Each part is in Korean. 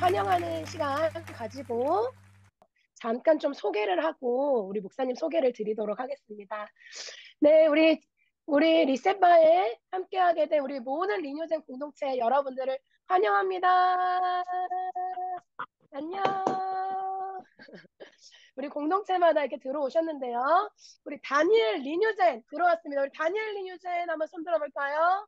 환영하는 시간 가지고 잠깐 좀 소개를 하고 우리 목사님 소개를 드리도록 하겠습니다. 네, 우리 리셋바에 함께하게 된 우리 모든 리뉴젠 공동체 여러분들을 환영합니다. 안녕. 우리 공동체마다 이렇게 들어오셨는데요. 우리 다니엘 리뉴젠 들어왔습니다. 우리 다니엘 리뉴젠 한번 손 들어볼까요?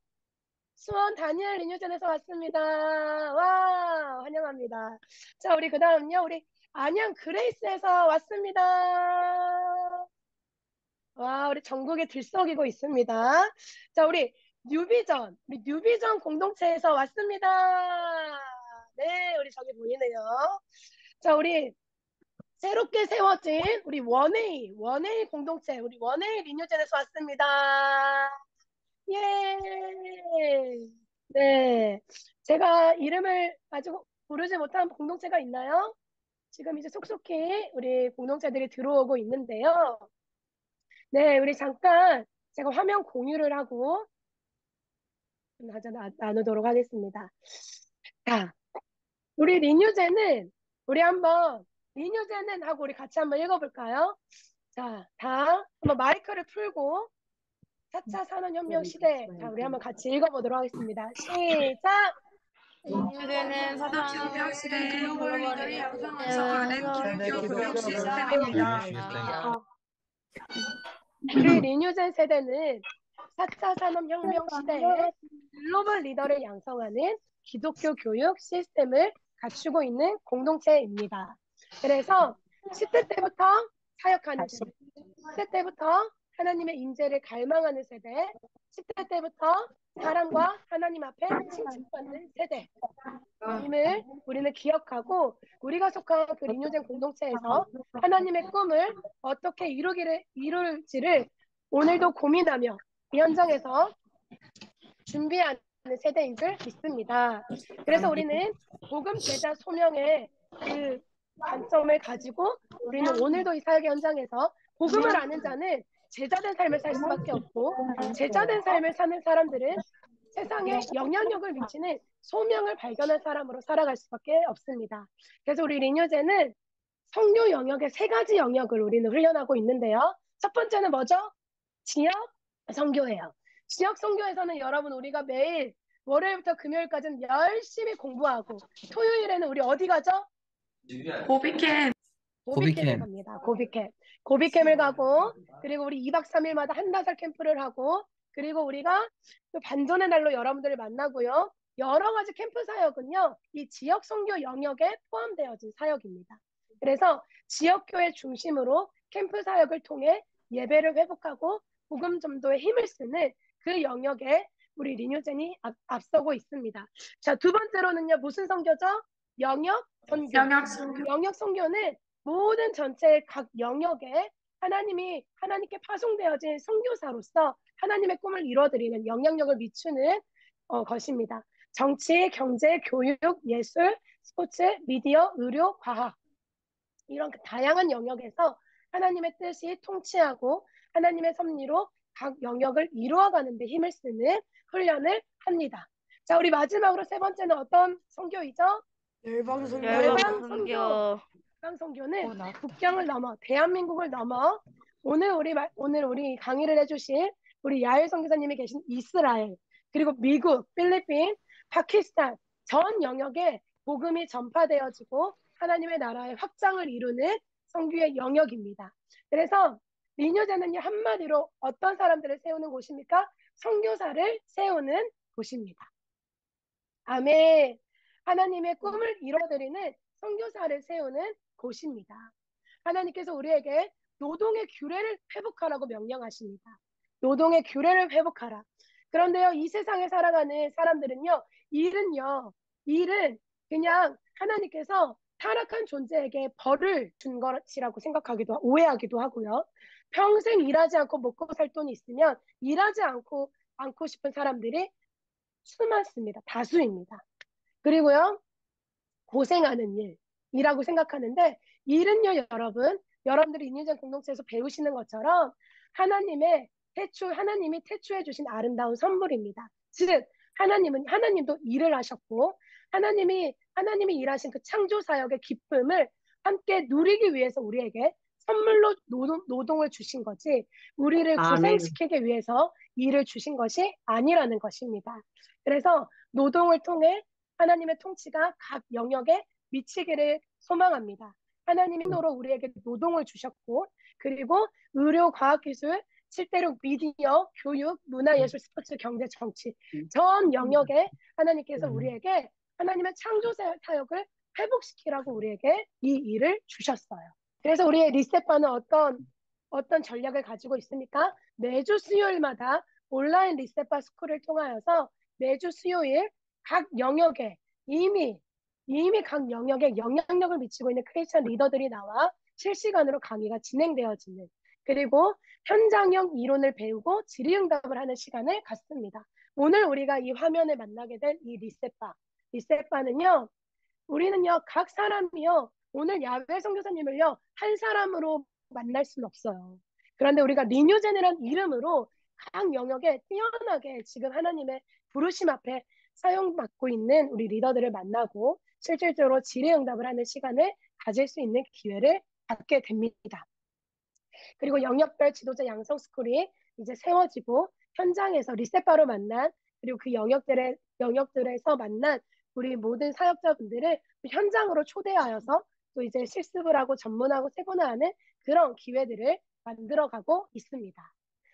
수원 다니엘 리뉴젠에서 왔습니다. 와, 환영합니다. 자, 우리 그 다음요. 우리 안양 그레이스에서 왔습니다. 와, 우리 전국에 들썩이고 있습니다. 자, 우리 뉴비전 공동체에서 왔습니다. 네, 우리 저기 보이네요. 자, 우리 새롭게 세워진 우리 원웨이 공동체, 우리 원웨이 리뉴젠에서 왔습니다. 예. 네. 제가 이름을 아직 부르지 못한 공동체가 있나요? 지금 이제 속속히 우리 공동체들이 들어오고 있는데요. 네, 우리 잠깐 제가 화면 공유를 하고 나누도록 하겠습니다. 자, 우리 리뉴제는 우리 한번 리뉴제는 하고 우리 같이 한번 읽어볼까요? 자, 다 한번 마이크를 풀고 4차 산업혁명 시대. 자, 우리 한번 같이 읽어보도록 하겠습니다. 시작! 인류제는 산업혁명 시대 글로벌 리더를 양성하는 기독교 교육 시스템입니다. 우리 리뉴젠 세대는 4차 산업혁명 시대에 글로벌 리더를 양성하는 기독교 교육 시스템을 갖추고 있는 공동체입니다. 그래서 10대 때부터 사역하는 세대, 10대 때부터 하나님의 임재를 갈망하는 세대, 10대 때부터 사랑과 하나님 앞에 칭찬받는 세대임을 우리는 기억하고 우리가 속한 그 리뉴젠 공동체에서 하나님의 꿈을 어떻게 이룰지를 오늘도 고민하며 이 현장에서 준비하는 세대인 줄 믿습니다. 그래서 우리는 복음 제자 소명의 그 관점을 가지고 우리는 오늘도 이 사역 현장에서 복음을 아는 자는 제자된 삶을 살 수밖에 없고 제자된 삶을 사는 사람들은 세상에 영향력을 미치는 소명을 발견한 사람으로 살아갈 수밖에 없습니다. 그래서 우리 리뉴제는 선교 영역의 3가지 영역을 우리는 훈련하고 있는데요. 첫 번째는 뭐죠? 지역 선교예요. 지역 선교에서는 여러분 우리가 매일 월요일부터 금요일까지는 열심히 공부하고 토요일에는 우리 어디 가죠? 고비캠. 고비캠을 갑니다. 고비캠을 가고 그리고 우리 2박 3일마다 한다설 캠프를 하고 그리고 우리가 또 반전의 날로 여러분들을 만나고요. 여러 가지 캠프 사역은요. 이 지역 선교 영역에 포함되어진 사역입니다. 그래서 지역교회 중심으로 캠프 사역을 통해 예배를 회복하고 복음 전도에 힘을 쓰는 그 영역에 우리 리뉴젠이 앞서고 있습니다. 자, 두 번째로는요. 무슨 선교죠? 영역 선교. 영역 선교는 모든 전체 각 영역에 하나님께 파송되어진 선교사로서 하나님의 꿈을 이뤄드리는 영향력을 미치는 것입니다. 정치, 경제, 교육, 예술, 스포츠, 미디어, 의료, 과학 이런 다양한 영역에서 하나님의 뜻이 통치하고 하나님의 섭리로 각 영역을 이루어가는 데 힘을 쓰는 훈련을 합니다. 자, 우리 마지막으로 3번째는 어떤 선교이죠? 열방 선교. 선교는 국경을 넘어 대한민국을 넘어 오늘 우리 강의를 해주실 우리 야엘 선교사님이 계신 이스라엘 그리고 미국, 필리핀, 파키스탄 전 영역에 복음이 전파되어지고 하나님의 나라의 확장을 이루는 선교의 영역입니다. 그래서 리뉴제는요 한마디로 어떤 사람들을 세우는 곳입니까? 선교사를 세우는 곳입니다. 아멘. 하나님의 꿈을 이뤄드리는 선교사를 세우는 곳입니다. 하나님께서 우리에게 노동의 규례를 회복하라고 명령하십니다. 노동의 규례를 회복하라. 그런데요, 이 세상에 살아가는 사람들은요, 일은 그냥 하나님께서 타락한 존재에게 벌을 준 것이라고 생각하기도, 오해하기도 하고요. 평생 일하지 않고 먹고 살 돈이 있으면 일하지 않고 싶은 사람들이 수많습니다. 다수입니다. 그리고요, 고생하는 일이라고 생각하는데, 일은요, 여러분들이 인유전 공동체에서 배우시는 것처럼 하나님이 태초해 주신 아름다운 선물입니다. 즉, 하나님도 일을 하셨고, 하나님이 일하신 그 창조 사역의 기쁨을 함께 누리기 위해서 우리에게 선물로 노동을 주신 거지, 우리를 아멘. 고생시키기 위해서 일을 주신 것이 아니라는 것입니다. 그래서 노동을 통해 하나님의 통치가 각 영역에 미치기를 소망합니다. 하나님이 노로 우리에게 노동을 주셨고, 그리고 의료, 과학, 기술, 7대륙, 미디어, 교육, 문화, 예술, 스포츠, 경제, 정치 전 영역에 하나님께서 우리에게 하나님의 창조 사역을 회복시키라고 우리에게 이 일을 주셨어요. 그래서 우리의 리셋바는 어떤 전략을 가지고 있습니까? 매주 수요일마다 온라인 리셋바 스쿨을 통하여서 매주 수요일 각 영역에 이미 각 영역에 영향력을 미치고 있는 크리스천 리더들이 나와 실시간으로 강의가 진행되어지는, 그리고 현장형 이론을 배우고 질의응답을 하는 시간을 갖습니다. 오늘 우리가 이 화면에 만나게 된 이 리셋바는요, 우리는요, 각 사람이요, 오늘 야외 선교사님을요, 한 사람으로 만날 수는 없어요. 그런데 우리가 리뉴젠이라는 이름으로 각 영역에 뛰어나게 지금 하나님의 부르심 앞에 사용받고 있는 우리 리더들을 만나고 실질적으로 질의응답을 하는 시간을 가질 수 있는 기회를 갖게 됩니다. 그리고 영역별 지도자 양성 스쿨이 이제 세워지고 현장에서 리셋바로 만난, 그리고 그 영역들에서 만난 우리 모든 사역자분들을 현장으로 초대하여서 또 이제 실습을 하고 전문하고 세분화하는 그런 기회들을 만들어가고 있습니다.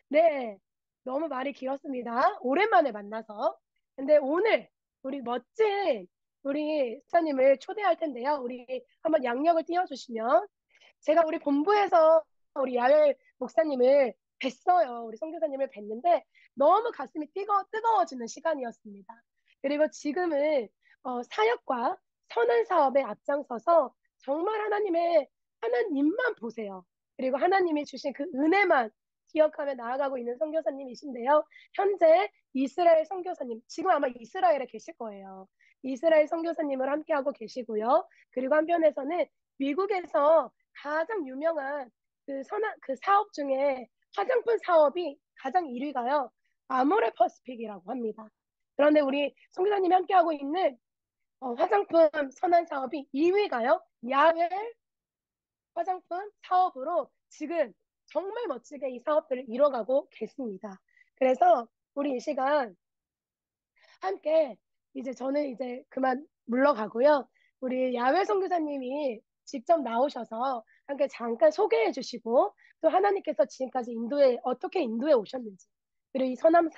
네, 너무 말이 길었습니다. 오랜만에 만나서. 근데 오늘 우리 멋진 우리 목사님을 초대할 텐데요. 우리 한번 양력을 띄워주시면, 제가 우리 본부에서 우리 야외 목사님을 뵀어요. 우리 선교사님을 뵀는데 너무 가슴이 뜨거워지는 시간이었습니다. 그리고 지금은 사역과 선한 사업에 앞장서서 정말 하나님만 보세요. 그리고 하나님이 주신 그 은혜만 기억하며 나아가고 있는 선교사님이신데요. 현재 이스라엘 선교사님, 지금 아마 이스라엘에 계실 거예요. 이스라엘 선교사님을 함께하고 계시고요. 그리고 한편에서는 미국에서 가장 유명한 그 사업 중에 화장품 사업이 가장 1위가요. 아모레 퍼시픽이라고 합니다. 그런데 우리 선교사님이 함께하고 있는 화장품 선한 사업이 2위가요. 야외 화장품 사업으로 지금 정말 멋지게 이 사업들을 이뤄가고 계십니다. 그래서 우리 이 시간 함께 이제 저는 이제 그만 물러가고요. 우리 야외 선교사님이 직접 나오셔서 함께 잠깐 소개해 주시고, 또 하나님께서 지금까지 어떻게 인도해 오셨는지, 그리고 이 선한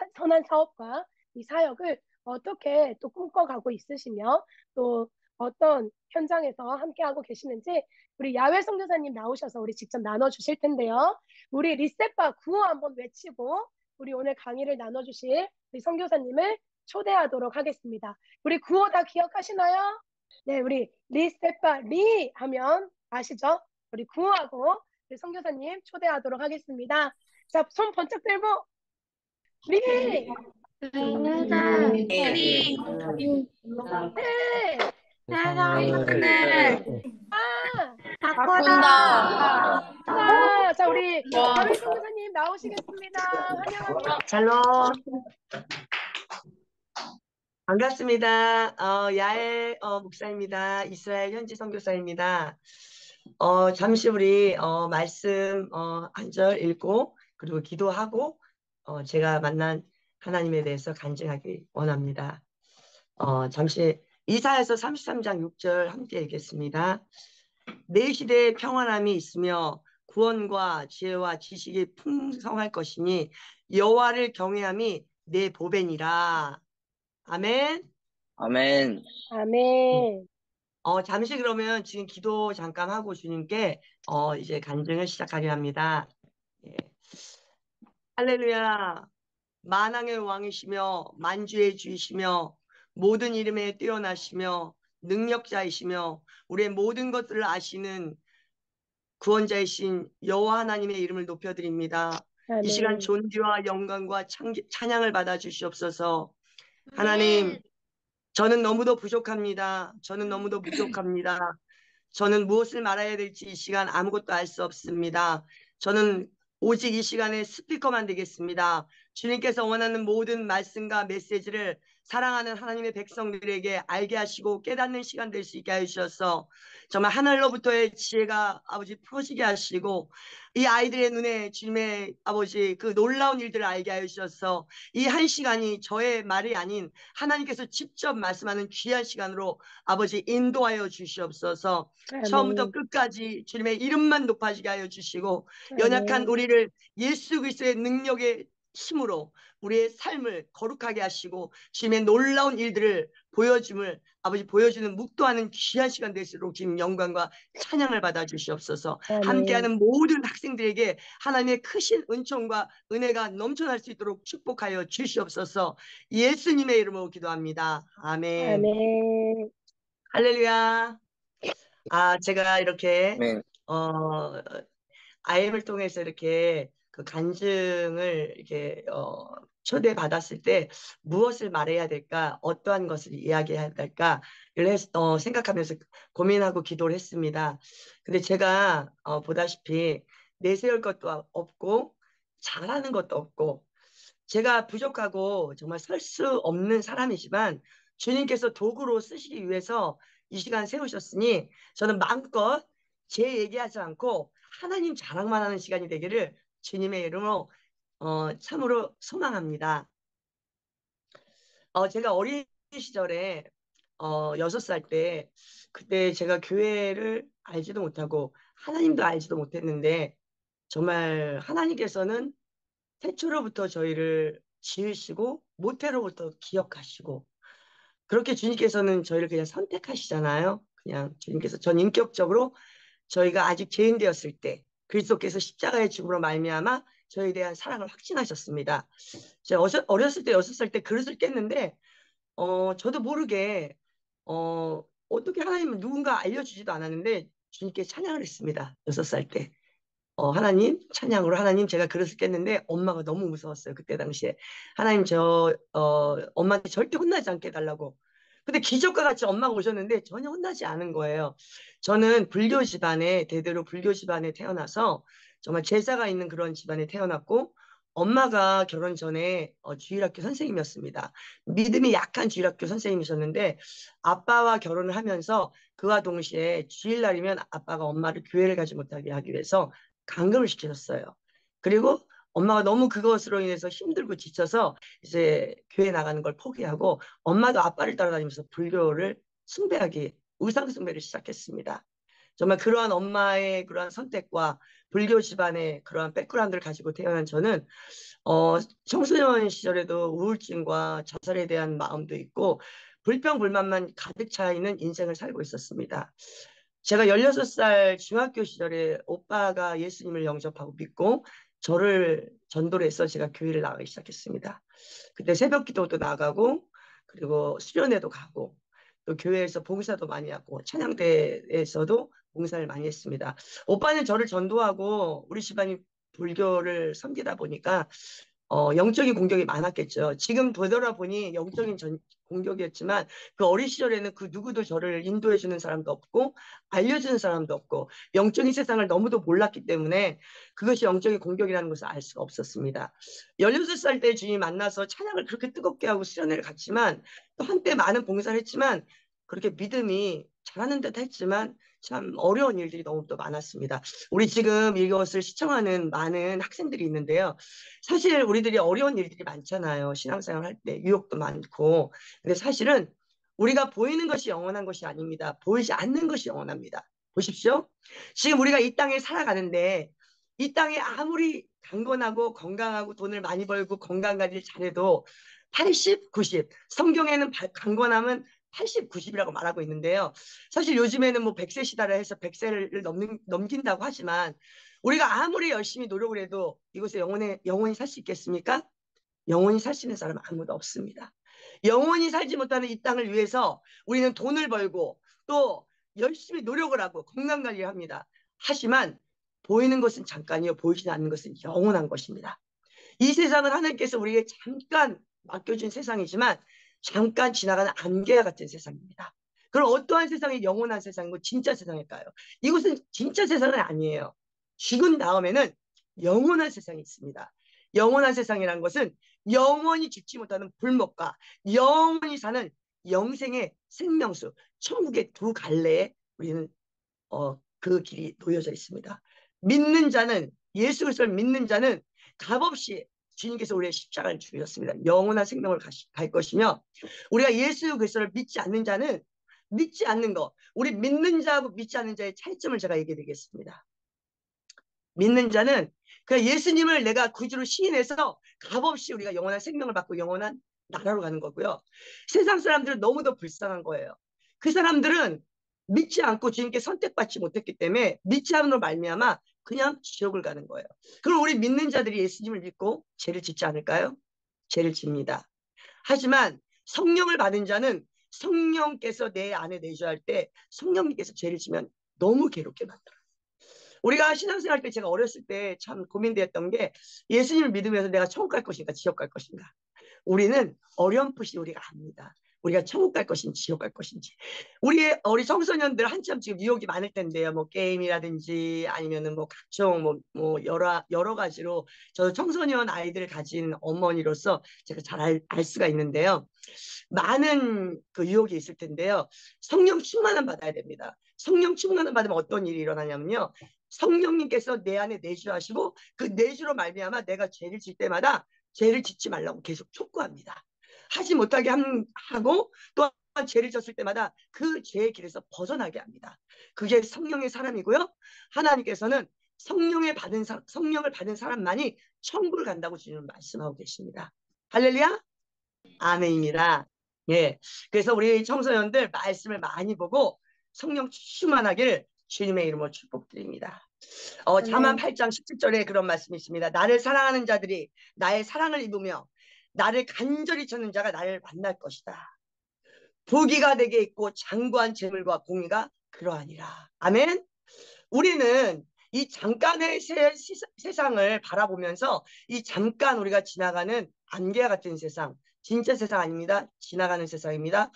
사업과 이 사역을 어떻게 또 꿈꿔가고 있으시며 또 어떤 현장에서 함께하고 계시는지 우리 야외 선교사님 나오셔서 우리 직접 나눠주실 텐데요. 우리 리셋바 구호 한번 외치고 우리 오늘 강의를 나눠주실 우리 선교사님을 초대하도록 하겠습니다. 우리 구호 다 기억하시나요? 네, 우리 리셋바 리 하면 아시죠? 우리 구호하고 우리 선교사님 초대하도록 하겠습니다. 자, 손 번쩍 들고 리! 리. 네! 세상을 아! 바꾼다. 자, 우리 야외 선교사님 나오시겠습니다. 환영합니다. 샬롬. 반갑습니다. 야엘 목사입니다. 이스라엘 현지 선교사입니다. 잠시 우리 말씀 한 절 읽고 그리고 기도하고 제가 만난 하나님에 대해서 간증하기 원합니다. 잠시 이사야서 33장 6절 함께 읽겠습니다. 내 시대에 평안함이 있으며 구원과 지혜와 지식이 풍성할 것이니 여호와를 경외함이 내 보배니라. 아멘. 아멘. 아멘. 잠시 그러면 지금 기도 잠깐 하고 주님께 이제 간증을 시작하려 합니다. 예. 할렐루야. 만왕의 왕이시며 만주의 주이시며 모든 이름에 뛰어나시며 능력자이시며 우리의 모든 것들을 아시는 구원자이신 여호와 하나님의 이름을 높여드립니다. 아멘. 이 시간 존귀와 영광과 찬양을 받아 주시옵소서. 하나님, 저는 너무도 부족합니다. 저는 너무도 부족합니다. 저는 무엇을 말해야 될지 이 시간 아무것도 알 수 없습니다. 저는 오직 이 시간에 스피커만 되겠습니다. 주님께서 원하는 모든 말씀과 메시지를 사랑하는 하나님의 백성들에게 알게 하시고 깨닫는 시간 될 수 있게 하셔서 정말 하늘로부터의 지혜가 아버지 풀어지게 하시고 이 아이들의 눈에 주님의 아버지 그 놀라운 일들을 알게 하셔서 이 한 시간이 저의 말이 아닌 하나님께서 직접 말씀하는 귀한 시간으로 아버지 인도하여 주시옵소서. 처음부터 아멘. 끝까지 주님의 이름만 높아지게 하여 주시고 연약한 아멘. 우리를 예수 그리스도의 능력의 힘으로 우리의 삶을 거룩하게 하시고 주님의 놀라운 일들을 보여줌을 아버지 보여주는 묵도하는 귀한 시간 될수록 지금 영광과 찬양을 받아 주시옵소서. 아멘. 함께하는 모든 학생들에게 하나님의 크신 은총과 은혜가 넘쳐날 수 있도록 축복하여 주시옵소서. 예수님의 이름으로 기도합니다. 아멘. 아멘. 할렐루야. 제가 이렇게 네. IM을 통해서 이렇게 그 간증을 이렇게 초대받았을 때 무엇을 말해야 될까, 어떠한 것을 이야기해야 될까, 생각하면서 고민하고 기도를 했습니다. 근데 제가 보다시피 내세울 것도 없고 잘하는 것도 없고 제가 부족하고 정말 설 수 없는 사람이지만 주님께서 도구로 쓰시기 위해서 이 시간 세우셨으니 저는 마음껏 제 얘기하지 않고 하나님 자랑만 하는 시간이 되기를 주님의 이름으로 참으로 소망합니다. 제가 어린 시절에 6살 때 그때 제가 교회를 알지도 못하고 하나님도 알지도 못했는데 정말 하나님께서는 태초로부터 저희를 지으시고 모태로부터 기억하시고 그렇게 주님께서는 저희를 그냥 선택하시잖아요. 그냥 주님께서 전 인격적으로 저희가 아직 죄인 되었을 때 그리스도께서 십자가의 죽음으로 말미암아 저희에 대한 사랑을 확신하셨습니다. 제가 어렸을 때 6살 때 그릇을 깼는데 저도 모르게 어떻게 하나님은 누군가 알려주지도 않았는데 주님께 찬양을 했습니다. 6살 때. 하나님, 찬양으로 하나님 제가 그릇을 깼는데 엄마가 너무 무서웠어요. 그때 당시에. 하나님 엄마한테 절대 혼나지 않게 해달라고. 근데 기적과 같이 엄마가 오셨는데 전혀 혼나지 않은 거예요. 저는 불교 집안에, 대대로 불교 집안에 태어나서 정말 제사가 있는 그런 집안에 태어났고 엄마가 결혼 전에 주일학교 선생님이었습니다. 믿음이 약한 주일학교 선생님이셨는데 아빠와 결혼을 하면서 그와 동시에 주일날이면 아빠가 엄마를 교회를 가지 못하게 하기 위해서 감금을 시키셨어요. 그리고 엄마가 너무 그것으로 인해서 힘들고 지쳐서 이제 교회 나가는 걸 포기하고 엄마도 아빠를 따라다니면서 불교를 우상 숭배를 시작했습니다. 정말 그러한 엄마의 그러한 선택과 불교 집안의 그러한 백그라운드를 가지고 태어난 저는 청소년 시절에도 우울증과 자살에 대한 마음도 있고 불평불만만 가득 차 있는 인생을 살고 있었습니다. 제가 16살 중학교 시절에 오빠가 예수님을 영접하고 믿고 저를 전도를 해서 제가 교회를 나가기 시작했습니다. 그때 새벽 기도도 나가고 그리고 수련회도 가고 또 교회에서 봉사도 많이 하고 찬양대에서도 봉사를 많이 했습니다. 오빠는 저를 전도하고 우리 집안이 불교를 섬기다 보니까 영적인 공격이 많았겠죠. 지금 되돌아보니 영적인 공격이었지만 그 어린 시절에는 그 누구도 저를 인도해주는 사람도 없고 알려주는 사람도 없고 영적인 세상을 너무도 몰랐기 때문에 그것이 영적인 공격이라는 것을 알 수가 없었습니다. 16살 때 주님 만나서 찬양을 그렇게 뜨겁게 하고 수련회를 갔지만 또 한때 많은 봉사를 했지만 그렇게 믿음이 잘하는 듯 했지만 참 어려운 일들이 너무 또 많았습니다. 우리 지금 이것을 시청하는 많은 학생들이 있는데요. 사실 우리들이 어려운 일들이 많잖아요. 신앙생활 할 때 유혹도 많고. 근데 사실은 우리가 보이는 것이 영원한 것이 아닙니다. 보이지 않는 것이 영원합니다. 보십시오. 지금 우리가 이 땅에 살아가는데 이 땅에 아무리 강건하고 건강하고 돈을 많이 벌고 건강관리를 잘해도 80, 90. 성경에는 강건함은 80, 90이라고 말하고 있는데요. 사실 요즘에는 뭐 100세 시다라 해서 100세를 넘긴다고 하지만 우리가 아무리 열심히 노력을 해도 이곳에 영원히 살 수 있겠습니까? 영원히 살 수 있는 사람은 아무도 없습니다. 영원히 살지 못하는 이 땅을 위해서 우리는 돈을 벌고 또 열심히 노력을 하고 건강관리를 합니다. 하지만 보이는 것은 잠깐이요. 보이지 않는 것은 영원한 것입니다. 이 세상은 하나님께서 우리에게 잠깐 맡겨준 세상이지만 잠깐 지나가는 안개와 같은 세상입니다. 그럼 어떠한 세상이 영원한 세상이고 진짜 세상일까요? 이곳은 진짜 세상은 아니에요. 죽은 다음에는 영원한 세상이 있습니다. 영원한 세상이라는 것은 영원히 죽지 못하는 불못과 영원히 사는 영생의 생명수, 천국의 두 갈래에 우리는 그 길이 놓여져 있습니다. 믿는 자는, 예수 그리스도를 믿는 자는 값없이 주님께서 우리의 십자가를 주셨습니다. 영원한 생명을 갈 것이며, 우리가 예수 그리스도를 믿지 않는 자는, 믿지 않는 것, 우리 믿는 자하고 믿지 않는 자의 차이점을 제가 얘기해 드리겠습니다. 믿는 자는 그 예수님을 내가 구주로 시인해서 값없이 우리가 영원한 생명을 받고 영원한 나라로 가는 거고요. 세상 사람들은 너무도 불쌍한 거예요. 그 사람들은 믿지 않고 주님께 선택받지 못했기 때문에 믿지 않음으로 말미암아 그냥 지옥을 가는 거예요. 그럼 우리 믿는 자들이 예수님을 믿고 죄를 짓지 않을까요? 죄를 집니다. 하지만 성령을 받은 자는 성령께서 내 안에 내주할 때 성령님께서 죄를 지면 너무 괴롭게 만들어요. 우리가 신앙생활 때 제가 어렸을 때 참 고민되었던 게, 예수님을 믿으면서 내가 천국 갈 것인가 지옥 갈 것인가. 우리는 어렴풋이 우리가 압니다. 우리가 천국 갈 것인지 지옥 갈 것인지. 우리 청소년들 한참 지금 유혹이 많을 텐데요. 뭐 게임이라든지 아니면은 뭐 각종 뭐 여러 가지로, 저도 청소년 아이들을 가진 어머니로서 제가 잘 알 수가 있는데요. 많은 그 유혹이 있을 텐데요. 성령 충만함 받아야 됩니다. 성령 충만함 받으면 어떤 일이 일어나냐면요. 성령님께서 내 안에 내주하시고 그 내주로 말미암아 내가 죄를 질 때마다 죄를 짓지 말라고 계속 촉구합니다. 하지 못하게 하고, 또한 죄를 졌을 때마다 그 죄의 길에서 벗어나게 합니다. 그게 성령의 사람이고요. 하나님께서는 성령을 받은 사람만이 천국을 간다고 주님은 말씀하고 계십니다. 할렐루야. 아멘입니다. 예. 그래서 우리 청소년들 말씀을 많이 보고 성령 충만하기를 주님의 이름으로 축복드립니다. 잠언 8장 17절에 그런 말씀이 있습니다. 나를 사랑하는 자들이 나의 사랑을 입으며 나를 간절히 찾는 자가 나를 만날 것이다. 부귀가 내게 있고 장구한 재물과 공의가 그러하니라. 아멘. 우리는 이 잠깐의 세상을 바라보면서 이 잠깐 우리가 지나가는 안개와 같은 세상, 진짜 세상 아닙니다. 지나가는 세상입니다.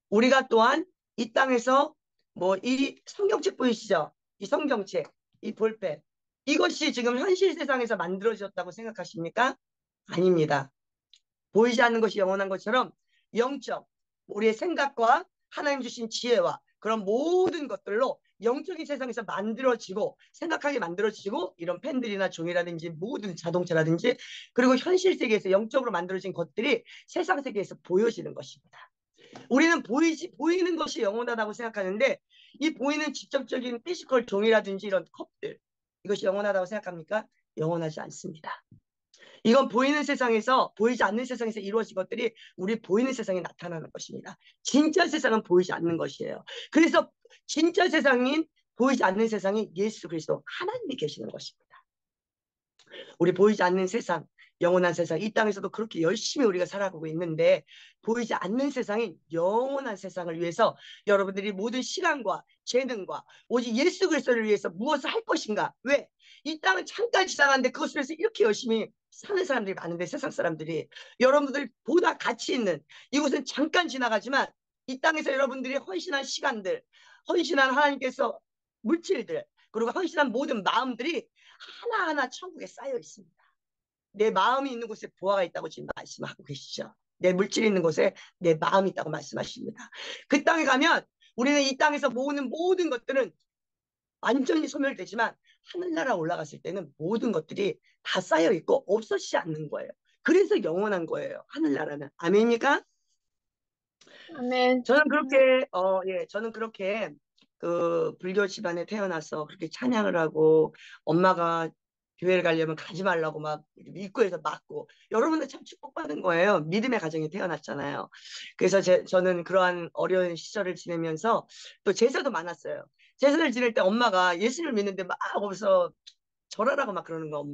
우리가 또한 이 땅에서 뭐 이 성경책 보이시죠? 이 성경책, 이 볼펜, 이것이 지금 현실 세상에서 만들어졌다고 생각하십니까? 아닙니다. 보이지 않는 것이 영원한 것처럼 영적, 우리의 생각과 하나님 주신 지혜와 그런 모든 것들로 영적인 세상에서 만들어지고 생각하게 만들어지고, 이런 펜들이나 종이라든지 모든 자동차라든지 그리고 현실 세계에서 영적으로 만들어진 것들이 세상 세계에서 보여지는 것입니다. 우리는 보이는 것이 영원하다고 생각하는데, 이 보이는 직접적인 피지컬 종이라든지 이런 컵들, 이것이 영원하다고 생각합니까? 영원하지 않습니다. 이건 보이는 세상에서, 보이지 않는 세상에서 이루어진 것들이 우리 보이는 세상에 나타나는 것입니다. 진짜 세상은 보이지 않는 것이에요. 그래서 진짜 세상인 보이지 않는 세상이 예수 그리스도 하나님이 계시는 것입니다. 우리 보이지 않는 세상, 영원한 세상, 이 땅에서도 그렇게 열심히 우리가 살아가고 있는데, 보이지 않는 세상인 영원한 세상을 위해서 여러분들이 모든 시간과 재능과 오직 예수 그리스도를 위해서 무엇을 할 것인가. 왜? 이 땅은 잠깐 지나가는데 그것을 위해서 이렇게 열심히 사는 사람들이 많은데, 세상 사람들이, 여러분들 보다 가치 있는 이곳은 잠깐 지나가지만 이 땅에서 여러분들이 헌신한 시간들, 헌신한 하나님께서 물질들, 그리고 헌신한 모든 마음들이 하나하나 천국에 쌓여 있습니다. 내 마음이 있는 곳에 보화가 있다고 지금 말씀하고 계시죠. 내 물질이 있는 곳에 내 마음이 있다고 말씀하십니다. 그 땅에 가면 우리는 이 땅에서 모으는 모든 것들은 완전히 소멸되지만, 하늘나라 올라갔을 때는 모든 것들이 다 쌓여 있고 없어지지 않는 거예요. 그래서 영원한 거예요. 하늘나라는. 아멘입니까? 아멘. 저는 그렇게 그 불교 집안에 태어나서 그렇게 찬양을 하고, 엄마가 교회를 가려면 가지 말라고 막 입구에서 막고, 여러분들 참 축복받은 거예요. 믿음의 가정에 태어났잖아요. 그래서 저는 그러한 어려운 시절을 지내면서 또 제사도 많았어요. 제사를 지낼 때 엄마가 예수님을 믿는데 막 거기서 절하라고 막 그러는 거,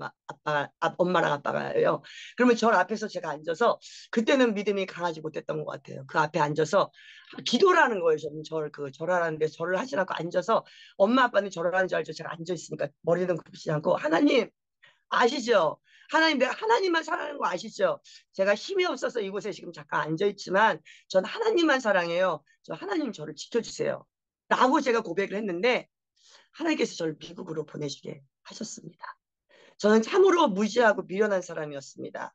엄마랑 아빠가요. 그러면 절 앞에서 제가 앉아서, 그때는 믿음이 강하지 못했던 것 같아요. 그 앞에 앉아서 기도를 하는 거예요. 저는 절하라는데 절을 하지 않고 앉아서, 엄마 아빠는 절을 하는 줄 알죠. 제가 앉아 있으니까 머리는 굽히지 않고, 하나님 아시죠? 하나님, 내가 하나님만 사랑하는 거 아시죠? 제가 힘이 없어서 이곳에 지금 잠깐 앉아 있지만 전 하나님만 사랑해요. 저 하나님 저를 지켜주세요. 라고 제가 고백을 했는데, 하나님께서 저를 미국으로 보내주게 하셨습니다. 저는 참으로 무지하고 미련한 사람이었습니다.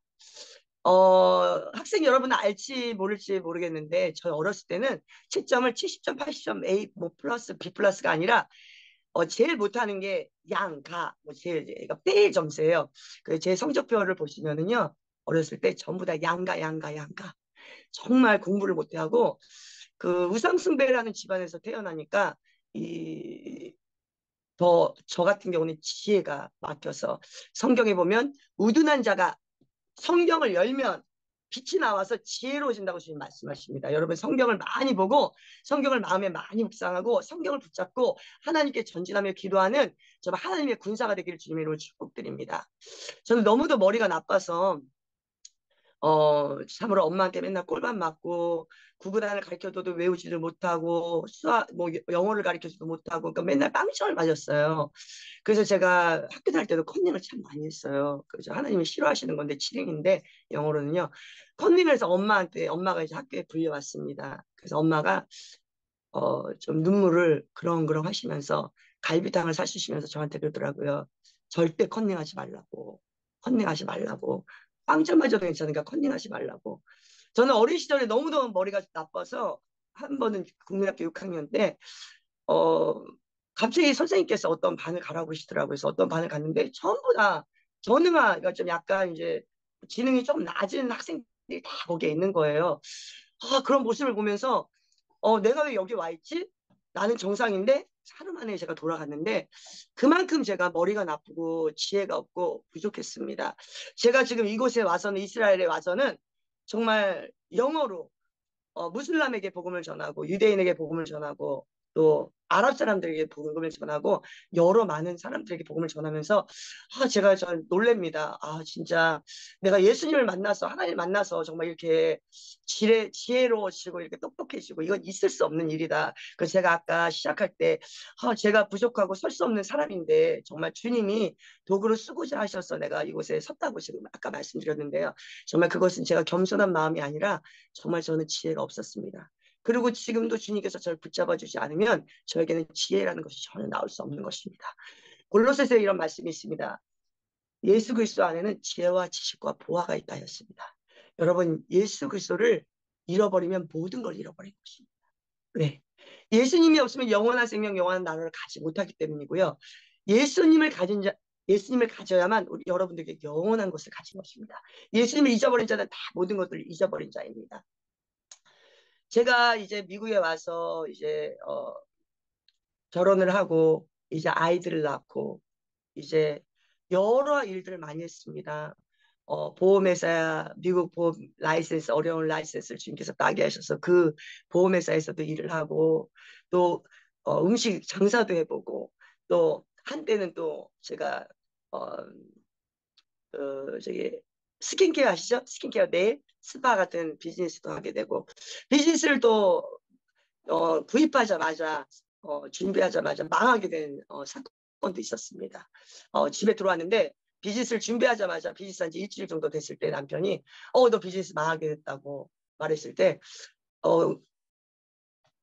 학생 여러분은 알지 모를지 모르겠는데 저희 어렸을 때는 채점을 70점, 80점, A 뭐 플러스, B 플러스가 아니라 제일 못하는 게 양, 가, 뭐 제일 그러니까 빼일 점수예요. 그 제 성적표를 보시면은요, 어렸을 때 전부 다 양가, 양가, 양가. 정말 공부를 못하고 그 우상숭배라는 집안에서 태어나니까 이 더 저 같은 경우는 지혜가 막혀서 성경에 보면 우둔한 자가 성경을 열면 빛이 나와서 지혜로워진다고 주님 말씀하십니다. 여러분 성경을 많이 보고 성경을 마음에 많이 묵상하고 성경을 붙잡고 하나님께 전진하며 기도하는 정말 하나님의 군사가 되기를 주님의 이름으로 축복드립니다. 저는 너무도 머리가 나빠서 참으로 엄마한테 맨날 꼴밥 맞고 구구단을 가르쳐줘도 외우지도 못하고 수학 뭐 영어를 가르쳐줘도 못하고 그러니까 맨날 빵점을 맞았어요. 그래서 제가 학교 다닐 때도 컨닝을 참 많이 했어요. 그래서 하나님이 싫어하시는 건데 칠행인데 영어로는요. 컨닝을 해서 엄마가 이제 학교에 불려왔습니다. 그래서 엄마가 좀 눈물을 그렁그렁 하시면서 갈비탕을 사주시면서 저한테 그러더라고요. 절대 컨닝하지 말라고. 컨닝하지 말라고. 빵점 맞아도 괜찮으니까 컨닝하지 말라고. 저는 어린 시절에 너무너무 머리가 나빠서 한 번은 국민학교 6학년 때 어, 갑자기 선생님께서 어떤 반을 가라고 하시더라고요. 그래서 어떤 반을 갔는데 전부 다 전응아, 그러니까 좀 약간 이제 지능이 좀 낮은 학생들이 다 거기에 있는 거예요. 그런 모습을 보면서 내가 왜 여기 와 있지? 나는 정상인데 하루 만에 제가 돌아갔는데 그만큼 제가 머리가 나쁘고 지혜가 없고 부족했습니다. 제가 지금 이곳에 와서는 이스라엘에 와서는 정말 영어로 무슬람에게 복음을 전하고 유대인에게 복음을 전하고 또 아랍 사람들에게 복음을 전하고 여러 많은 사람들에게 복음을 전하면서 제가 전 놀랍니다. 진짜 내가 예수님을 만나서 하나님을 만나서 정말 이렇게 지혜로워지고 이렇게 똑똑해지고 이건 있을 수 없는 일이다. 그래서 제가 아까 시작할 때 제가 부족하고 설 수 없는 사람인데 정말 주님이 도구로 쓰고자 하셔서 내가 이곳에 섰다고 지금 아까 말씀드렸는데요. 정말 그것은 제가 겸손한 마음이 아니라 정말 저는 지혜가 없었습니다. 그리고 지금도 주님께서 저를 붙잡아 주지 않으면 저에게는 지혜라는 것이 전혀 나올 수 없는 것입니다. 골로새서에 이런 말씀이 있습니다. 예수 그리스도 안에는 지혜와 지식과 보화가 있다 하였습니다. 여러분 예수 그리스도를 잃어버리면 모든 걸 잃어버린 것입니다. 왜? 예수님이 없으면 영원한 생명, 영원한 나라를 가지 못하기 때문이고요. 예수님을 가진 자, 예수님을 가져야만 우리 여러분들에게 영원한 것을 가진 것입니다. 예수님을 잊어버린 자는 다 모든 것들을 잊어버린 자입니다. 제가 이제 미국에 와서 이제 결혼을 하고 이제 아이들을 낳고 이제 여러 일들을 많이 했습니다. 보험회사 미국 보험 라이센스 어려운 라이센스를 주님께서 따게 하셔서 그 보험회사에서도 일을 하고 또 음식 장사도 해보고 또 한때는 또 제가 저기 스킨케어 아시죠? 스킨케어 네일 스파 같은 비즈니스도 하게 되고 비즈니스를 또 구입하자마자 준비하자마자 망하게 된 사건도 있었습니다. 집에 들어왔는데 비즈니스를 준비하자마자 비즈니스 한 지 일주일 정도 됐을 때 남편이 너 비즈니스 망하게 됐다고 말했을 때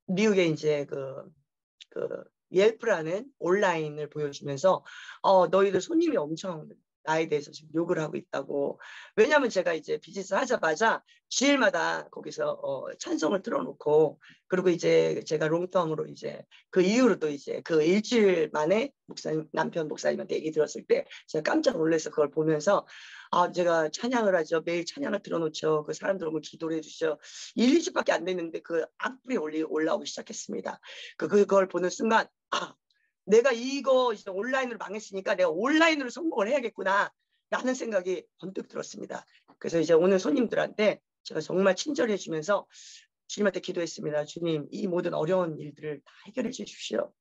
미국에 이제 그 옐프라는 온라인을 보여주면서 너희들 손님이 엄청 나에 대해서 지금 욕을 하고 있다고. 왜냐하면 제가 이제 비즈니스 하자마자 주일마다 거기서 찬송을 틀어놓고 그리고 이제 제가 롱텀으로 이제 그 이후로 또 이제 그 일주일 만에 남편 목사님한테 얘기 들었을 때 제가 깜짝 놀라서 그걸 보면서 제가 찬양을 하죠. 매일 찬양을 틀어놓죠. 그 사람들 오면 기도를 해주죠. 1, 2주밖에 안 됐는데 그 악플이 올라오기 시작했습니다. 그걸 보는 순간 내가 이거 이제 온라인으로 망했으니까 내가 온라인으로 성공을 해야겠구나 라는 생각이 번뜩 들었습니다. 그래서 이제 오늘 손님들한테 제가 정말 친절히 해주면서 주님한테 기도했습니다. 주님 이 모든 어려운 일들을 다 해결해 주십시오.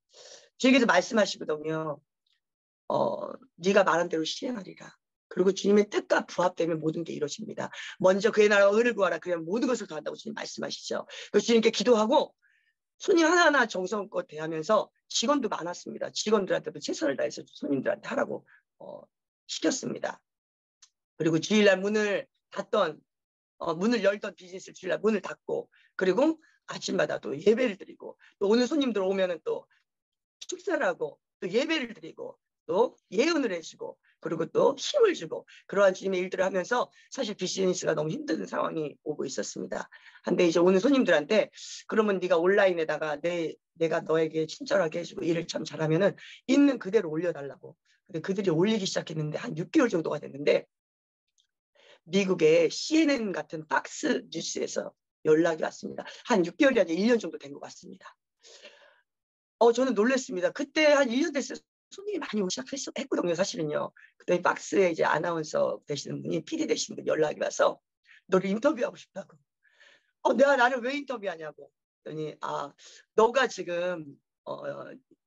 주님께서 말씀하시거든요. 네가 말한 대로 실행하리라. 그리고 주님의 뜻과 부합되면 모든 게 이루어집니다. 먼저 그의 나라와 의를 구하라. 그러면 모든 것을 더한다고 주님 말씀하시죠. 그래서 주님께 기도하고 손님 하나하나 정성껏 대하면서 직원도 많았습니다. 직원들한테도 최선을 다해서 손님들한테 하라고 시켰습니다. 그리고 주일날 문을 열던 비즈니스를 주일날 문을 닫고 그리고 아침마다 또 예배를 드리고 또 오늘 손님들 오면은 또 축사를 하고 또 예배를 드리고 또 예언을 해주고 그리고 또 힘을 주고 그러한 주님의 일들을 하면서 사실 비즈니스가 너무 힘든 상황이 오고 있었습니다. 근데 이제 오는 손님들한테 그러면 네가 온라인에다가 내가 너에게 친절하게 해주고 일을 참 잘하면은 있는 그대로 올려달라고. 근데 그들이 올리기 시작했는데 한 6개월 정도가 됐는데 미국의 CNN 같은 박스 뉴스에서 연락이 왔습니다. 한 6개월이 아니라 1년 정도 된 것 같습니다. 저는 놀랐습니다. 그때 한 1년 됐어요. 손님이 많이 오기 시작했거든요, 사실은요. 그때 박스에 이제 아나운서 되시는 분이, PD 되시는 분이 연락이 와서 너를 인터뷰하고 싶다고. 내가 나를 왜 인터뷰하냐고. 그랬더니, 너가 지금,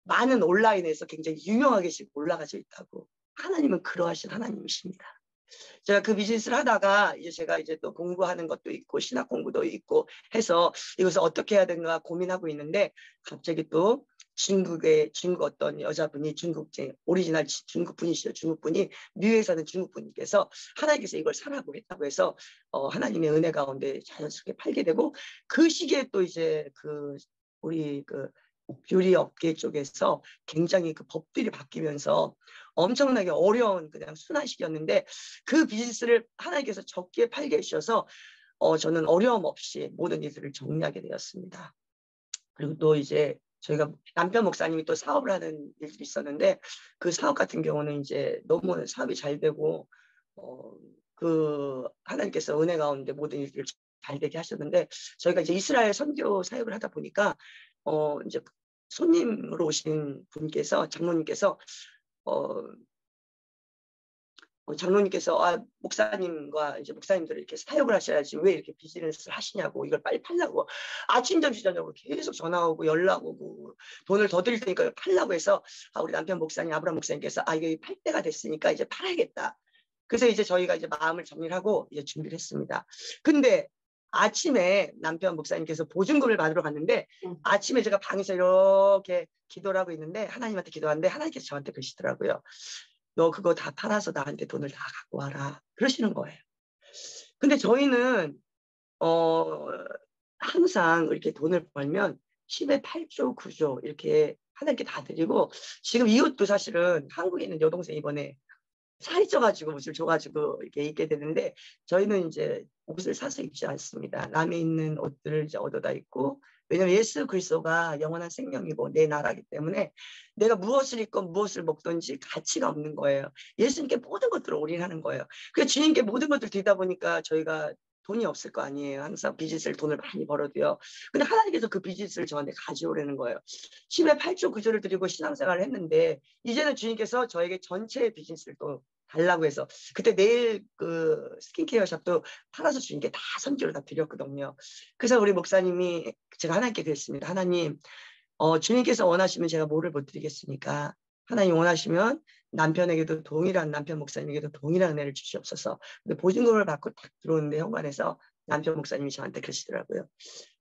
많은 온라인에서 굉장히 유명하게 지금 올라가져 있다고. 하나님은 그러하신 하나님이십니다. 제가 그 비즈니스를 하다가 이제 제가 이제 또 공부하는 것도 있고 신학 공부도 있고 해서 이것을 어떻게 해야 되는가 고민하고 있는데 갑자기 또 중국 어떤 여자분이 중국제 오리지널 중국 분이시죠. 중국 분이 미국에 사는 중국 분께서 하나님께서 이걸 사라고 했다고 해서 하나님의 은혜 가운데 자연스럽게 팔게 되고 그 시기에 또 이제 우리 뷰리 업계 쪽에서 굉장히 그 법들이 바뀌면서 엄청나게 어려운 그냥 순환 시기였는데 그 비즈니스를 하나님께서 적게 팔게 해주셔서 저는 어려움 없이 모든 일들을 정리하게 되었습니다. 그리고 또 이제 저희가 남편 목사님이 또 사업을 하는 일들이 있었는데 그 사업 같은 경우는 이제 너무 사업이 잘 되고 하나님께서 은혜 가운데 모든 일들을 잘 되게 하셨는데 저희가 이제 이스라엘 선교 사역을 하다 보니까 이제 손님으로 오신 분께서 장로님께서 장로님께서 목사님과 이제 목사님들을 이렇게 사역을 하셔야지 왜 이렇게 비즈니스를 하시냐고 이걸 빨리 팔라고 아침 점심 저녁으로 계속 전화 오고 연락 오고 돈을 더 드릴 테니까 팔라고 해서 우리 남편 목사님 아브라함 목사님께서 이게 팔 때가 됐으니까 이제 팔아야겠다. 그래서 이제 저희가 이제 마음을 정리를 하고 이제 준비를 했습니다. 근데 아침에 남편 목사님께서 보증금을 받으러 갔는데 아침에 제가 방에서 이렇게 기도를 하고 있는데 하나님한테 기도하는데 하나님께서 저한테 그러시더라고요. 너 그거 다 팔아서 나한테 돈을 다 갖고 와라. 그러시는 거예요. 근데 저희는 항상 이렇게 돈을 벌면 10에 8조, 9조 이렇게 하나님께 다 드리고 지금 이 옷도 사실은 한국에 있는 여동생 이번에 살이 쪄가지고 옷을 줘가지고 이렇게 입게 되는데 저희는 이제 옷을 사서 입지 않습니다. 남에 있는 옷들을 이제 얻어다 입고 왜냐하면 예수 그리스도가 영원한 생명이고 내 나라이기 때문에 내가 무엇을 입건 무엇을 먹든지 가치가 없는 거예요. 예수님께 모든 것들을 올인하는 거예요. 그래서 주님께 모든 것들을 드리다 보니까 저희가 돈이 없을 거 아니에요. 항상 비즈니스를 돈을 많이 벌어도요. 근데 하나님께서 그 비즈니스를 저한테 가져오라는 거예요. 10에 8조 구조를 드리고 신앙생활을 했는데 이제는 주님께서 저에게 전체 비즈니스를 또 달라고 해서 그때 내일 스킨케어 샵도 팔아서 주님께 다 선교를 다 드렸거든요. 그래서 우리 목사님이 제가 하나님께 그랬습니다. 하나님 주님께서 원하시면 제가 뭐를 못 드리겠습니까? 하나님 원하시면 남편에게도 동일한 남편 목사님에게도 동일한 은혜를 주시옵소서. 근데 보증금을 받고 딱 들어오는데 현관에서 남편 목사님이 저한테 그러시더라고요.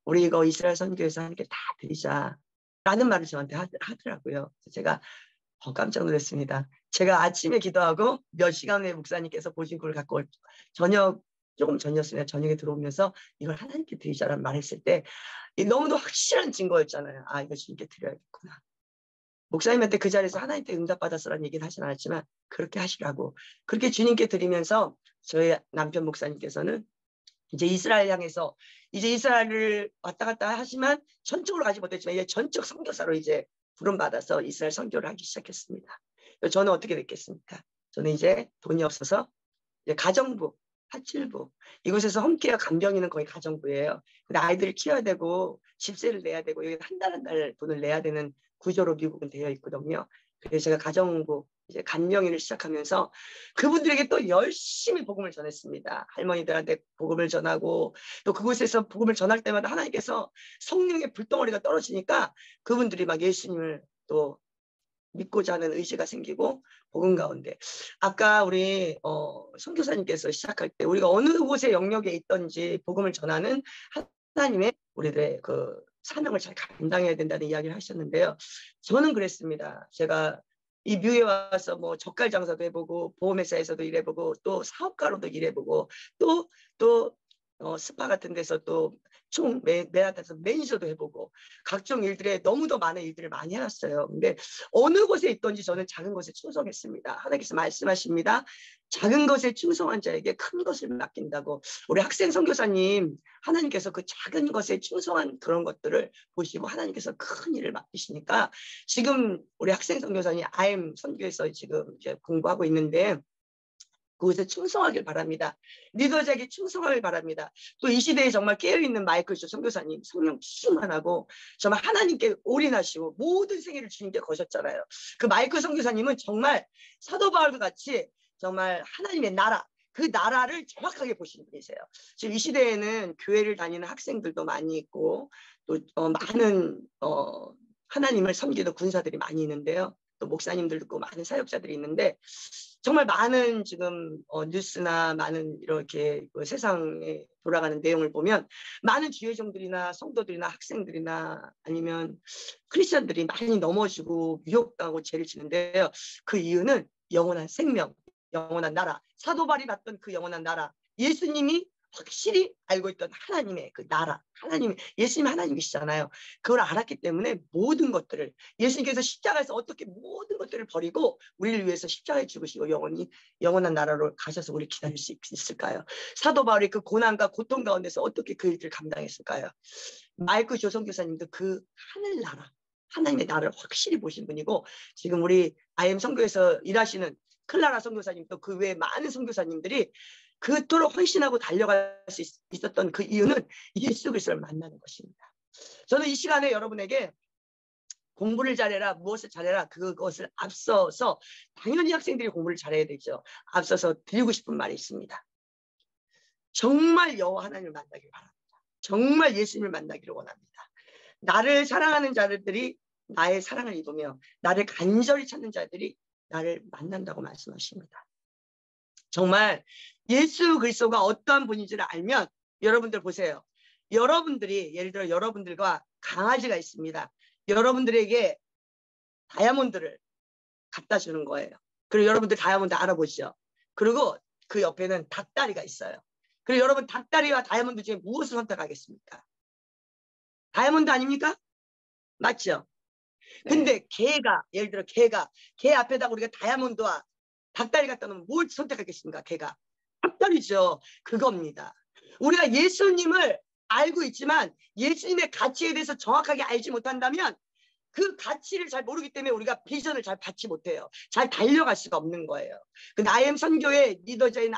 우리 이거 이스라엘 선교에서 하나님께 다 드리자 라는 말을 저한테 하더라고요. 제가 깜짝 놀랐습니다. 제가 아침에 기도하고 몇 시간 후에 목사님께서 보증금을 갖고 조금 전이었으면 저녁에 들어오면서 이걸 하나님께 드리자라는 말했을 때 너무도 확실한 증거였잖아요. 이거 주님께 드려야겠구나. 목사님한테 그 자리에서 하나님께 응답받았으라는 얘기는 하진 않았지만 그렇게 하시라고. 그렇게 주님께 드리면서 저희 남편 목사님께서는 이제 이스라엘 향해서 이제 이스라엘을 왔다 갔다 하지만 전적으로 가지 못했지만 이제 전적 선교사로 이제 부름받아서 이스라엘 선교를 하기 시작했습니다. 저는 어떻게 됐겠습니까? 저는 이제 돈이 없어서 이제 가정부, 파출부 이곳에서 홈케어 간병인은 거의 가정부예요. 근데 아이들을 키워야 되고 집세를 내야 되고 여기 한 달 돈을 내야 되는 구조로 미국은 되어 있거든요. 그래서 제가 가정부 이제 간병인을 시작하면서 그분들에게 또 열심히 복음을 전했습니다. 할머니들한테 복음을 전하고 또 그곳에서 복음을 전할 때마다 하나님께서 성령의 불덩어리가 떨어지니까 그분들이 막 예수님을 또 믿고자 하는 의지가 생기고 복음 가운데 아까 우리 선교사님께서 시작할 때 우리가 어느 곳의 영역에 있든지 복음을 전하는 하나님의 우리들의 그 사명을 잘 감당해야 된다는 이야기를 하셨는데요. 저는 그랬습니다. 제가 이 뮤에 와서 뭐 젓갈 장사도 해보고 보험회사에서도 일해보고 또 사업가로도 일해보고 또 스파 같은 데서 또 맨하탄에서 매니저도 해보고 각종 일들에 너무도 많은 일들을 많이 해왔어요. 근데 어느 곳에 있던지 저는 작은 것에 충성했습니다. 하나님께서 말씀하십니다. 작은 것에 충성한 자에게 큰 것을 맡긴다고. 우리 학생 선교사님, 하나님께서 그 작은 것에 충성한 그런 것들을 보시고 하나님께서 큰 일을 맡기시니까 지금 우리 학생 선교사님 IM 선교에서 지금 이제 공부하고 있는데 그것에 충성하길 바랍니다. 리더자에게 충성하길 바랍니다. 또 이 시대에 정말 깨어있는 마이클 조 선교사님, 성령 충만하고 정말 하나님께 올인하시고 모든 생애를 주님께 거셨잖아요. 그 마이클 선교사님은 정말 사도 바울과 같이 정말 하나님의 나라, 그 나라를 정확하게 보시는 분이세요. 지금 이 시대에는 교회를 다니는 학생들도 많이 있고 또 많은 하나님을 섬기는 군사들이 많이 있는데요. 또 목사님들도 있고 많은 사역자들이 있는데 정말 많은 지금 뉴스나 많은 이렇게 세상에 돌아가는 내용을 보면 많은 주의종들이나 성도들이나 학생들이나 아니면 크리스천들이 많이 넘어지고 유혹당하고 죄를 지는데요. 그 이유는 영원한 생명, 영원한 나라, 사도 바울이 봤던 그 영원한 나라, 예수님이 확실히 알고 있던 하나님의 그 나라, 예수님 하나님이시잖아요. 그걸 알았기 때문에 모든 것들을 예수님께서 십자가에서 어떻게 모든 것들을 버리고 우리를 위해서 십자가에 죽으시고 영원한 나라로 가셔서 우리 기다릴 수 있을까요? 사도 바울이 그 고난과 고통 가운데서 어떻게 그 일들을 감당했을까요? 마이클 조 선교사님도 그 하늘나라, 하나님의 나라를 확실히 보신 분이고 지금 우리 IM 선교에서 일하시는 클라라 선교사님도 그 외에 많은 선교사님들이 그토록 헌신하고 달려갈 수 있었던 그 이유는 예수 그리스도를 만나는 것입니다. 저는 이 시간에 여러분에게 공부를 잘해라, 무엇을 잘해라, 그것을 앞서서 당연히 학생들이 공부를 잘해야 되죠. 앞서서 드리고 싶은 말이 있습니다. 정말 여호와 하나님을 만나길 바랍니다. 정말 예수님을 만나기를 원합니다. 나를 사랑하는 자들이 나의 사랑을 입으며 나를 간절히 찾는 자들이 나를 만난다고 말씀하십니다. 정말 예수 그리스도가 어떠한 분인지를 알면 여러분들 보세요. 여러분들이 예를 들어 여러분들과 강아지가 있습니다. 여러분들에게 다이아몬드를 갖다 주는 거예요. 그리고 여러분들 다이아몬드 알아보시죠. 그리고 그 옆에는 닭다리가 있어요. 그리고 여러분 닭다리와 다이아몬드 중에 무엇을 선택하겠습니까? 다이아몬드 아닙니까? 맞죠? 근데 개가 예를 들어 개 앞에다가 우리가 다이아몬드와 닭다리 갖다 놓으면 뭘 선택하겠습니까? 개가 닭다리죠. 그겁니다. 우리가 예수님을 알고 있지만 예수님의 가치에 대해서 정확하게 알지 못한다면 그 가치를 잘 모르기 때문에 우리가 비전을 잘 받지 못해요. 잘 달려갈 수가 없는 거예요. 그 IM 선교의 리더자인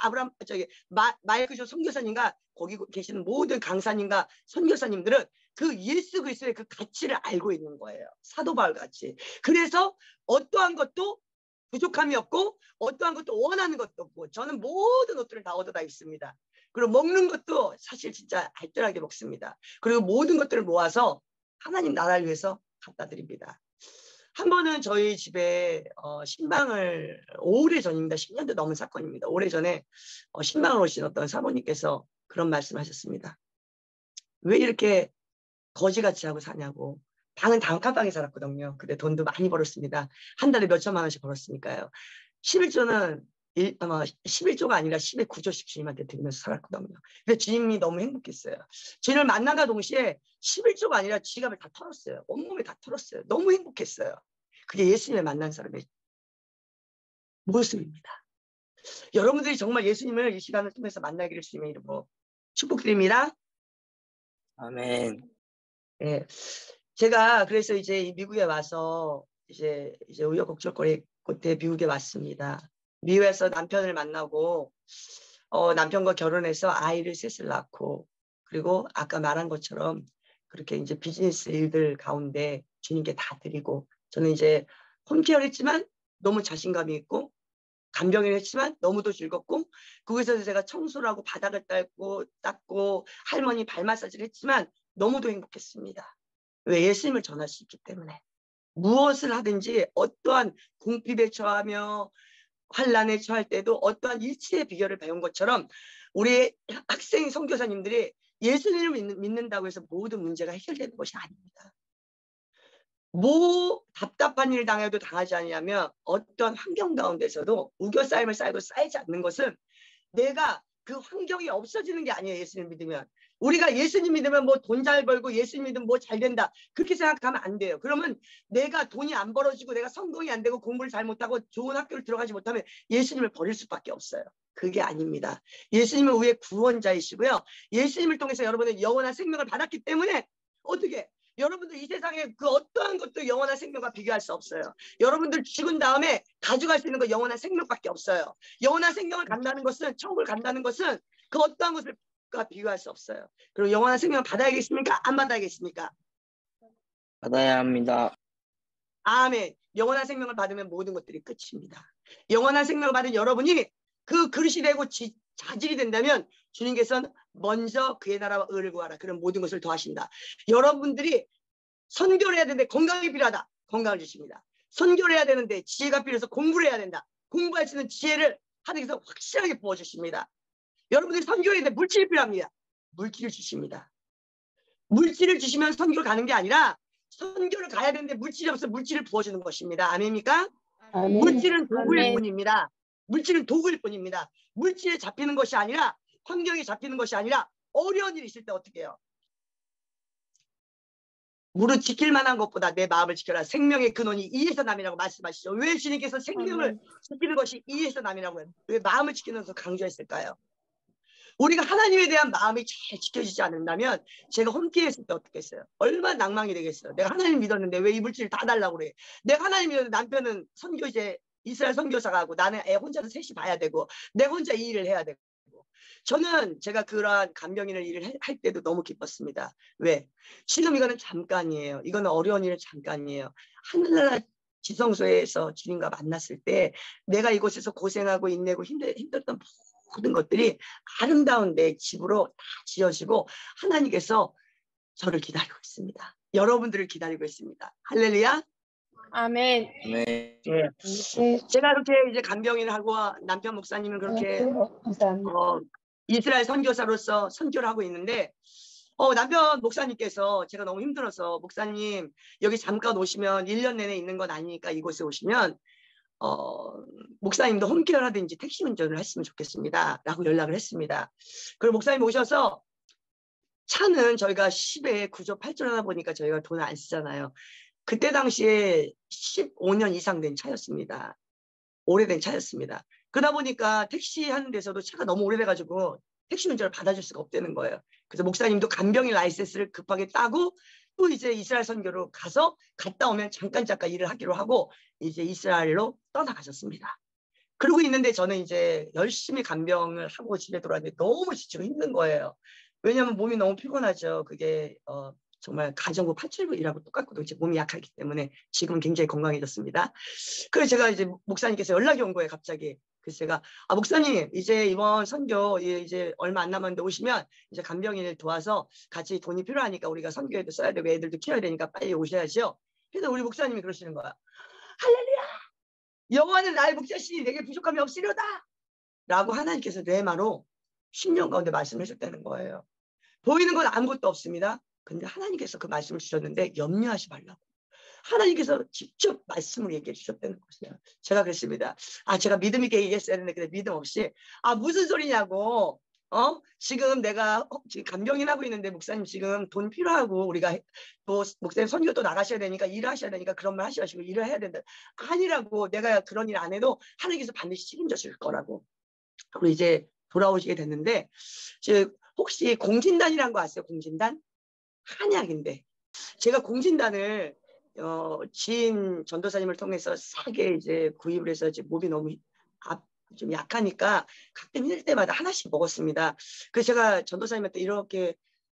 마이클 조 선교사님과 거기 계시는 모든 강사님과 선교사님들은 그 예수 그리스도의 그 가치를 알고 있는 거예요. 사도 바울 같이. 그래서 어떠한 것도 부족함이 없고 어떠한 것도 원하는 것도 없고 저는 모든 것들을 다 얻어다 있습니다. 그리고 먹는 것도 사실 진짜 알뜰하게 먹습니다. 그리고 모든 것들을 모아서 하나님 나라를 위해서 갖다 드립니다. 한 번은 저희 집에 신방을 오래전입니다. 10년도 넘은 사건입니다. 오래전에 신방을 오신 어떤 사모님께서 그런 말씀하셨습니다. 왜 이렇게 거지같이 하고 사냐고. 방은 단칸방에 살았거든요. 근데 돈도 많이 벌었습니다. 한 달에 몇 천만 원씩 벌었으니까요. 11조는 11조가 아니라 10의 9조씩 주님한테 드리면서 살았거든요. 근데 주님이 너무 행복했어요. 주님을 만나가 동시에 11조가 아니라 지갑을 다 털었어요. 온몸에 다 털었어요. 너무 행복했어요. 그게 예수님을 만난 사람의 모습입니다. 여러분들이 정말 예수님을 이 시간을 통해서 만나기를 주님의 이름으로 축복드립니다. 아멘. 네. 제가 그래서 이제 미국에 와서 이제 우여곡절 끝에 미국에 왔습니다. 미국에서 남편을 만나고 남편과 결혼해서 아이를 셋을 낳고 그리고 아까 말한 것처럼 그렇게 이제 비즈니스 일들 가운데 주님께 다 드리고 저는 이제 홈케어를 했지만 너무 자신감이 있고 간병을 했지만 너무도 즐겁고 거기서 제가 청소를 하고 바닥을 닦고 할머니 발 마사지를 했지만 너무도 행복했습니다. 왜? 예수님을 전할 수 있기 때문에. 무엇을 하든지 어떠한 궁핍에 처하며 환난에 처할 때도 어떠한 일치의 비결을 배운 것처럼 우리 학생 선교사님들이 예수님을 믿는다고 해서 모든 문제가 해결되는 것이 아닙니다. 답답한 일을 당해도 당하지 않으면 어떠한 환경 가운데서도 우겨싸임을 쌓여도 쌓이지 않는 것은 내가 그 환경이 없어지는 게 아니에요. 예수님 믿으면. 우리가 예수님 믿으면 뭐 돈 잘 벌고 예수님 믿으면 뭐 잘 된다. 그렇게 생각하면 안 돼요. 그러면 내가 돈이 안 벌어지고 내가 성공이 안 되고 공부를 잘 못하고 좋은 학교를 들어가지 못하면 예수님을 버릴 수밖에 없어요. 그게 아닙니다. 예수님은 우리의 구원자이시고요. 예수님을 통해서 여러분은 영원한 생명을 받았기 때문에 어떻게 여러분들 이 세상에 그 어떠한 것도 영원한 생명과 비교할 수 없어요. 여러분들 죽은 다음에 가져갈 수 있는 건 영원한 생명밖에 없어요. 영원한 생명을 간다는 것은 천국을 간다는 것은 그 어떠한 것과 비교할 수 없어요. 그리고 영원한 생명을 받아야겠습니까? 안 받아야겠습니까? 받아야 합니다. 아멘. 영원한 생명을 받으면 모든 것들이 끝입니다. 영원한 생명을 받은 여러분이 그 그릇이 되고 자질이 된다면 주님께서는 먼저 그의 나라와 의를 구하라. 그런 모든 것을 더하신다. 여러분들이 선교를 해야 되는데 건강이 필요하다. 건강을 주십니다. 선교를 해야 되는데 지혜가 필요해서 공부를 해야 된다. 공부할 수 있는 지혜를 하나님께서 확실하게 부어주십니다. 여러분들이 선교해야 되는데 물질이 필요합니다. 물질을 주십니다. 물질을 주시면 선교를 가는 게 아니라 선교를 가야 되는데 물질이 없어 물질을 부어주는 것입니다. 아멘입니까? 아멘. 물질은 도구일 아멘. 뿐입니다. 물질은 도구일 뿐입니다. 물질에 잡히는 것이 아니라 환경에 잡히는 것이 아니라 어려운 일이 있을 때 어떻게 해요? 무릇 지킬 만한 것보다 내 마음을 지켜라. 생명의 근원이 이에서 남이라고 말씀하시죠. 왜 주님께서 생명을 지키는 것이 이에서 남이라고 해요? 왜 마음을 지키는 것을 강조했을까요? 우리가 하나님에 대한 마음이 잘 지켜지지 않는다면 제가 홈케어했을 때 어떻게 했어요? 얼마나 낭망이 되겠어요. 내가 하나님 믿었는데 왜 이 물질을 다 달라고 그래? 내가 하나님 믿었는데 남편은 선교제 이스라엘 선교사가 하고 나는 애 혼자서 셋이 봐야 되고 내가 혼자 이 일을 해야 되고 저는 제가 그러한 간병인을 일을 할 때도 너무 기뻤습니다. 왜? 지금 이거는 잠깐이에요. 이거는 어려운 일은 잠깐이에요. 하늘나라 지성소에서 주님과 만났을 때 내가 이곳에서 고생하고 인내고 힘들었던 모든 것들이 아름다운 내 집으로 다 지어지고 하나님께서 저를 기다리고 있습니다. 여러분들을 기다리고 있습니다. 할렐루야. 아멘. 아멘. 예. 제가 그렇게 이제 간병인을 하고 남편 목사님은 그렇게 감사합니다. 이스라엘 선교사로서 선교를 하고 있는데 남편 목사님께서 제가 너무 힘들어서 목사님 여기 잠깐 오시면 1년 내내 있는 건 아니니까 이곳에 오시면 목사님도 홈케어라든지 택시 운전을 했으면 좋겠습니다. 라고 연락을 했습니다. 그리고 목사님 오셔서 차는 저희가 10에 9조 8조 하다 보니까 저희가 돈을 안 쓰잖아요. 그때 당시에 15년 이상 된 차였습니다. 오래된 차였습니다. 그러다 보니까 택시 하는 데서도 차가 너무 오래돼가지고 택시 운전을 받아줄 수가 없다는 거예요. 그래서 목사님도 간병인 라이센스를 급하게 따고 또 이제 이스라엘 선교로 가서 갔다 오면 잠깐 일을 하기로 하고 이제 이스라엘로 떠나가셨습니다. 그러고 있는데 저는 이제 열심히 간병을 하고 집에 돌아왔는데 너무 지치고 힘든 거예요. 왜냐하면 몸이 너무 피곤하죠. 그게 정말 가정부 8출구 일하고 똑같거든요. 제 몸이 약하기 때문에 지금은 굉장히 건강해졌습니다. 그래서 제가 이제 목사님께서 연락이 온 거예요. 갑자기. 그래서 제가 목사님 이제 이번 선교 이제 얼마 안 남았는데 오시면 이제 간병인을 도와서 같이 돈이 필요하니까 우리가 선교에도 써야 되고 애들도 키워야 되니까 빨리 오셔야죠. 그래서 우리 목사님이 그러시는 거야. 할렐루야. 여호와는 나의 목자시니 내게 부족함이 없으려다. 라고 하나님께서 레마로 10년 가운데 말씀을 하셨다는 거예요. 보이는 건 아무것도 없습니다. 근데 하나님께서 그 말씀을 주셨는데 염려하지 말라고. 하나님께서 직접 말씀을 얘기해 주셨다는 것이에요. 제가 그랬습니다. 제가 믿음 있게 얘기했어야 되는데 근데 믿음 없이 무슨 소리냐고. 지금 내가 지금 간병인 하고 있는데 목사님 지금 돈 필요하고 우리가 또 목사님 선교 또 나가셔야 되니까 일을 하셔야 되니까 그런 말 하셔가지고 일을 해야 된다. 아니라고. 내가 그런 일 안 해도 하나님께서 반드시 책임져 줄 거라고. 그리고 이제 돌아오시게 됐는데 혹시 공진단이라는 거 아세요? 공진단? 한약인데 제가 공진단을 지인 전도사님을 통해서 싸게 이제 구입을 해서 이제 몸이 너무 좀 약하니까 가끔 힘들 때마다 하나씩 먹었습니다. 그래서 제가 전도사님한테 이렇게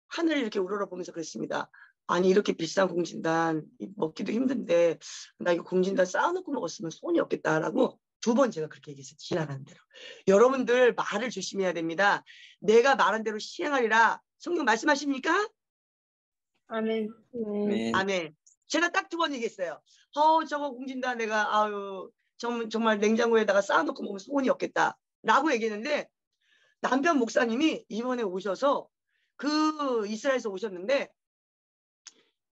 하늘을 이렇게 우러러보면서 그랬습니다. 아니 이렇게 비싼 공진단 먹기도 힘든데 나 이거 공진단 쌓아놓고 먹었으면 손이 없겠다라고 2번 제가 그렇게 얘기했어요. 지나가는 대로. 여러분들 말을 조심해야 됩니다. 내가 말한 대로 시행하리라. 성경 말씀하십니까? 아멘. 아멘. 아멘. 제가 딱 2번 얘기했어요. 저거 공진단 내가 정말 냉장고에다가 쌓아놓고 먹으면 소원이 없겠다 라고 얘기했는데 남편 목사님이 이번에 오셔서 그 이스라엘에서 오셨는데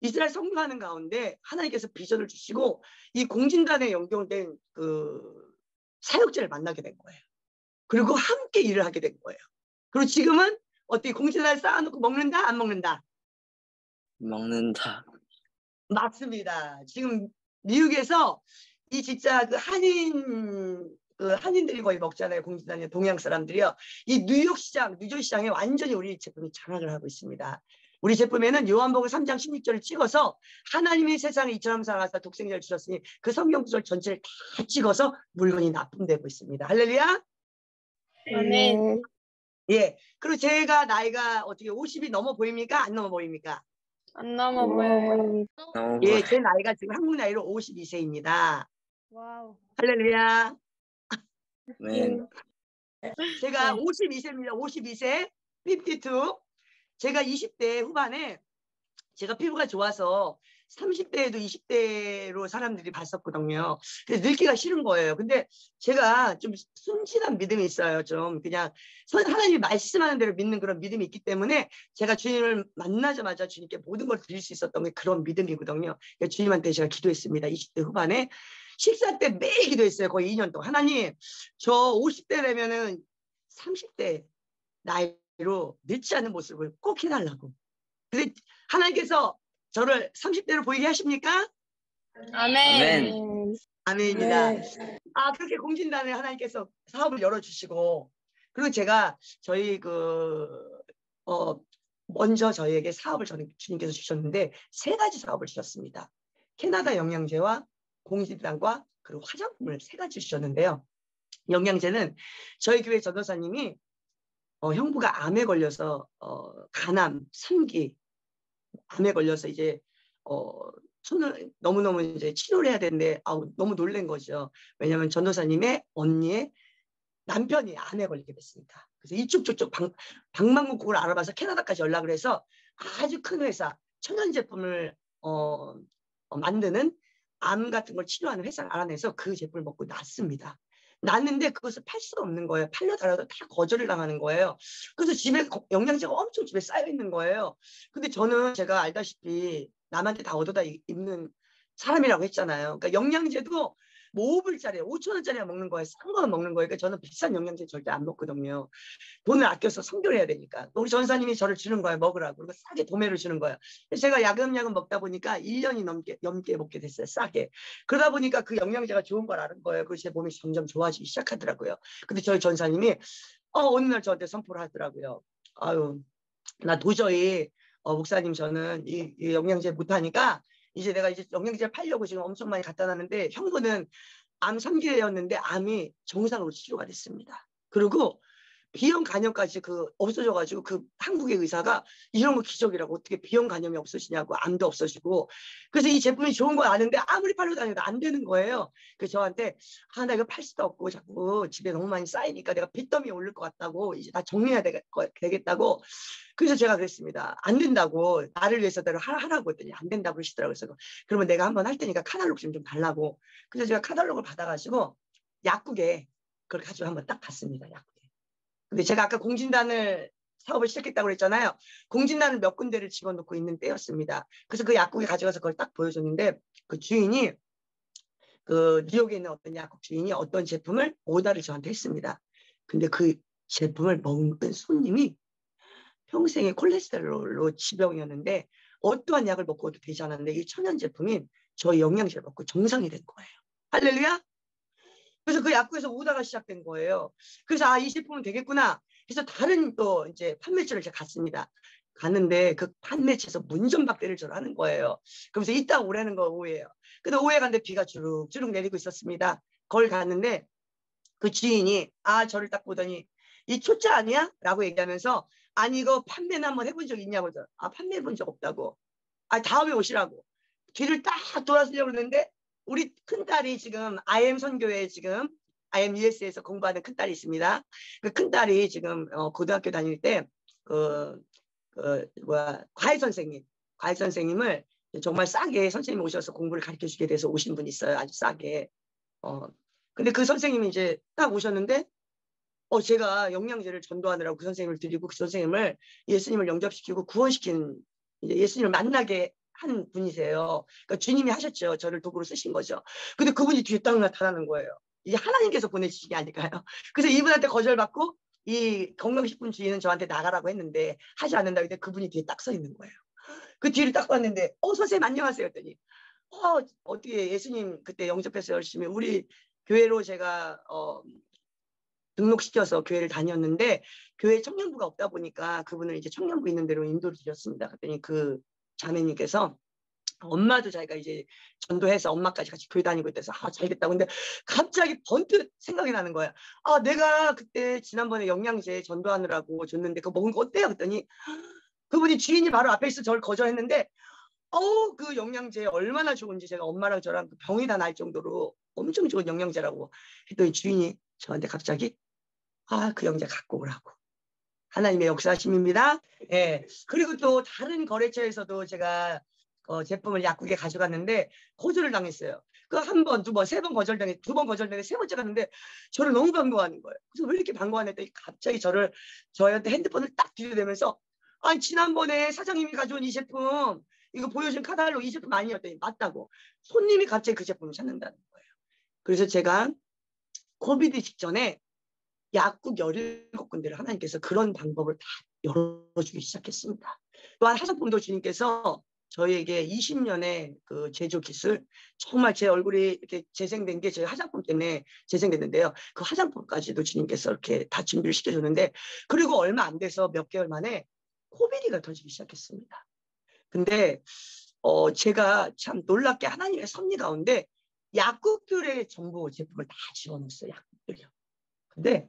이스라엘 선교하는 가운데 하나님께서 비전을 주시고 이 공진단에 연결된 그 사역자를 만나게 된 거예요. 그리고 함께 일을 하게 된 거예요. 그리고 지금은 어떻게 공진단을 쌓아놓고 먹는다? 안 먹는다? 먹는다. 맞습니다. 지금 미국에서 이 진짜 한인들이 거의 먹잖아요. 공진단이 동양 사람들이요. 이 뉴욕 시장에 완전히 우리 제품이 장악을 하고 있습니다. 우리 제품에는 요한복음 3장 16절을 찍어서 하나님이 세상에 이처럼 사랑하사 독생자를 주셨으니 그 성경 구절 전체를 다 찍어서 물건이 납품되고 있습니다. 할렐루야. 아멘. 예. 그리고 제가 나이가 어떻게 50이 넘어 보입니까? 안 넘어 보입니까? 안 넘어 보여요. 너무 예, 제 나이가 지금 한국 나이로 52세입니다. 와우. 할렐루야. 아멘. 제가 네. 52세입니다. 52세, 52. 제가 20대 후반에 제가 피부가 좋아서 30대에도 20대로 사람들이 봤었거든요. 그래서 늙기가 싫은 거예요. 근데 제가 좀 순진한 믿음이 있어요. 좀 그냥 하나님이 말씀하는 대로 믿는 그런 믿음이 있기 때문에 제가 주님을 만나자마자 주님께 모든 걸 드릴 수 있었던 게 그런 믿음이거든요. 주님한테 제가 기도했습니다. 20대 후반에. 식사 때 매일 기도했어요. 거의 2년 동안. 하나님, 저 50대 되면은 30대 나이로 늙지 않은 모습을 꼭 해달라고. 근데 하나님께서 저를 30대로 보이게 하십니까? 아멘. 아멘입니다. 네. 그렇게 공진단을 하나님께서 사업을 열어주시고, 그리고 제가 저희 먼저 저희에게 사업을 주님께서 주셨는데, 3가지 사업을 주셨습니다. 캐나다 영양제와 공진단과 그리고 화장품을 3가지 주셨는데요. 영양제는 저희 교회 전도사님이 형부가 암에 걸려서 간암, 3기 암에 걸려서 이제 손을 너무너무 이제 치료를 해야 되는데 너무 놀란 거죠. 왜냐하면 전도사님의 언니의 남편이 암에 걸리게 됐으니까. 그래서 이쪽 저쪽 방방곡곡을 알아봐서 캐나다까지 연락을 해서 아주 큰 회사 천연 제품을 만드는 암 같은 걸 치료하는 회사를 알아내서 그 제품을 먹고 낫습니다. 났는데 그것을 팔 수가 없는 거예요. 팔려 달아도 다 거절을 당하는 거예요. 그래서 집에 영양제가 엄청 집에 쌓여 있는 거예요. 근데 저는 제가 알다시피 남한테 다 얻어다 입는 사람이라고 했잖아요. 그러니까 영양제도 뭐 5불짜리, 5,000원짜리 먹는 거예요. 싼 거는 먹는 거예요. 그러니까 저는 비싼 영양제 절대 안 먹거든요. 돈을 아껴서 선교를 해야 되니까. 우리 전사님이 저를 주는 거예요. 먹으라고. 그리고 싸게 도매를 주는 거예요. 제가 야금야금 먹다 보니까 1년이 넘게 먹게 됐어요. 싸게. 그러다 보니까 그 영양제가 좋은 걸 아는 거예요. 그래서 제 몸이 점점 좋아지기 시작하더라고요. 근데 저희 전사님이 어느 날 저한테 선포를 하더라고요. 아유, 나 도저히 목사님 저는 이 영양제 못하니까 이제 내가 이제 영양제를 팔려고 지금 엄청 많이 갖다 놨는데 형부는 암 3기였는데 암이 정상으로 치료가 됐습니다. 그리고 비형 간염까지 없어져가지고 그 한국의 의사가 이런 거 기적이라고 어떻게 비형 간염이 없어지냐고 암도 없어지고 그래서 이 제품이 좋은 거 아는데 아무리 팔려 다녀도 안 되는 거예요. 그래서 저한테 나 이거 팔 수도 없고 자꾸 집에 너무 많이 쌓이니까 내가 빚더미에 오를 것 같다고 이제 다 정리해야 되겠다고 그래서 제가 그랬습니다. 안 된다고 나를 위해서대로 하라고 했더니 안 된다고 그러시더라고요. 그래서 그러면 내가 한번 할 테니까 카탈로그 좀 달라고 그래서 제가 카탈로그를 받아가지고 약국에 그걸 가지고 한번 딱 갔습니다. 약국에. 근데 제가 아까 공진단을 사업을 시작했다고 그랬잖아요. 공진단을 몇 군데를 집어넣고 있는 때였습니다. 그래서 그 약국에 가져가서 그걸 딱 보여줬는데 그 주인이 뉴욕에 있는 어떤 약국 주인이 어떤 제품을 오더를 저한테 했습니다. 근데 그 제품을 먹은 손님이 평생의 콜레스테롤로 지병이었는데 어떠한 약을 먹고도 되지 않았는데 이 천연 제품이 저희 영양제를 먹고 정상이 된 거예요. 할렐루야. 그래서 그 약국에서 오다가 시작된 거예요. 그래서 이 제품은 되겠구나. 그래서 다른 또 이제 판매처를 제가 갔습니다. 갔는데 그 판매처에서 문전박대를 저를 하는 거예요. 그러면서 이따 오라는 거 오해예요. 근데 오해 갔는데 비가 주룩주룩 내리고 있었습니다. 거기 갔는데 그 주인이 저를 딱 보더니 이 초짜 아니야? 라고 얘기하면서 아니 이거 판매는 한번 해본 적 있냐고. 판매해본 적 없다고. 다음에 오시라고. 뒤를 딱 돌아서려고 그러는데 우리 큰딸이 지금 IM 선교회 지금 IM US에서 공부하는 큰딸이 있습니다. 그 큰딸이 지금 고등학교 다닐 때 과외 선생님을 정말 싸게 선생님이 오셔서 공부를 가르쳐 주게 돼서 오신 분이 있어요. 아주 싸게. 근데 그 선생님이 이제 딱 오셨는데 제가 영양제를 전도하느라고 그 선생님을 드리고 그 선생님을 예수님을 영접시키고 구원시킨 이제 예수님을 만나게 한 분이세요. 그러니까 주님이 하셨죠. 저를 도구로 쓰신 거죠. 근데 그분이 뒤에 딱 나타나는 거예요. 이제 하나님께서 보내주신 게 아닐까요? 그래서 이분한테 거절받고 이 건강식품 주인은 저한테 나가라고 했는데 하지 않는다. 근데 그분이 뒤에 딱 서 있는 거예요. 그 뒤를 딱 봤는데 선생님 안녕하세요 했더니 어떻게 예수님 그때 영접해서 열심히 우리 교회로 제가 등록시켜서 교회를 다녔는데 교회 청년부가 없다 보니까 그분을 이제 청년부 있는 데로 인도를 드렸습니다. 그랬더니 그 자매님께서 엄마도 자기가 이제 전도해서 엄마까지 같이 교회 다니고 있대서 잘 됐다고. 근데 갑자기 번뜩 생각이 나는 거야. 내가 그때 지난번에 영양제 전도하느라고 줬는데 그거 먹은 거 어때요? 그랬더니 그분이 주인이 바로 앞에 있어 저를 거절했는데 그 영양제 얼마나 좋은지 제가 엄마랑 저랑 병이 다 날 정도로 엄청 좋은 영양제라고 했더니 주인이 저한테 갑자기 그 영양제 갖고 오라고. 하나님의 역사심입니다. 예. 그리고 또 다른 거래처에서도 제가 제품을 약국에 가져갔는데 거절을 당했어요. 그 한 번, 두 번, 세 번 거절당해, 두 번 거절당해, 세 번째 갔는데 저를 너무 반가워하는 거예요. 그래서 왜 이렇게 반가워하냐 했더니 갑자기 저한테 핸드폰을 딱 들이대면서 지난번에 사장님이 가져온 이 제품 이거 보여준 카달로 이 제품 아니었더니 맞다고. 손님이 갑자기 그 제품을 찾는다는 거예요. 그래서 제가 코비드 직전에 약국 17군데를 하나님께서 그런 방법을 다 열어주기 시작했습니다. 또한 화장품도 주님께서 저희에게 20년의 그 제조 기술, 정말 제 얼굴이 이렇게 재생된 게 저희 화장품 때문에 재생됐는데요. 그 화장품까지도 주님께서 이렇게 다 준비를 시켜줬는데, 그리고 얼마 안 돼서 몇 개월 만에 코비드가 터지기 시작했습니다. 근데 제가 참 놀랍게 하나님의 섭리 가운데 약국들의 정보 제품을 다 집어넣었어요. 약국들이요. 근데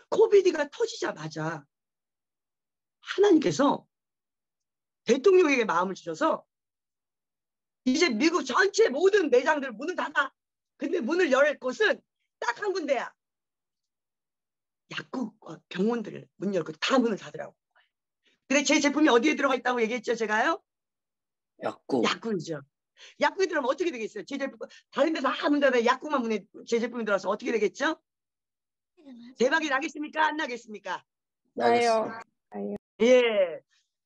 코비드가 터지자마자 하나님께서 대통령에게 마음을 주셔서 이제 미국 전체 모든 매장들 문을 닫아. 근데 문을 열 곳은 딱 한 군데야. 약국과 병원들을 문 열고 다 문을 닫으라고. 근데 제 제품이 어디에 들어가 있다고 얘기했죠, 제가요? 약국. 약국이죠. 약국에 들어가면 어떻게 되겠어요? 제 제품 다른 데서 다 문 닫아 약국만 문에 제 제품이 들어와서 어떻게 되겠죠? 대박이 나겠습니까? 안 나겠습니까? 나요. 예.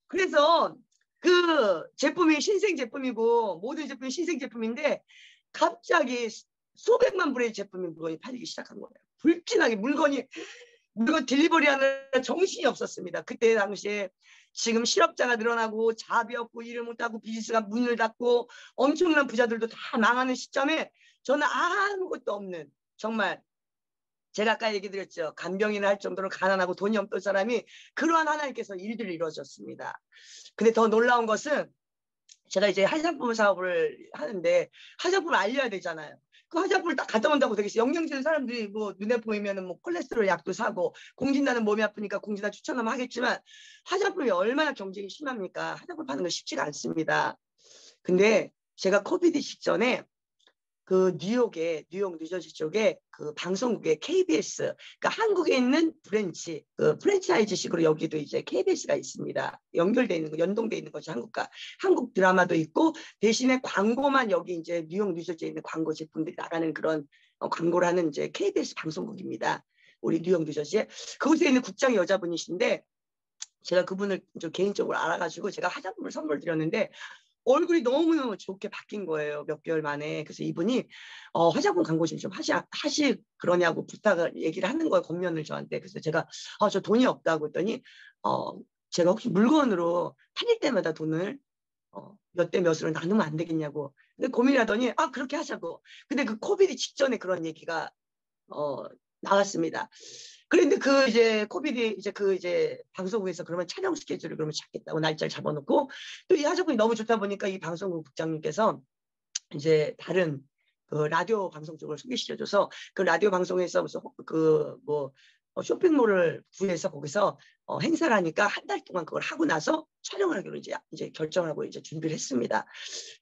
그래서 그 제품이 신생 제품이고 모든 제품이 신생 제품인데 갑자기 수백만 불의 물건이 팔리기 시작한 거예요. 불진하게 물건 딜리버리 하느라 정신이 없었습니다. 그때 당시에 지금 실업자가 늘어나고 자비 없고 일을 못하고 비즈니스가 문을 닫고 엄청난 부자들도 다 망하는 시점에 저는 아무것도 없는, 정말 제가 아까 얘기 드렸죠. 간병인을 할 정도로 가난하고 돈이 없던 사람이 그러한 하나님께서 일들을 이루어졌습니다. 근데 더 놀라운 것은 제가 이제 화장품 사업을 하는데 화장품을 알려야 되잖아요. 그 화장품을 딱 갖다 온다고 되겠어요. 영양제는 사람들이 뭐 눈에 보이면은 뭐 콜레스테롤 약도 사고, 공진단은 몸이 아프니까 공진단 추천하면 하겠지만 화장품이 얼마나 경쟁이 심합니까? 화장품 파는 건 쉽지가 않습니다. 근데 제가 코비드 직전에 그 뉴욕 뉴저지 쪽에 그 방송국에 KBS, 그러니까 한국에 있는 브랜치, 그 프랜차이즈식으로 여기도 이제 KBS가 있습니다. 연결돼 있는 거, 연동돼 있는 거죠. 한국 드라마도 있고 대신에 광고만 여기 이제 뉴욕 뉴저지에 있는 광고 제품들이 나가는 그런 광고를 하는 이제 KBS 방송국입니다. 우리 뉴욕 뉴저지에 그곳에 있는 국장 여자분이신데 제가 그분을 좀 개인적으로 알아가지고 제가 화장품을 선물 드렸는데 얼굴이 너무너무 좋게 바뀐 거예요. 몇 개월 만에. 그래서 이분이 화장품 광고 좀 하시 그러냐고 얘기를 하는 거예요. 겉면을 저한테. 그래서 제가 저 돈이 없다고 했더니 제가 혹시 물건으로 팔릴 때마다 돈을 몇 대 몇으로 나누면 안 되겠냐고. 근데 고민하더니 그렇게 하자고. 근데 그 코비드 직전에 그런 얘기가 나왔습니다. 그런데 그 이제 코비드 이제 방송국에서 그러면 촬영 스케줄을 그러면 잡겠다고 날짜를 잡아놓고 또 이 화장품이 너무 좋다 보니까 이 방송국 국장님께서 이제 다른 그 라디오 방송 쪽을 소개시켜줘서 그 라디오 방송에서 무슨 쇼핑몰을 구해서 거기서 행사를 하니까 한 달 동안 그걸 하고 나서 촬영을 하기로 이제 결정을 하고 이제 준비를 했습니다.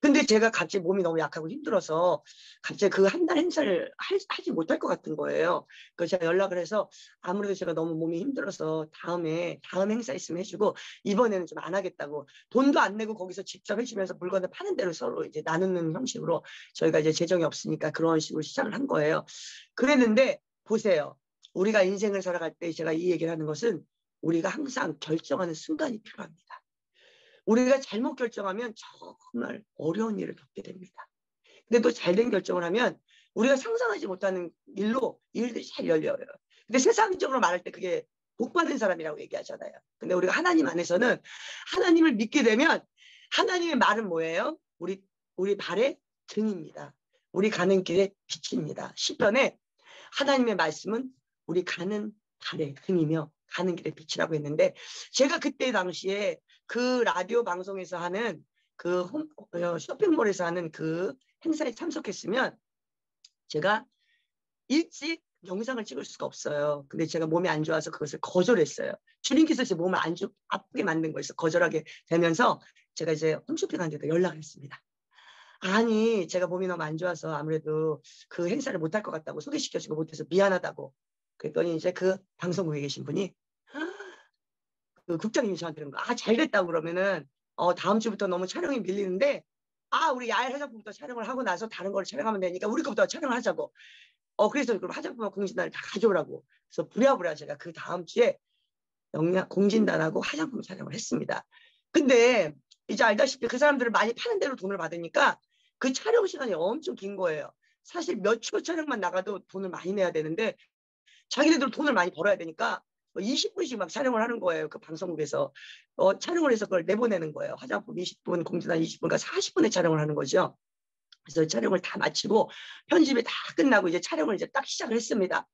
근데 제가 갑자기 몸이 너무 약하고 힘들어서 갑자기 그 한 달 행사를 하지 못할 것 같은 거예요. 그래서 제가 연락을 해서 아무래도 제가 너무 몸이 힘들어서 다음 행사 있으면 해주고 이번에는 좀 안 하겠다고, 돈도 안 내고 거기서 직접 해주면서 물건을 파는 대로 서로 이제 나누는 형식으로 저희가 이제 재정이 없으니까 그런 식으로 시작을 한 거예요. 그랬는데 보세요. 우리가 인생을 살아갈 때 제가 이 얘기를 하는 것은 우리가 항상 결정하는 순간이 필요합니다. 우리가 잘못 결정하면 정말 어려운 일을 겪게 됩니다. 근데 또 잘된 결정을 하면 우리가 상상하지 못하는 일들이 잘 열려요. 근데 세상적으로 말할 때 그게 복 받은 사람이라고 얘기하잖아요. 근데 우리가 하나님 안에서는 하나님을 믿게 되면 하나님의 말은 뭐예요? 우리 발의 등입니다. 우리 가는 길의 빛입니다. 시편에 하나님의 말씀은 우리 가는 발의 등이며 가는 길의 빛이라고 했는데, 제가 그때 당시에 그 라디오 방송에서 하는 그 쇼핑몰에서 하는 그 행사에 참석했으면 제가 일찍 영상을 찍을 수가 없어요. 근데 제가 몸이 안 좋아서 그것을 거절했어요. 주님께서 제 몸을 아프게 만든 거에서 거절하게 되면서 제가 이제 홈쇼핑한테도 연락을 했습니다. 아니, 제가 몸이 너무 안 좋아서 아무래도 그 행사를 못할 것 같다고, 소개시켜주고 못해서 미안하다고. 그랬더니 이제 그 방송국에 계신 분이, 그 국장님이 저한테 그런 거, 잘 됐다고. 그러면은 다음 주부터 너무 촬영이 밀리는데 우리 야외 화장품부터 촬영을 하고 나서 다른 걸 촬영하면 되니까 우리 거부터 촬영을 하자고. 그래서 그럼 화장품과 공진단을 다 가져오라고. 그래서 부랴부랴 제가 그 다음 주에 공진단하고 화장품 촬영을 했습니다. 근데 이제 알다시피 그 사람들을 많이 파는 대로 돈을 받으니까 그 촬영 시간이 엄청 긴 거예요. 사실 몇 초 촬영만 나가도 돈을 많이 내야 되는데 자기네들 돈을 많이 벌어야 되니까 20분씩 막 촬영을 하는 거예요. 그 방송국에서 촬영을 해서 그걸 내보내는 거예요. 화장품 20분, 공진단 20분, 그러니까 40분의 촬영을 하는 거죠. 그래서 촬영을 다 마치고 편집이 다 끝나고 이제 촬영을 이제 딱 시작을 했습니다.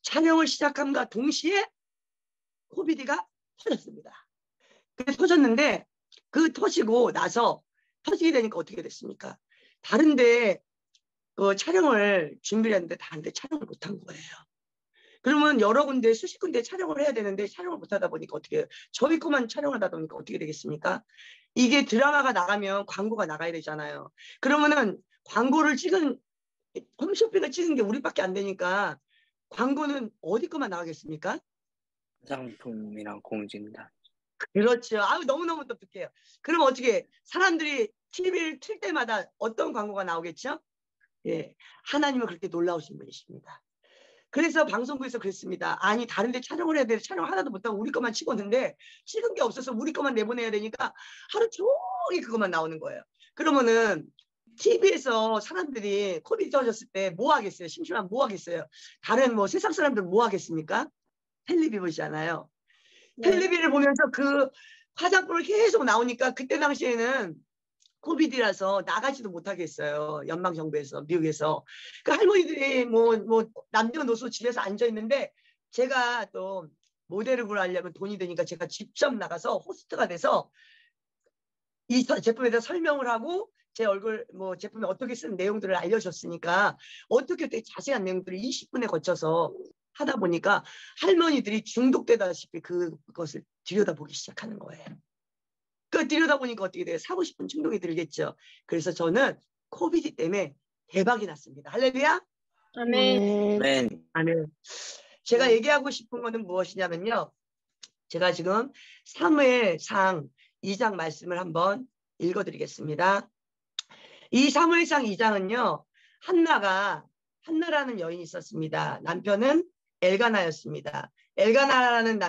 촬영을 시작함과 동시에 코비드가 터졌습니다. 그게 터졌는데 그 터지고 나서 터지게 되니까 어떻게 됐습니까? 다른데 그 촬영을 준비를 했는데 다른데 촬영을 못한 거예요. 그러면 여러 군데 수십 군데 촬영을 해야 되는데 촬영을 못하다 보니까 어떻게 해요? 저희 거만 촬영하다 보니까 어떻게 되겠습니까? 이게 드라마가 나가면 광고가 나가야 되잖아요. 그러면은 광고를 찍은 홈쇼핑을 찍은 게 우리밖에 안 되니까 광고는 어디 거만 나가겠습니까? 화장품이랑 공진단. 그렇죠. 너무너무 똑똑해요. 그럼 어떻게 사람들이 TV를 틀 때마다 어떤 광고가 나오겠죠? 예, 하나님은 그렇게 놀라우신 분이십니다. 그래서 방송국에서 그랬습니다. 아니, 다른 데 촬영을 해야 되는데 촬영 하나도 못하고 우리 것만 찍었는데 찍은 게 없어서 우리 것만 내보내야 되니까 하루 종일 그것만 나오는 거예요. 그러면은 TV에서 사람들이 코비드 터졌을 때 뭐 하겠어요? 심심하면 뭐 하겠어요? 다른 뭐 세상 사람들 뭐 하겠습니까? 텔레비 보시잖아요. 네. 텔레비를 보면서 그 화장품을 계속 나오니까 그때 당시에는 코비드라서 나가지도 못하겠어요. 연방정부에서, 미국에서. 그 할머니들이 뭐 남녀노소 집에서 앉아있는데 제가 또 모델을 구하려면 돈이 드니까 제가 직접 나가서 호스트가 돼서 이 제품에 대해서 설명을 하고 제 얼굴 제품에 어떻게 쓰는 내용들을 알려줬으니까 어떻게 되게 자세한 내용들을 20분에 거쳐서 하다 보니까 할머니들이 중독되다시피 그것을 들여다보기 시작하는 거예요. 그 들여다보니까 어떻게 돼요? 사고 싶은 충동이 들겠죠. 그래서 저는 코비드 때문에 대박이 났습니다. 할렐루야. 아멘. 아멘. 제가 얘기하고 싶은 거는 무엇이냐면요. 제가 지금 사무엘상 2장 말씀을 한번 읽어드리겠습니다. 이 사무엘상 2장은요. 한나라는 여인이 있었습니다. 남편은 엘가나였습니다. 엘가나라는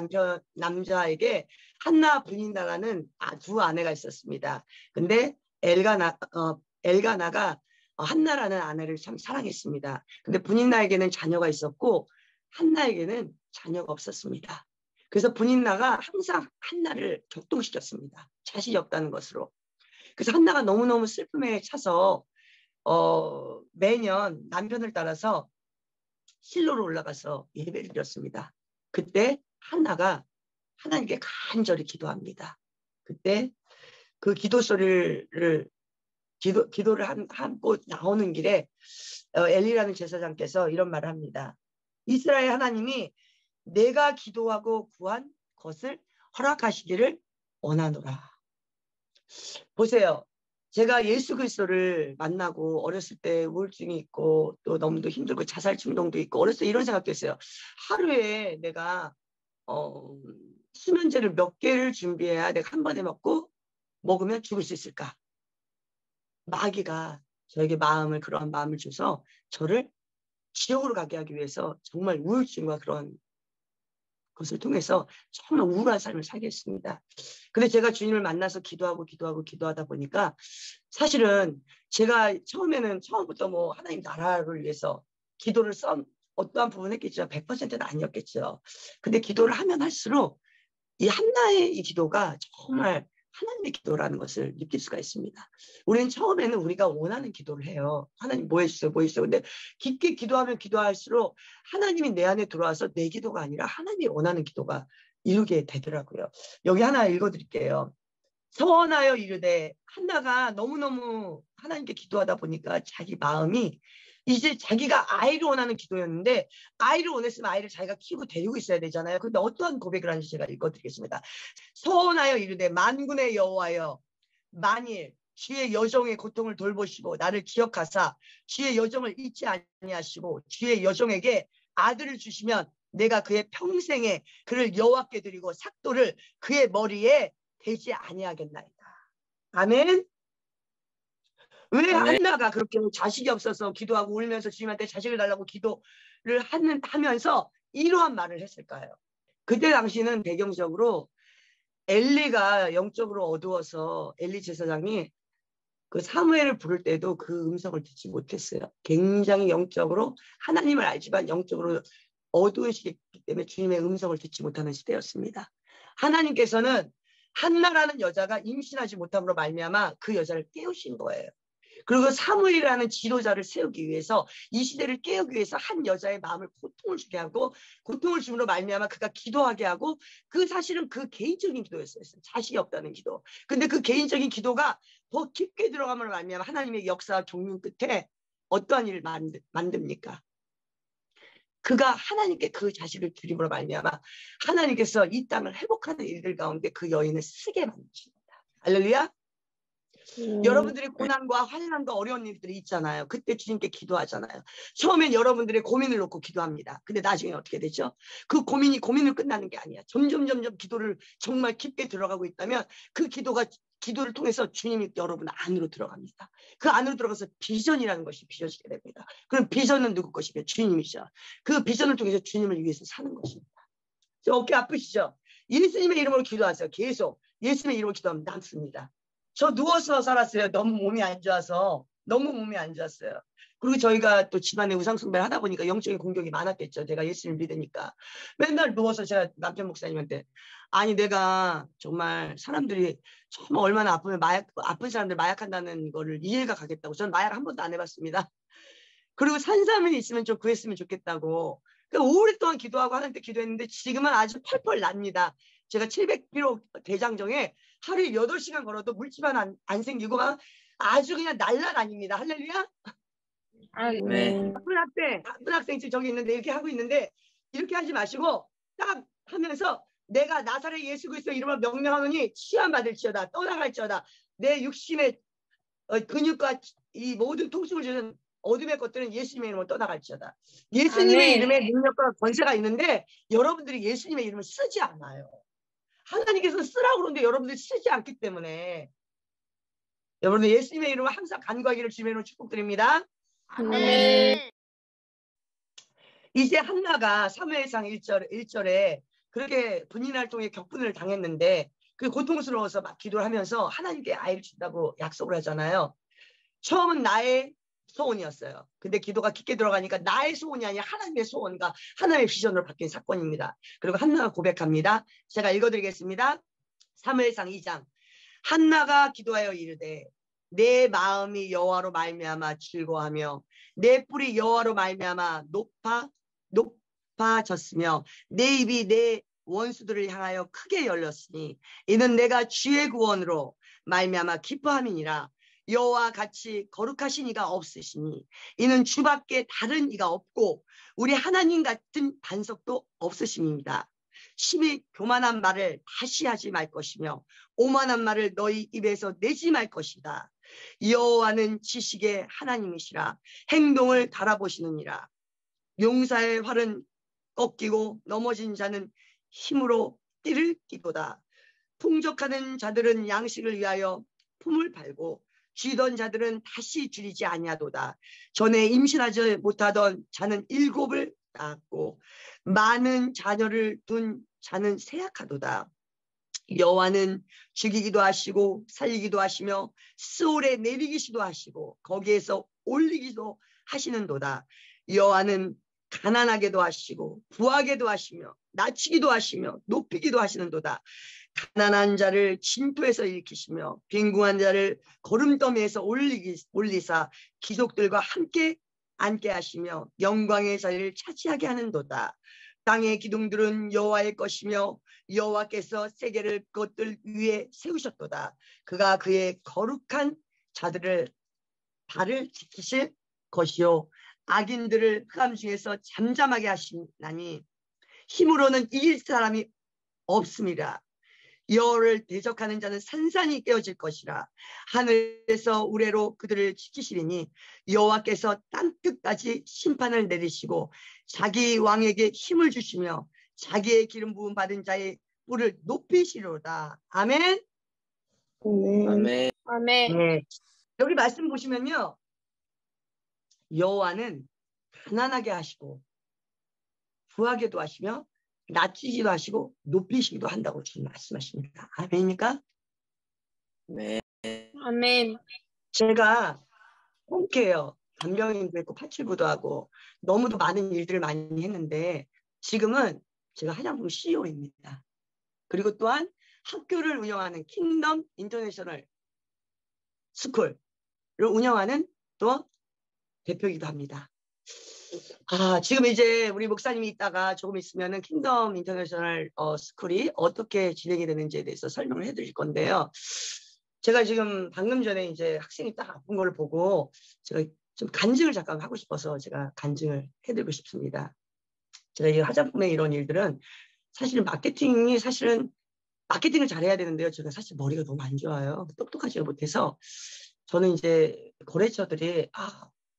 남자에게 한나 분인나라는 두 아내가 있었습니다. 근데 엘가나가 한나라는 아내를 참 사랑했습니다. 근데 분인나에게는 자녀가 있었고 한나에게는 자녀가 없었습니다. 그래서 분인나가 항상 한나를 격동시켰습니다. 자신이 없다는 것으로. 그래서 한나가 너무너무 슬픔에 차서 매년 남편을 따라서 실로로 올라가서 예배를 드렸습니다. 그때 한나가 하나님께 간절히 기도합니다. 그때 그 기도 소리를 기도를 하고 나오는 길에 엘리라는 제사장께서 이런 말을 합니다. 이스라엘 하나님이 내가 기도하고 구한 것을 허락하시기를 원하노라. 보세요. 제가 예수 그리스도를 만나고 어렸을 때 우울증이 있고 또 너무도 힘들고 자살 충동도 있고 어렸을 때 이런 생각도 했어요. 하루에 내가 수면제를 몇 개를 준비해야 내가 한 번에 먹으면 죽을 수 있을까? 마귀가 저에게 그런 마음을 줘서 저를 지옥으로 가게 하기 위해서 정말 우울증과 그런 것을 통해서 정말 우울한 삶을 살게 했습니다. 근데 제가 주님을 만나서 기도하다 보니까 사실은 제가 처음부터 하나님 나라를 위해서 기도를 어떠한 부분 했겠죠. 100%는 아니었겠죠. 근데 기도를 하면 할수록 이 한나의 이 기도가 정말 하나님의 기도라는 것을 느낄 수가 있습니다. 우리는 처음에는 우리가 원하는 기도를 해요. 하나님 뭐 해주세요, 뭐 해주세요. 근데 깊게 기도하면 기도할수록 하나님이 내 안에 들어와서 내 기도가 아니라 하나님이 원하는 기도가 이루게 되더라고요. 여기 하나 읽어드릴게요. 서원하여 이르되 한나가 너무너무 하나님께 기도하다 보니까 자기 마음이 이제 자기가 아이를 원하는 기도였는데 아이를 원했으면 아이를 자기가 키우고 데리고 있어야 되잖아요. 그런데 어떠한 고백을 하는지 제가 읽어드리겠습니다. 서원하여 이르되 만군의 여호와여 만일 주의 여종의 고통을 돌보시고 나를 기억하사 주의 여종을 잊지 아니하시고 주의 여종에게 아들을 주시면 내가 그의 평생에 그를 여호와께 드리고 삭도를 그의 머리에 되지 아니하겠나이다. 아멘. 왜 한나가 그렇게 자식이 없어서 기도하고 울면서 주님한테 자식을 달라고 기도를 하면서 이러한 말을 했을까요? 그때 당시는 배경적으로 엘리가 영적으로 어두워서 엘리 제사장이 그 사무엘을 부를 때도 그 음성을 듣지 못했어요. 굉장히 영적으로 하나님을 알지만 영적으로 어두운 시기이기 때문에 주님의 음성을 듣지 못하는 시대였습니다. 하나님께서는 한나라는 여자가 임신하지 못함으로 말미암아 그 여자를 깨우신 거예요. 그리고 사무엘이라는 지도자를 세우기 위해서 이 시대를 깨우기 위해서 한 여자의 마음을 고통을 주게 하고 고통을 주므로 말미암아 그가 기도하게 하고 그 사실은 그 개인적인 기도였어요. 자식이 없다는 기도. 근데 그 개인적인 기도가 더 깊게 들어가므로 말미암아 하나님의 역사와 경륜 끝에 어떠한 일을 만듭니까? 그가 하나님께 그 자식을 드림으로 말미암아 하나님께서 이 땅을 회복하는 일들 가운데 그 여인을 쓰게 만드십니다. 할렐루야. 여러분들이 고난과 환난과 어려운 일들이 있잖아요. 그때 주님께 기도하잖아요. 처음엔 여러분들의 고민을 놓고 기도합니다. 근데 나중에 어떻게 되죠? 그 고민을 끝나는 게 아니야. 점점 기도를 정말 깊게 들어가고 있다면 그 기도를 통해서 주님이 여러분 안으로 들어갑니다. 그 안으로 들어가서 비전이라는 것이 빚어지게 됩니다. 그럼 비전은 누구 것이며 주님이죠. 그 비전을 통해서 주님을 위해서 사는 것입니다. 어깨 아프시죠? 예수님의 이름으로 기도하세요. 계속 예수님의 이름으로 기도하면 남습니다. 저 누워서 살았어요. 너무 몸이 안 좋았어요. 그리고 저희가 또 집안에 우상숭배를 하다 보니까 영적인 공격이 많았겠죠. 제가 예수님을 믿으니까. 맨날 누워서 제가 남편 목사님한테 아니 내가 정말 사람들이 정말 얼마나 아프면 아픈 사람들 마약한다는 거를 이해가 가겠다고. 저는 마약 한 번도 안 해봤습니다. 그리고 산삼이 있으면 좀 구했으면 좋겠다고. 그러니까 오랫동안 기도하고 하나님께 기도했는데 지금은 아주 펄펄 납니다. 제가 700km 대장정에 하루에 8시간 걸어도 물집안 안 생기고 막 아주 그냥 날라다닙니다. 할렐루야. 네. 나쁜 학생 지금 저기 있는데 이렇게 하고 있는데 이렇게 하지 마시고 딱 하면서 내가 나사렛 예수 그리스도 이름으로 명령하노니 치유받을지어다 떠나갈지어다 내 육신의 근육과 이 모든 통증을 주는 어둠의 것들은 예수님의 이름으로 떠나갈지어다. 예수님의 이름에 능력과 권세가 있는데 여러분들이 예수님의 이름을 쓰지 않아요. 하나님께서 쓰라고 그러는데 여러분들이 쓰지 않기 때문에 여러분들 예수님의 이름으로 항상 간구하기를 주님의 이름으로 축복드립니다. 아멘. 이제 한나가 사무엘상 1절에 그렇게 분인활동에 격분을 당했는데 그 고통스러워서 막 기도를 하면서 하나님께 아이를 준다고 약속을 하잖아요. 처음은 나의 소원이었어요. 근데 기도가 깊게 들어가니까 나의 소원이 아니라 하나님의 소원과 하나님의 비전으로 바뀐 사건입니다. 그리고 한나가 고백합니다. 제가 읽어드리겠습니다. 사무엘상 2장. 한나가 기도하여 이르되 내 마음이 여호와로 말미암아 즐거워하며 내 뿔이 여호와로 말미암아 높아졌으며 내 입이 내 원수들을 향하여 크게 열렸으니 이는 내가 주의 구원으로 말미암아 기뻐함이니라. 여호와 같이 거룩하신 이가 없으시니 이는 주밖에 다른 이가 없고 우리 하나님 같은 반석도 없으심입니다. 심히 교만한 말을 다시 하지 말 것이며 오만한 말을 너희 입에서 내지 말 것이다. 여호와는 지식의 하나님이시라 행동을 달아보시느니라. 용사의 활은 꺾이고 넘어진 자는 힘으로 띠를 끼도다. 풍족하는 자들은 양식을 위하여 품을 팔고 쥐던 자들은 다시 줄이지 아니하도다. 전에 임신하지 못하던 자는 7을 낳았고 많은 자녀를 둔 자는 세약하도다. 여호와는 죽이기도 하시고 살리기도 하시며 스올에 내리기시도 하시고 거기에서 올리기도 하시는도다. 여호와는 가난하게도 하시고 부하게도 하시며 낮추기도 하시며 높이기도 하시는도다. 가난한 자를 진토에서 일으키시며 빈궁한 자를 거름더미에서 올리사 귀족들과 함께 앉게 하시며 영광의 자리를 차지하게 하는도다. 땅의 기둥들은 여호와의 것이며 여호와께서 세계를 그것들 위에 세우셨도다. 그가 그의 거룩한 자들을 발을 지키실 것이요 악인들을 흑암 중에서 잠잠하게 하시나니 힘으로는 이길 사람이 없음이라. 여호와를 대적하는 자는 산산이 깨어질 것이라. 하늘에서 우레로 그들을 지키시리니 여호와께서 땅끝까지 심판을 내리시고 자기 왕에게 힘을 주시며 자기의 기름 부음 받은 자의 뿔을 높이시리로다. 아멘. 아멘. 아멘. 네. 여기 말씀 보시면요, 여호와는 가난하게 하시고 부하게도 하시며 낮추기도 하시고 높이시기도 한다고 지금 말씀하십니다. 아멘입니까? 네. 아멘. 제가 홈케어 간병인도 했고 파출부도 하고 너무도 많은 일들을 많이 했는데 지금은 제가 화장품 CEO입니다. 그리고 또한 학교를 운영하는 킹덤 인터내셔널 스쿨을 운영하는 또 대표이기도 합니다. 지금 이제 우리 목사님이 있다가 조금 있으면은 킹덤 인터내셔널 스쿨이 어떻게 진행이 되는지에 대해서 설명을 해드릴 건데요. 제가 지금 방금 전에 이제 학생이 딱 아픈 걸 보고 제가 좀 간증을 잠깐 하고 싶어서 제가 간증을 해드리고 싶습니다. 제가 이 화장품의 이런 일들은 사실은 마케팅을 잘해야 되는데요. 제가 사실 머리가 너무 안 좋아요. 똑똑하지가 못해서 저는 이제 거래처들이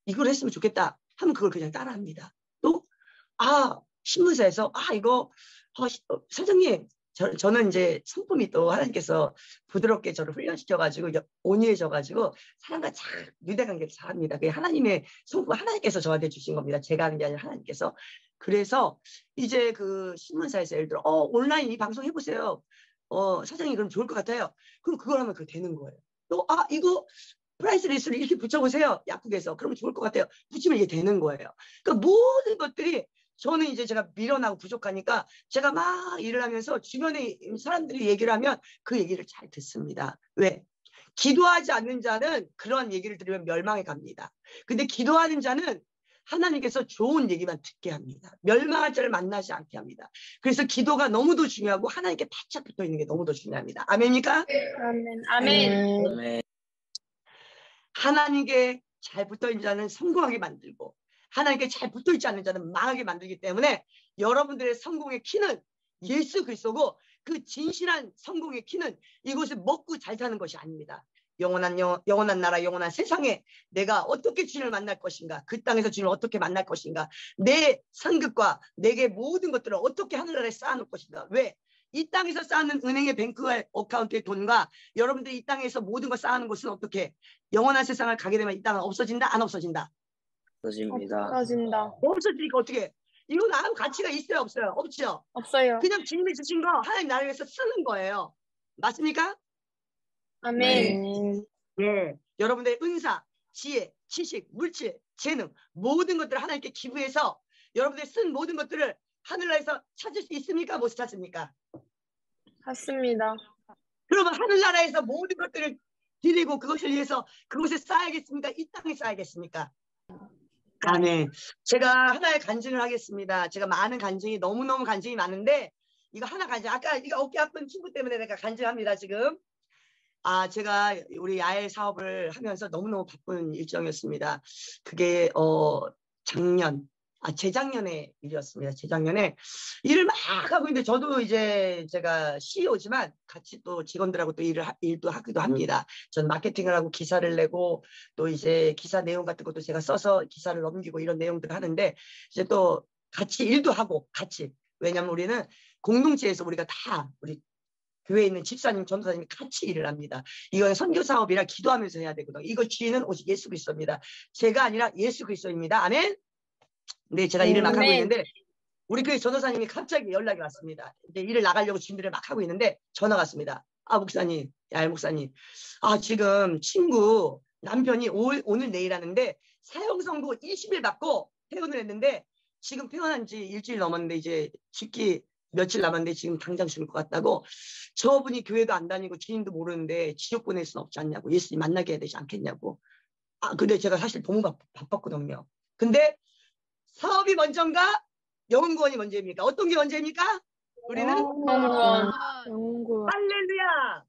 이걸 했으면 좋겠다 하면 그걸 그냥 따라합니다. 또 신문사에서 이거 사장님 저는 이제 성품이 또 하나님께서 부드럽게 저를 훈련시켜가지고 온유해져가지고 사람과 잘 유대관계를 잘합니다. 그게 하나님의 성품, 하나님께서 저한테 주신 겁니다. 제가 하는 게 아니라 하나님께서. 그래서 이제 그 신문사에서 예를 들어 온라인 이 방송 해보세요. 사장님 그럼 좋을 것 같아요. 그럼 그걸 하면 그게 되는 거예요. 또 이거 프라이스 리스트를 이렇게 붙여보세요. 약국에서. 그러면 좋을 것 같아요. 붙이면 이게 되는 거예요. 그러니까 모든 것들이 저는 이제 제가 미련하고 부족하니까 제가 막 일을 하면서 주변에 사람들이 얘기를 하면 그 얘기를 잘 듣습니다. 왜? 기도하지 않는 자는 그런 얘기를 들으면 멸망에 갑니다. 근데 기도하는 자는 하나님께서 좋은 얘기만 듣게 합니다. 멸망할 자를 만나지 않게 합니다. 그래서 기도가 너무도 중요하고 하나님께 바짝 붙어 있는 게 너무도 중요합니다. 아멘입니까? 아멘. 아멘. 아멘. 하나님께 잘 붙어있는 자는 성공하게 만들고 하나님께 잘 붙어있지 않는 자는 망하게 만들기 때문에 여러분들의 성공의 키는 예수 그리스도고 그 진실한 성공의 키는 이곳을 먹고 잘 사는 것이 아닙니다. 영원한 나라, 영원한 세상에 내가 어떻게 주님을 만날 것인가, 그 땅에서 주님을 어떻게 만날 것인가, 내 상급과 내게 모든 것들을 어떻게 하늘나라에 쌓아놓을 것인가. 왜? 이 땅에서 쌓는 은행의 뱅크 어카운트의 돈과 여러분들이 이 땅에서 모든 걸 쌓는 것은 어떻게 영원한 세상을 가게 되면 이 땅은 없어진다? 안 없어진다? 없어집니다. 없어진다. 없어지니까 어떻게? 이건 아무 가치가 있어요? 없어요? 없죠? 없어요. 그냥 주님이 주신 거 하나님 나라를 위해서 쓰는 거예요. 맞습니까? 아멘. 네. 여러분들의 은사, 지혜, 지식, 물질, 재능 모든 것들을 하나님께 기부해서 여러분들이 쓴 모든 것들을 하늘나라에서 찾을 수 있습니까? 못 찾습니까? 맞습니다. 그러면 하늘나라에서 모든 것들을 드리고 그것을 위해서 그곳에 쌓아야겠습니까? 이 땅에 쌓아야겠습니까? 아멘. 제가 하나의 간증을 하겠습니다. 제가 많은 간증이 너무너무 간증이 많은데 이거 하나 간증. 아까 이거 어깨 아픈 친구 때문에 내가 간증합니다. 지금. 제가 우리 야외 사업을 하면서 너무너무 바쁜 일정이었습니다. 그게 재작년의 일이었습니다. 재작년에 일을 막 하고 있는데 저도 이제 제가 CEO지만 같이 또 직원들하고 또 일도 하기도 합니다. 전 마케팅을 하고 기사를 내고 또 이제 기사 내용 같은 것도 제가 써서 기사를 넘기고 이런 내용들을 하는데 이제 또 같이 일도 하고 같이. 왜냐하면 우리는 공동체에서 우리가 다 우리 교회에 있는 집사님, 전도사님이 같이 일을 합니다. 이건 선교 사업이라 기도하면서 해야 되거든요. 이거 주인은 오직 예수 그리스도입니다. 제가 아니라 예수 그리스도입니다. 아멘. 네, 제가 일을 막 하고 있는데 우리 교회 전도사님이 갑자기 연락이 왔습니다. 이제 일을 나가려고 준비를 막 하고 있는데 전화가 왔습니다. 목사님, 야외 목사님, 지금 친구 남편이 오늘 내일 하는데 사형 선고 20일 받고 퇴근을 했는데 지금 퇴원한 지 일주일 넘었는데 이제 죽기 며칠 남았는데 지금 당장 죽을 것 같다고. 저분이 교회도 안 다니고 주님도 모르는데 지옥 보낼 수는 없지 않냐고. 예수님 만나게 해야 되지 않겠냐고. 근데 제가 사실 너무 바빴거든요. 근데 사업이 먼저인가? 영혼구원이 먼저입니까? 어떤 게 먼저입니까? 우리는 영원. 영원. 할렐루야.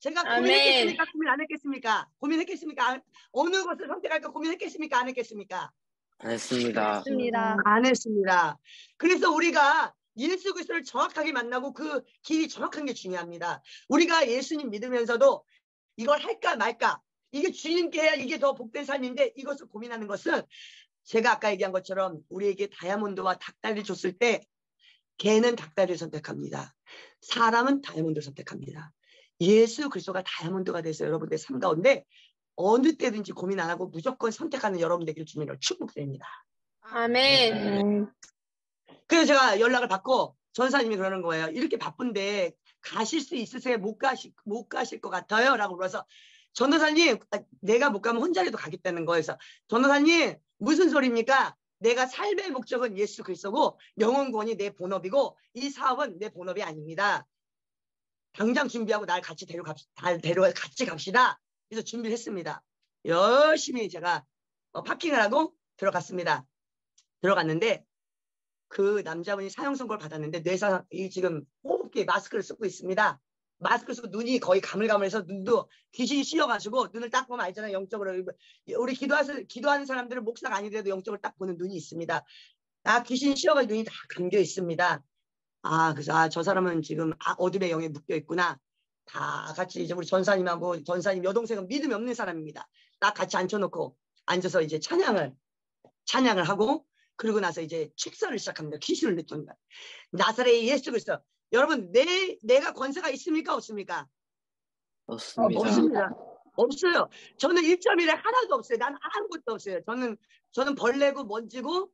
제가 아멘. 고민했겠습니까? 고민 안 했겠습니까? 고민했겠습니까? 어느 것을 선택할까 고민했겠습니까? 안 했겠습니까? 안 했습니다. 맞습니다. 안 했습니다. 그래서 우리가 예수 그리스도를 정확하게 만나고 그 길이 정확한 게 중요합니다. 우리가 예수님 믿으면서도 이걸 할까 말까, 이게 주님께 해야 이게 더 복된 삶인데 이것을 고민하는 것은 제가 아까 얘기한 것처럼 우리에게 다이아몬드와 닭다리를 줬을 때 개는 닭다리를 선택합니다. 사람은 다이아몬드를 선택합니다. 예수 그리스도가 다이아몬드가 돼서 여러분들의 삶 가운데 어느 때든지 고민 안 하고 무조건 선택하는 여러분 되기를 주님으로 축복드립니다. 아멘. 그래서 제가 연락을 받고 전사님이 그러는 거예요. 이렇게 바쁜데 가실 수 있으세요? 못 가실 것 같아요? 라고 물어서 전도사님, 내가 못 가면 혼자라도 가겠다는 거여서 전도사님 무슨 소리입니까? 내가 삶의 목적은 예수 그리스도고 영혼구원이 내 본업이고 이 사업은 내 본업이 아닙니다. 당장 준비하고 날 같이 데려가 같이 갑시다. 그래서 준비를 했습니다. 열심히 제가 파킹을 하고 들어갔습니다. 들어갔는데 그 남자분이 사형 선고를 받았는데 뇌사이 지금 호흡기에 마스크를 쓰고 있습니다. 마스크 쓰고 눈이 거의 가물가물해서 눈도 귀신이 씌어가지고 눈을 딱 보면 알잖아요. 영적으로 우리 기도하는 사람들은 목사가 아니더라도 영적으로 딱 보는 눈이 있습니다. 귀신이 씌어가지고 눈이 다 감겨 있습니다. 그래서 저 사람은 지금 어둠의 영에 묶여 있구나. 다 같이 이제 우리 전사님하고 전사님 여동생은 믿음이 없는 사람입니다. 딱 같이 앉혀놓고 앉아서 이제 찬양을 하고 그러고 나서 이제 축사를 시작합니다. 귀신을 내쫓는다. 나사렛의 예수 그리스도. 여러분 내가 권세가 있습니까? 없습니까? 없습니다. 없습니다. 없어요. 저는 1.1에 하나도 없어요. 난 아무것도 없어요. 저는 벌레고 먼지고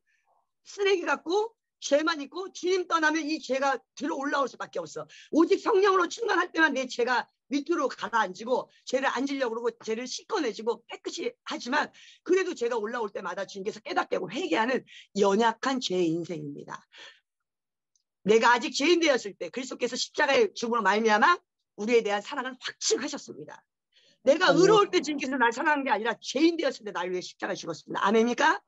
쓰레기 같고 죄만 있고 주님 떠나면 이 죄가 들어 올라올 수밖에 없어. 오직 성령으로 충만할 때만 내 죄가 밑으로 가라앉고 죄를 안 지려고 그러고 죄를 씻어내지고 깨끗이 하지만 그래도 죄가 올라올 때마다 주님께서 깨닫게 하고 회개하는 연약한 죄의 인생입니다. 내가 아직 죄인 되었을 때 그리스도께서 십자가의 죽음으로 말미암아 우리에 대한 사랑을 확증하셨습니다. 내가 의로울 때 주님께서 날 사랑한 게 아니라 죄인 되었을 때 날 위해 십자가에 죽었습니다. 아멘입니까?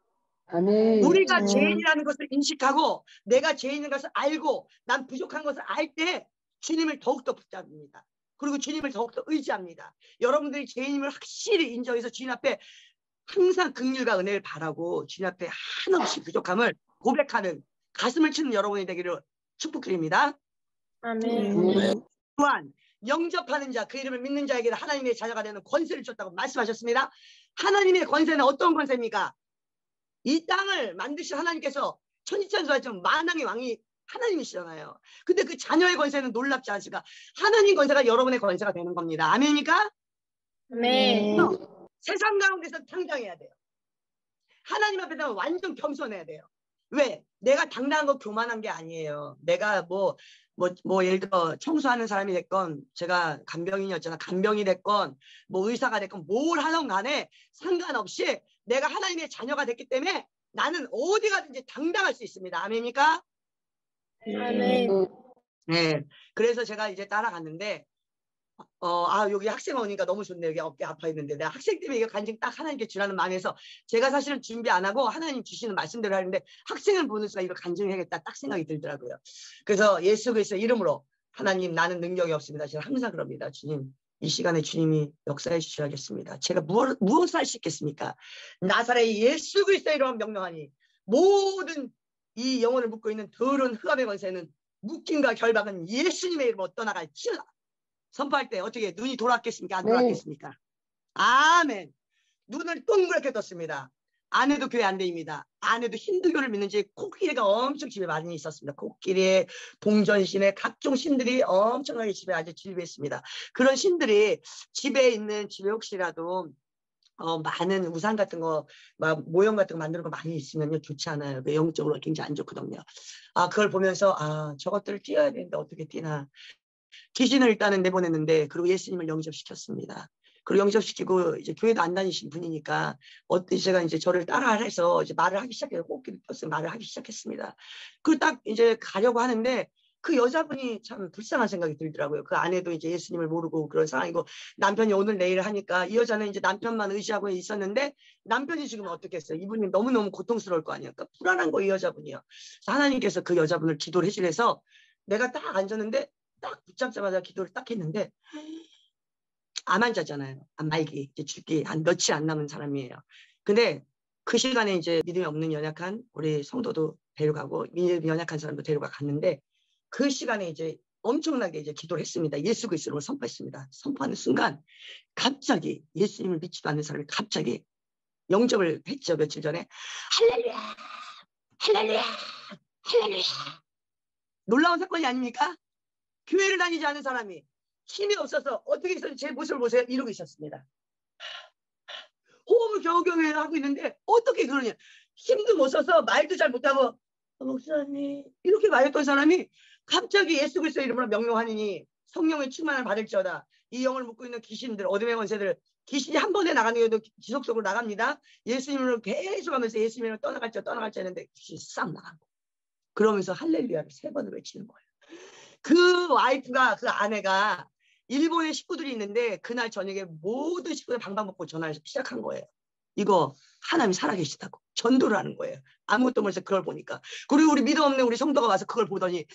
아멘. 우리가 죄인이라는 것을 인식하고 내가 죄인인 것을 알고 난 부족한 것을 알 때 주님을 더욱더 붙잡습니다. 그리고 주님을 더욱더 의지합니다. 여러분들이 죄인임을 확실히 인정해서 주님 앞에 항상 긍휼과 은혜를 바라고 주님 앞에 한없이 부족함을 고백하는 가슴을 치는 여러분이 되기를 축복드립니다. 아멘. 또한 영접하는 자, 그 이름을 믿는 자에게 하나님의 자녀가 되는 권세를 줬다고 말씀하셨습니다. 하나님의 권세는 어떤 권세입니까? 이 땅을 만드신 하나님께서 천지천사처럼 만왕의 왕이 하나님이시잖아요. 근데 그 자녀의 권세는 놀랍지 않습니까? 하나님 권세가 여러분의 권세가 되는 겁니다. 아멘입니까? 아멘. 세상 가운데서 당당해야 돼요. 하나님 앞에서 완전 겸손해야 돼요. 왜? 내가 당당한 거 교만한 게 아니에요. 내가 예를 들어 청소하는 사람이 됐건 제가 간병인이었잖아. 간병이 됐건 의사가 됐건 뭘 하든 간에 상관없이 내가 하나님의 자녀가 됐기 때문에 나는 어디 가든지 당당할 수 있습니다. 아멘입니까? 아멘. 네. 그래서 제가 이제 따라갔는데 여기 학생 오니까 너무 좋네. 여기 어깨 아파 있는데 내가 학생 때문에 이거 간증 딱 하나님께 주라는 마음에서 제가 사실은 준비 안 하고 하나님 주시는 말씀대로 하는데 학생을 보는 순간 이거 간증해야겠다 딱 생각이 들더라고요. 그래서 예수 그리스도 이름으로 하나님 나는 능력이 없습니다. 제가 항상 그럽니다. 주님 이 시간에 주님이 역사해 주셔야겠습니다. 제가 무엇을 할 수 있겠습니까? 나사렛의 예수 그리스도의 이름으로 명령하니 모든 이 영혼을 묶고 있는 더러운 흑암의 권세는 묶임과 결박은 예수님의 이름으로 떠나갈지어다. 선포할 때 어떻게 눈이 돌았겠습니까? 안 돌았겠습니까? 아멘. 눈을 동그랗게 떴습니다. 아내도 교회 안 다닙니다. 아내도 힌두교를 믿는지 코끼리가 엄청 집에 많이 있었습니다. 코끼리, 동전신에 각종 신들이 엄청나게 집에 아주 지배했습니다. 그런 신들이 집에 혹시라도 많은 우상 같은 거, 모형 같은 거 만드는 거 많이 있으면요 좋지 않아요. 영적으로 굉장히 안 좋거든요. 그걸 보면서 저것들을 띄어야 되는데 어떻게 띄나. 귀신을 일단은 내보냈는데 그리고 예수님을 영접시켰습니다. 그리고 영접시키고 이제 교회도 안 다니신 분이니까 제가 이제 저를 따라해서 이제 말을 하기 시작해요. 호흡기를 떴어요. 말을 하기 시작했습니다. 그리고 딱 이제 가려고 하는데 그 여자분이 참 불쌍한 생각이 들더라고요. 그 아내도 이제 예수님을 모르고 그런 상황이고 남편이 오늘 내일 하니까 이 여자는 이제 남편만 의지하고 있었는데 남편이 지금 어떻겠어요? 이분이 너무너무 고통스러울 거 아니에요. 그러니까 불안한 거 이 여자분이요. 하나님께서 그 여자분을 기도를 해주셔서 내가 딱 앉았는데 딱 붙잡자마자 기도를 딱 했는데 암 환자잖아요. 말기, 이제 죽기 한 며칠 안 남은 사람이에요. 근데 그 시간에 이제 믿음이 없는 연약한 우리 성도도 데려가고 믿음이 연약한 사람도 데려가 갔는데 그 시간에 이제 엄청나게 이제 기도를 했습니다. 예수 그리스도를 선포했습니다. 선포하는 순간 갑자기 예수님을 믿지도 않는 사람이 갑자기 영접을 했죠. 며칠 전에 할렐루야, 할렐루야, 할렐루야. 놀라운 사건이 아닙니까? 교회를 다니지 않은 사람이 힘이 없어서 어떻게 해서 제 모습을 보세요. 이러고 있었습니다. 호흡을 겨우겨우 하고 있는데 어떻게 그러냐. 힘도 못 써서 말도 잘 못하고 목사님 이렇게 말했던 사람이 갑자기 예수 그리스도의 이름으로 명령하느니 성령의 충만을 받을지어다. 이 영을 묶고 있는 귀신들, 어둠의 권세들, 귀신이 한 번에 나가는 게도 지속적으로 나갑니다. 예수님으로 계속 하면서 예수님으로 떠나갈지 했는데 귀신이 싹 나가고 그러면서 할렐루야를 3번을 외치는 거예요. 그 와이프가, 그 아내가 일본에 식구들이 있는데 그날 저녁에 모든 식구들 방방 먹고 전화를 시작한 거예요. 이거 하나님이 살아계시다고 전도를 하는 거예요. 아무것도 모르면서 그걸 보니까. 그리고 우리 믿음 없는 우리 성도가 와서 그걸 보더니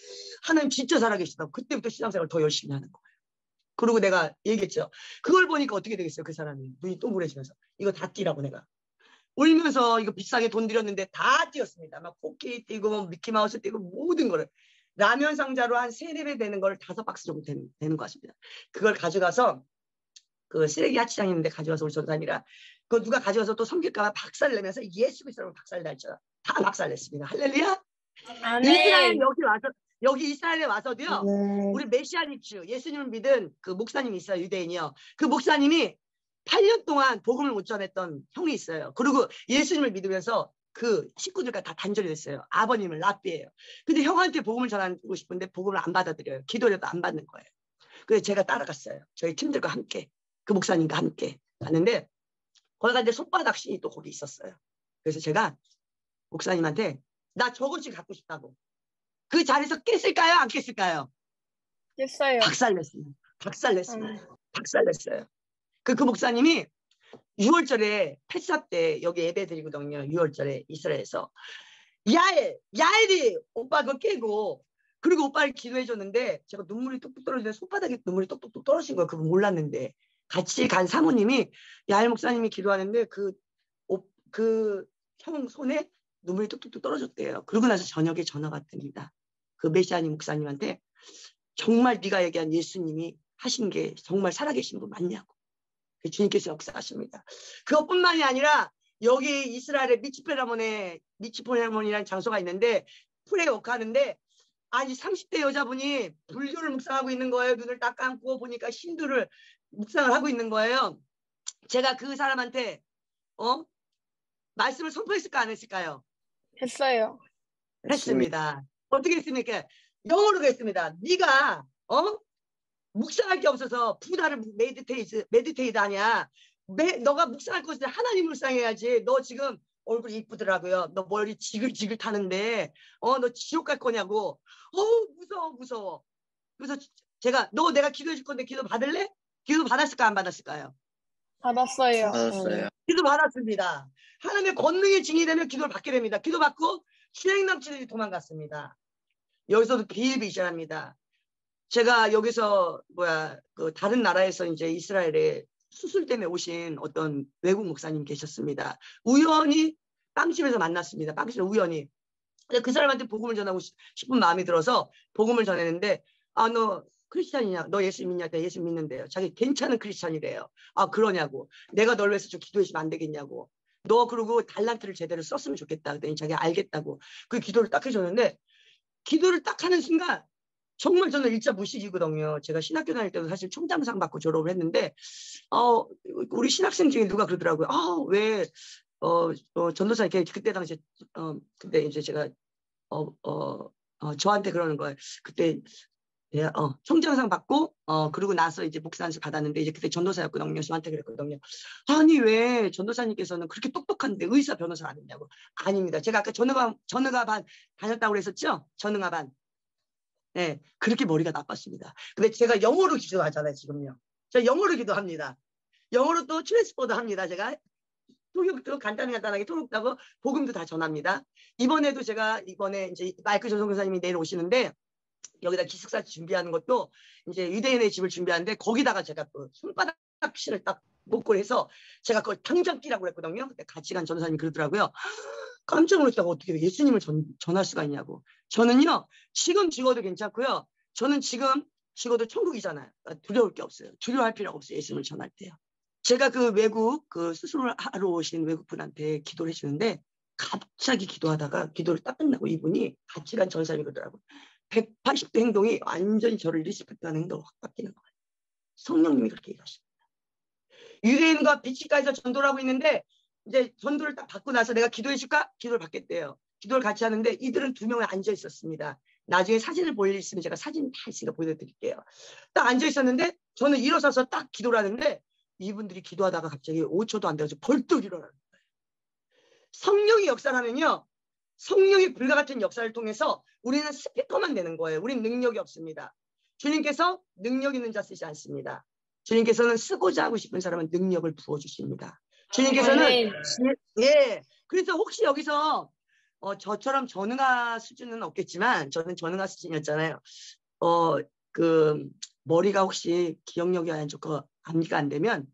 하나님 진짜 살아계시다고. 그때부터 신앙생활을 더 열심히 하는 거예요. 그리고 내가 얘기했죠. 그걸 보니까 어떻게 되겠어요? 그 사람이 눈이 동그래지면서 이거 다 띄라고 내가 울면서 이거 비싸게 돈 들였는데 다 띄었습니다. 막 코끼리 띄고 뭐 미키마우스 띄고 모든 거를 라면 상자로 한 3-4배 되는 걸 5박스 정도 되는 것 같습니다. 그걸 가져가서 그 쓰레기 야치장에 있는데 가져가서 우리 전사님이라 그 누가 가져가서 또 섬길까봐 박살 내면서 예수 그리스도로 박살 날죠. 다 박살 냈습니다. 할렐루야. 이스라엘 여기 이스라엘에 와서도요. 우리 메시아닉주 예수님을 믿은 그 목사님이 있어요. 유대인이요. 그 목사님이 8년 동안 복음을 못 전했던 형이 있어요. 그리고 예수님을 믿으면서 그 식구들과 다 단절이 됐어요. 아버님을 랍비예요. 근데 형한테 복음을 전하고 싶은데 복음을 안 받아들여요. 기도해도 안 받는 거예요. 그래서 제가 따라갔어요. 저희 팀들과 함께 그 목사님과 함께 갔는데 거기 갔는데 손바닥 신이 또 거기 있었어요. 그래서 제가 목사님한테 나 저것이 갖고 싶다고. 그 자리에서 깼을까요? 안 깼을까요? 됐어요. 박살냈습니다. 박살냈어요. 그 목사님이 6월절에 패삽 때 여기 예배 드리거든요. 6월절에 이스라엘에서 야엘이 오빠 그거 깨고 그리고 오빠를 기도해 줬는데 제가 눈물이 뚝뚝 떨어지는데 손바닥에 눈물이 뚝뚝뚝 떨어진 거예요. 그거 몰랐는데 같이 간 사모님이 야엘 목사님이 기도하는데 그 형 손에 눈물이 뚝뚝뚝 떨어졌대요. 그러고 나서 저녁에 전화가 왔답니다. 그 메시아님 목사님한테 정말 네가 얘기한 예수님이 하신 게 정말 살아계신 분 맞냐고. 주님께서 역사하십니다. 그것뿐만이 아니라 여기 이스라엘의 미치포라몬이라는 장소가 있는데 프레이워크 하는데 아니 30대 여자분이 불교를 묵상하고 있는 거예요. 눈을 딱 감고 보니까 힌두를 묵상을 하고 있는 거예요. 제가 그 사람한테 말씀을 선포했을까 안 했을까요? 했어요. 했습니다. 어떻게 했습니까? 영어로 했습니다. 네가 묵상할 게 없어서 부다를 메디테이트 하냐. 너가 묵상할 것은 하나님 묵상해야지. 너 지금 얼굴이 이쁘더라고요. 너 머리 지글지글 타는데 너 지옥 갈 거냐고. 무서워. 그래서 제가 내가 기도해 줄 건데 기도 받을래? 기도 받았을까 안 받았을까요? 받았어요. 기도 받았습니다. 하나님의 권능의 증인이 되면 기도를 받게 됩니다. 기도 받고 수행 넘치들이 도망갔습니다. 여기서도 비일비재합니다. 제가 여기서 그 다른 나라에서 이제 이스라엘에 수술 때문에 오신 어떤 외국 목사님 계셨습니다. 우연히 빵집에서 만났습니다. 빵집에서 우연히. 근데 그 사람한테 복음을 전하고 싶은 마음이 들어서 복음을 전했는데 너 크리스찬이냐? 너 예수 믿냐? 네, 예수 믿는데요. 자기 괜찮은 크리스찬이래요. 그러냐고. 내가 널 위해서 좀 기도해주면 안 되겠냐고. 너 그러고 달란트를 제대로 썼으면 좋겠다. 그랬더니 자기가 알겠다고. 그 기도를 딱 해줬는데 기도를 딱 하는 순간 정말 저는 일자 무식이거든요. 제가 신학교 다닐 때도 사실 총장상 받고 졸업을 했는데 우리 신학생 중에 누가 그러더라고요. 왜 전도사 그때 당시에 그때 이제 제가 저한테 그러는 거예요. 그때 총장상 받고 그러고 나서 이제 목사한테 받았는데 이제 그때 전도사였거든요. 저한테 그랬거든요. 아니 왜 전도사님께서는 그렇게 똑똑한데 의사 변호사 안 했냐고. 아닙니다. 제가 아까 전능아반 다녔다고 그랬었죠. 전능아반. 네, 그렇게 머리가 나빴습니다. 근데 제가 영어로 기도하잖아요. 지금요. 저 영어로 기도합니다. 영어로 또 트랜스포도 합니다. 제가 통역도 간단하게 통역도 하고 복음도 다 전합니다. 이번에도 제가 이번에 이제 마이크 조성 교사님이 내일 오시는데 여기다 기숙사 준비하는 것도 이제 유대인의 집을 준비하는데 거기다가 제가 또 손바닥 실을 딱 목걸이 해서 제가 그걸 당장 끼라고 그랬거든요. 그때 같이 간 전도사님이 그러더라고요. 깜짝 놀랐다고 어떻게 예수님을 전할 수가 있냐고. 저는요 지금 죽어도 괜찮고요. 저는 지금 죽어도 천국이잖아요. 두려울 게 없어요. 두려워할 필요가 없어요. 예수님을 전할 때요. 제가 그 외국 수술을 하러 오신 외국분한테 기도를 해주는데 갑자기 기도하다가 기도를 딱 끝나고 이분이 같이 간 전사님이 그러더라고요. 180도 행동이 완전히 저를 리스펙트하는 행동으로 확 바뀌는 거예요. 성령님이 그렇게 얘기하십니다. 유대인과 비치가에서 전도를 하고 있는데 이제 전도를 딱 받고 나서 내가 기도해 줄까? 기도를 받겠대요. 기도를 같이 하는데 이들은 2명이 앉아 있었습니다. 나중에 사진을 보일 일 있으면 제가 사진 다 있으니까 보여드릴게요. 딱 앉아 있었는데 저는 일어서서 딱 기도를 하는데 이분들이 기도하다가 갑자기 5초도 안 돼가지고 벌떡 일어나는 거예요. 성령이 역사하면요. 성령이 불과 같은 역사를 통해서 우리는 스피커만 되는 거예요. 우리는 능력이 없습니다. 주님께서 능력 있는 자 쓰지 않습니다. 주님께서는 쓰고자 하고 싶은 사람은 능력을 부어주십니다. 주님께서는 예. 그래서 혹시 여기서 저처럼 전응아 수준은 없겠지만 저는 전응아 수준이었잖아요. 머리가 혹시 기억력이 안 좋고 암기가 안 되면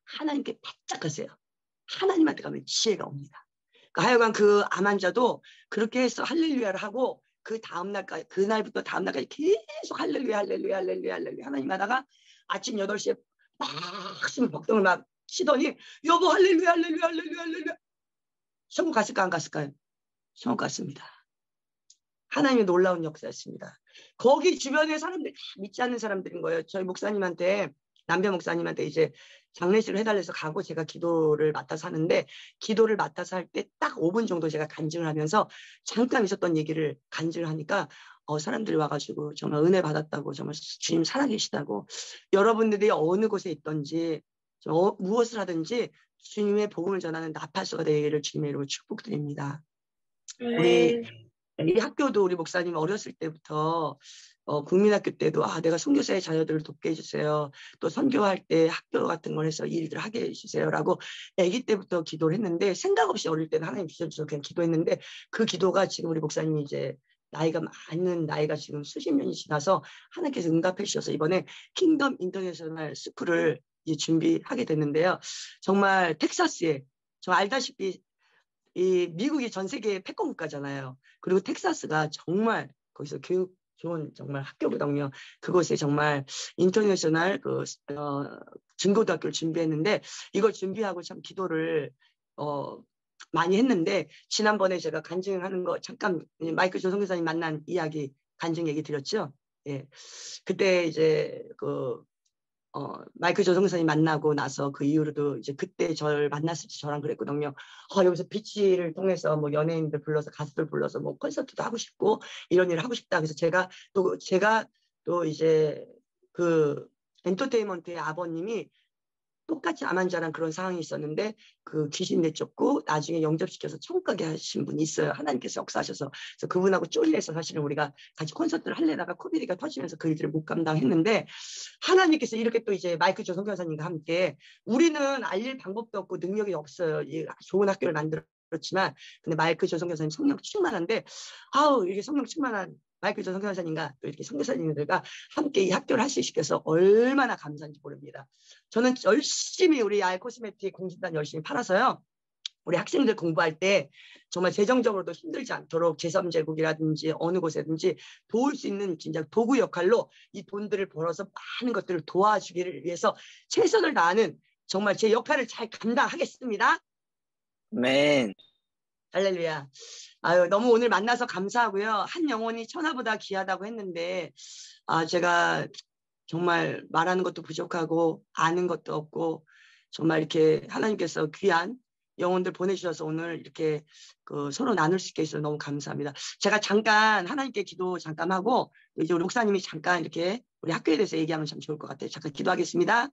하나님께 바짝 하세요. 하나님한테 가면 지혜가 옵니다. 하여간 그 암 환자도 그렇게 해서 할렐루야를 하고 그 다음날까지 그날부터 다음날까지 계속 할렐루야 할렐루야 할렐루야 할렐루야 하나님 하다가 아침 8시에 막 숨을 벅덩을 막 쉬더니 여보 할렐루야 할렐루야 할렐루야 할렐루야 천국 갔을까 안 갔을까요? 천국 갔습니다. 하나님의 놀라운 역사였습니다. 거기 주변에 사람들이 다 믿지 않는 사람들인 거예요. 저희 목사님한테 남편 목사님한테 이제 장례식을 해달래서 가고 제가 기도를 맡아서 하는데 기도를 맡아서 할 때 딱 5분 정도 제가 간증을 하면서 잠깐 있었던 얘기를 간증을 하니까 사람들이 와가지고 정말 은혜 받았다고 정말 주님 살아계시다고 여러분들이 어느 곳에 있든지 무엇을 하든지 주님의 복음을 전하는 나팔수가 되기를 주님의 이름으로 축복드립니다. 우리 이 학교도 우리 목사님 어렸을 때부터 국민학교 때도 내가 선교사의 자녀들을 돕게 해주세요. 또 선교할 때 학교 같은 걸 해서 일들 하게 해주세요라고 아기 때부터 기도를 했는데 생각 없이 어릴 때는 하나님 주셔서 그냥 기도했는데 그 기도가 지금 우리 목사님이 이제 나이가 많은 나이가 지금 수십 년이 지나서 하나님께서 응답해 주셔서 이번에 킹덤 인터내셔널 스쿨을 이제 준비하게 됐는데요. 정말 텍사스에 저 알다시피 이 미국이 전 세계 패권 국가잖아요. 그리고 텍사스가 정말 거기서 교육 좋은 정말 학교거든요. 그곳에 정말 인터내셔널 중고등학교를 준비했는데 이걸 준비하고 참 기도를 많이 했는데 지난번에 제가 간증하는 거 잠깐 마이클 조성 교사님 만난 이야기 간증 얘기 드렸죠. 예, 그때 이제 마이클 조성 교사님 만나고 나서 그 이후로도 이제 그때 저를 만났을 때 저랑 그랬거든요. 여기서 비치를 통해서 뭐 연예인들 불러서 가수들 불러서 뭐 콘서트도 하고 싶고 이런 일을 하고 싶다. 그래서 제가 또 이제 그 엔터테인먼트의 아버님이 똑같이 암 환자랑 그런 상황이 있었는데 그 귀신 내쫓고 나중에 영접시켜서 천국 가게 하신 분이 있어요. 하나님께서 역사하셔서. 그래서 그분하고 쫄려서 사실은 우리가 같이 콘서트를 하려다가 코비드가 터지면서 그 일들을 못 감당했는데 하나님께서 이렇게 또 이제 마이클 조성 교사님과 함께 우리는 알릴 방법도 없고 능력이 없어요. 좋은 학교를 만들었지만 근데 마이클 조성 교사님 성령 충만한데 이렇게 성령 충만한 마이클 조성 교사님과 또 이렇게 선교사님들과 함께 이 학교를 할 수 있어서 얼마나 감사한지 모릅니다. 저는 열심히 우리 아이 코스메틱 공진단 열심히 팔아서요. 우리 학생들 공부할 때 정말 재정적으로도 힘들지 않도록 제3제국이라든지 어느 곳에든지 도울 수 있는 진짜 도구 역할로 이 돈들을 벌어서 많은 것들을 도와주기를 위해서 최선을 다하는 정말 제 역할을 잘 감당하겠습니다. 맨. 할렐루야. 너무 오늘 만나서 감사하고요. 한 영혼이 천하보다 귀하다고 했는데 제가 정말 말하는 것도 부족하고 아는 것도 없고 정말 이렇게 하나님께서 귀한 영혼들 보내주셔서 오늘 이렇게 서로 나눌 수 있게 해서 너무 감사합니다. 제가 잠깐 하나님께 기도 잠깐 하고 이제 우리 목사님이 잠깐 이렇게 우리 학교에 대해서 얘기하면 참 좋을 것 같아요. 잠깐 기도하겠습니다.